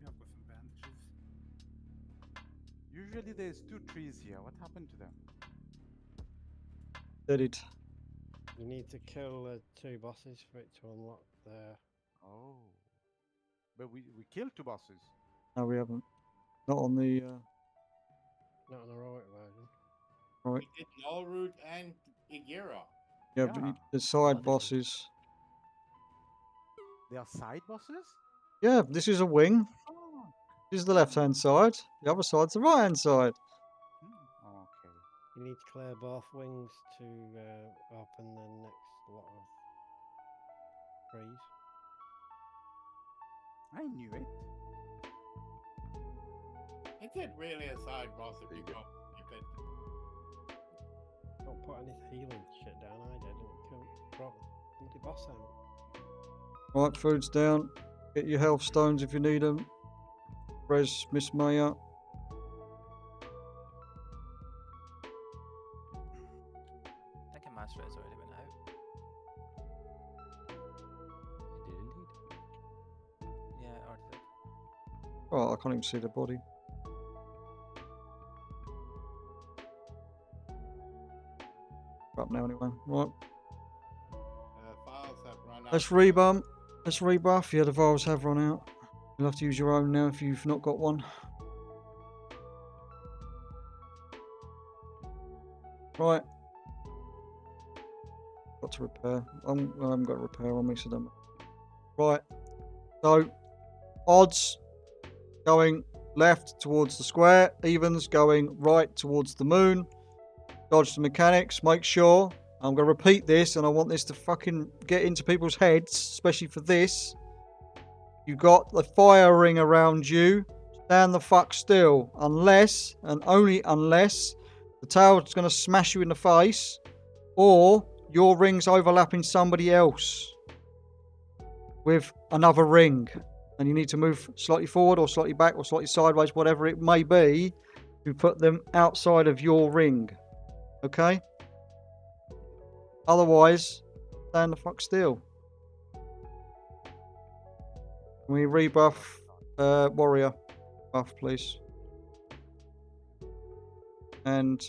Yeah, I've got some bandages. Usually there's 2 trees here. What happened to them? Did it? You need to kill 2 bosses for it to unlock the. Oh. But we killed 2 bosses. No, we haven't. Not on the. Not an heroic version. Right. We did Nolroot and Igira. Yeah, but the side bosses. They are side bosses? Yeah, this is a wing. This is the left-hand side. The other side's the right-hand side. Okay. You need to clear both wings to open the next lot of trees. I knew it. Is it really a side boss if you can't skip it? Don't put any healing shit down. I did, and it brought the boss out. Right, food's down. Get your health stones if you need them. Res Miss Maya. I think a master has already been out. It did indeed. Yeah, it already did. Oh, I can't even see the body. Up now anyway. Right. Files have run out. Let's rebuff. Let's rebuff. Yeah, the vials have run out. You'll have to use your own now if you've not got one. Right. Got to repair. I haven't got to repair on me, so don't. Right. So, odds going left towards the square, evens going right towards the moon. Dodge the mechanics. Make sure. I'm going to repeat this, and I want this to fucking get into people's heads, especially for this. You've got the fire ring around you. Stand the fuck still. Unless, and only unless, the tower's going to smash you in the face, or your ring's overlapping somebody else with another ring. And you need to move slightly forward, or slightly back, or slightly sideways, whatever it may be, to put them outside of your ring. Okay? Otherwise, stand the fuck still. Can we rebuff warrior buff, please? And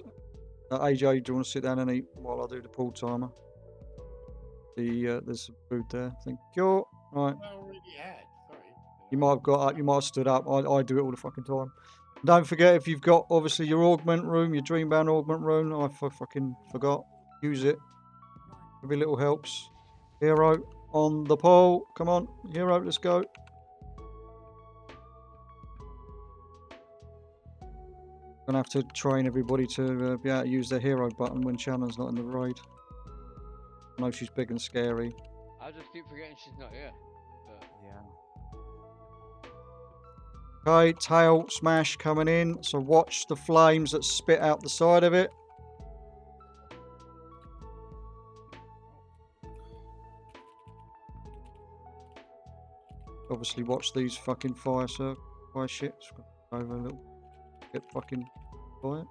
AJ, do you want to sit down and eat while I do the pull timer? There's some food there. Thank you. Right. I already had. Sorry. You might have got up. You might have stood up. I do it all the fucking time. Don't forget, if you've got obviously your augment room, your Dreambound augment room. I fucking forgot. Use it. Every little helps. Hero on the pole. Come on, Hero, let's go. Gonna have to train everybody to be able to use their hero button when Shannon's not in the raid. I know she's big and scary. I just keep forgetting she's not here. But... Yeah. Okay, tail smash coming in. So watch the flames that spit out the side of it. Obviously watch these fucking fire shits. Over a little. Get fucking quiet.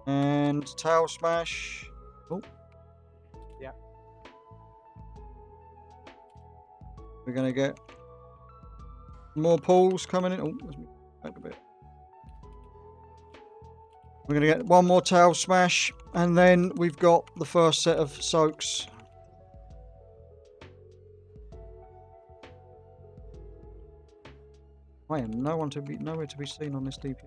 And tail smash. Oh. Yeah. We're gonna get more pulls coming in. Oh, let's move back a bit. We're gonna get one more tail smash, and then we've got the first set of soaks. I am nowhere to be seen on this DP.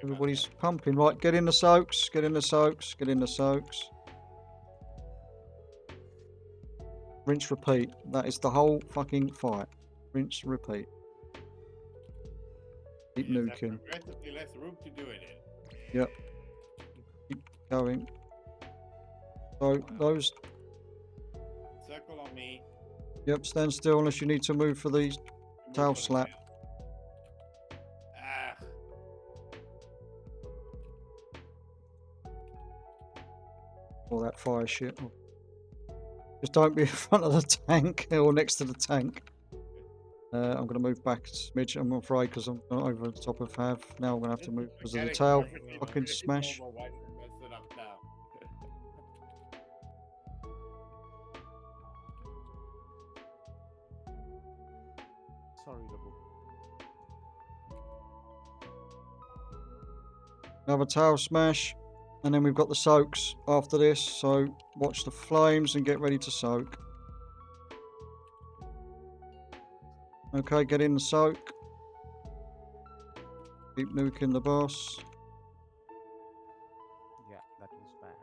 Everybody's pumping. Right, get in the soaks, get in the soaks, get in the soaks. Rinse, repeat. That is the whole fucking fight. Rinse, repeat. Keep You just have nuking. progressively less room to do it in. Yep. Keep going. So those. Circle on me. Yep. Stand still unless you need to move for the Move tail for the slap. tail. Ah. All that fire shit. Just don't be in front of the tank or next to the tank. I'm going to move back a smidge, I'm afraid, because I'm not over the top of Hav. Now I'm going to have to move because of the Mechanics tail. perfectly Fucking fine. smash. Why did I mess it up now? Sorry, Dabu. Another tail smash. And then we've got the soaks after this. So watch the flames and get ready to soak. Okay, get in the soak. Keep nuking the boss. Yeah, that was bad.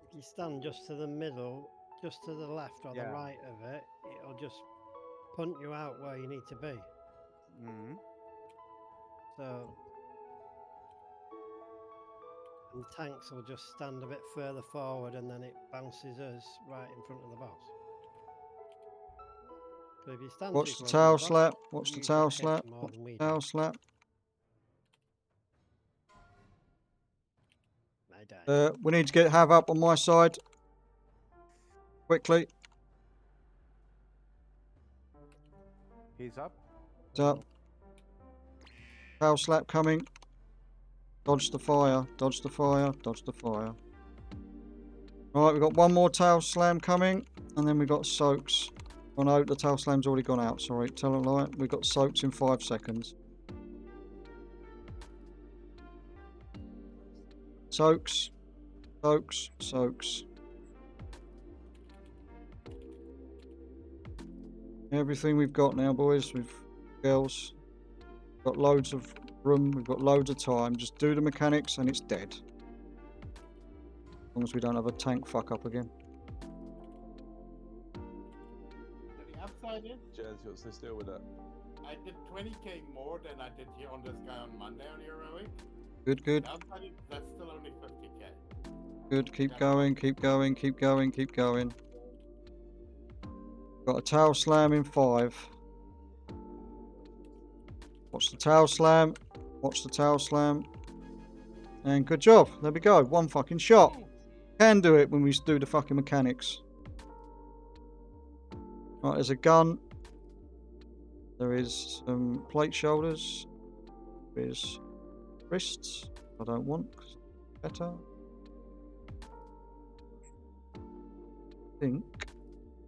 If you stand just to the middle, just to the left or Yeah. the right of it, it'll just punt you out where you need to be. Mm-hmm. So, and tanks will just stand a bit further forward, and then it bounces us right in front of the boss. So if you stand Watch too the close to tail the boss, slap. Watch you the get tail hit slap. more Watch than we the tail do. slap. I die. We need to get Hav up on my side. Quickly. He's up. It's up. Tail slap coming. Dodge the fire. Dodge the fire. Dodge the fire. Alright, we've got one more tail slam coming. And then we've got soaks. Oh no, the tail slam's already gone out. Sorry, tell a lie. We've got soaks in 5 seconds. Soaks. Soaks. Soaks. Everything we've got now, boys. We've girls. Got loads of room. We've got loads of time. Just do the mechanics and it's dead. As long as we don't have a tank fuck up again. The upside is, Jazz, you're so still with that. I did 20k more than I did here on this guy on Monday on Heroic. Good, good. The upside is, that's still only 50k. Good. Keep going. Keep going. Keep going. Keep going. Got a tail slam in 5. Watch the tail slam. Watch the tail slam. And good job. There we go. One fucking shot. Can do it when we do the fucking mechanics. Right, there's a gun. There is some plate shoulders. There is wrists. I don't want. Better. Think.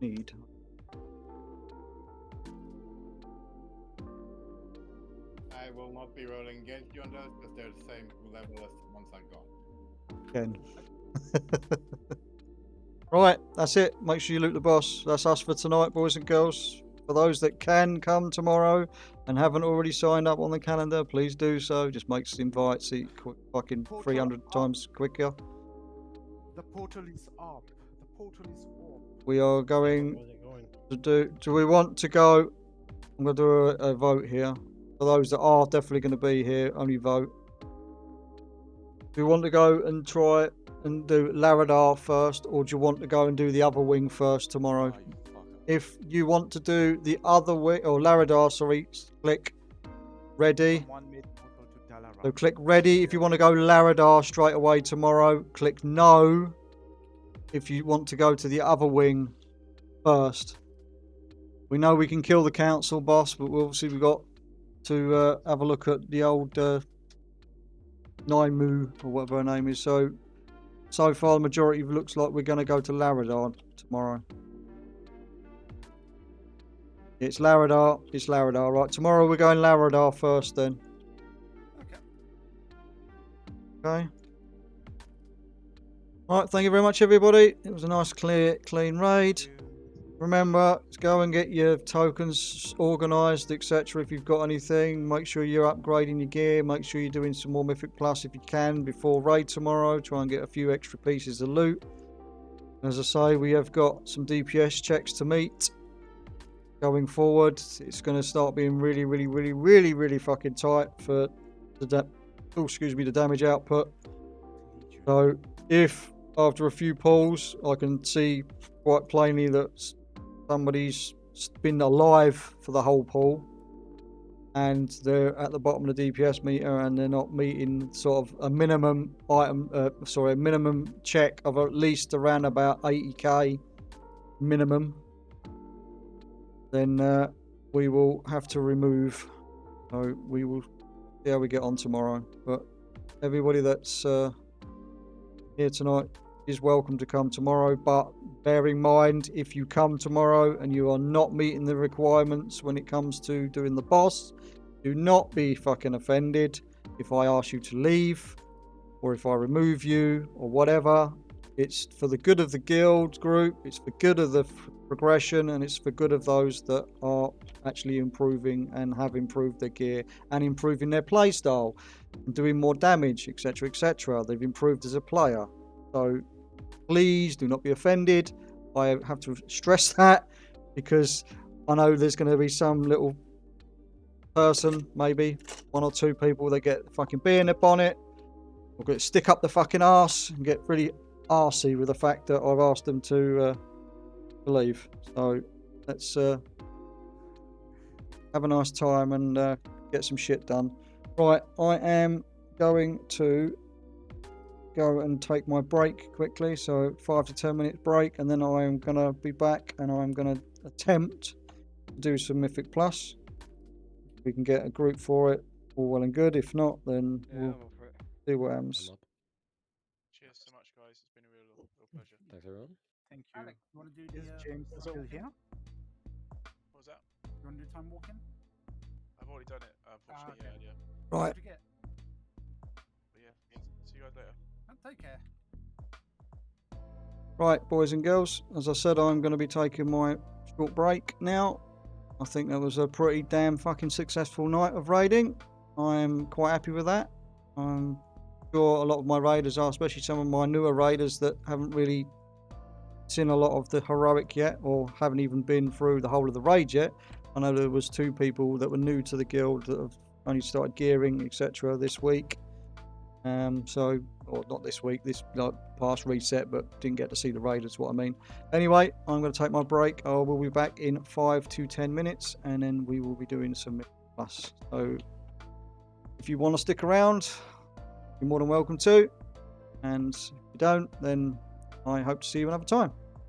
Need. I will not be rolling against you on those because they're the same level as the ones I got. Again. Right, that's it. Make sure you loot the boss. That's us for tonight, boys and girls. For those that can come tomorrow and haven't already signed up on the calendar, please do so. Just makes invites fucking 300 times quicker. The portal is up. The portal is up. We are going to do we want to go? I'm going to do a vote here. For those that are definitely going to be here, only vote. Do you want to go and try and do Laradar first, or do you want to go and do the other wing first tomorrow? If you want to do the other wing, or Laradar, sorry, click ready. So click ready if you want to go Laradar straight away tomorrow. Click no if you want to go to the other wing first. We know we can kill the council boss, but obviously we've got to have a look at the old Naimu or whatever her name is. So far the majority looks like we're going to go to Laradar tomorrow. It's Laradar. It's Laradar. Right, tomorrow we're going Laradar first then. Okay. Alright, thank you very much everybody. It was a nice clean raid. remember, go and get your tokens organised, etc. If you've got anything, make sure you're upgrading your gear. Make sure you're doing some more Mythic Plus if you can before raid tomorrow. Try and get a few extra pieces of loot. As I say, we have got some DPS checks to meet. Going forward, it's going to start being really fucking tight for the the damage output. So if after a few pulls I can see quite plainly that somebody's been alive for the whole pull and they're at the bottom of the DPS meter and they're not meeting sort of a minimum a minimum check of at least around about 80k minimum, then we will have to remove. So we will see how we get on tomorrow. But everybody that's here tonight is welcome to come tomorrow. But bear in mind, if you come tomorrow and you are not meeting the requirements when it comes to doing the boss, do not be fucking offended if I ask you to leave or if I remove you or whatever. It's for the good of the guild group, it's for good of the progression, and it's for good of those that are actually improving and have improved their gear and improving their playstyle and doing more damage, etc, etc. They've improved as a player. So please do not be offended. I have to stress that because I know there's going to be some little person, maybe 1 or 2 people that get fucking bee in their bonnet or get stick up the fucking arse and get really arsey with the fact that I've asked them to leave. So let's have a nice time and get some shit done. Right, I am going to go and take my break quickly, so 5 to 10 minutes break, and then I am going to be back and I'm going to attempt to do some Mythic Plus. If we can get a group for it, all well and good. If not, then we'll see what happens. Cheers so much, guys. It's been a real pleasure. Thanks, everyone. Thank you. Alec, you want to do the James still still here? What was that? You want to do time walking? I've already done it, unfortunately, okay. earlier. Right. What did you get? But yeah, see you guys later. Take care. Right, boys and girls, as I said, I'm going to be taking my short break now. I think that was a pretty damn fucking successful night of raiding. I'm quite happy with that. I'm sure a lot of my raiders are, especially some of my newer raiders that haven't really seen a lot of the heroic yet or haven't even been through the whole of the raid yet. I know there was 2 people that were new to the guild that have only started gearing, etc. this week. Or not this week, this past reset, but didn't get to see the raid, that's what I mean. Anyway, I'm going to take my break. I will be back in 5 to 10 minutes, and then we will be doing some plus. So if you want to stick around, you're more than welcome to. And if you don't, then I hope to see you another time.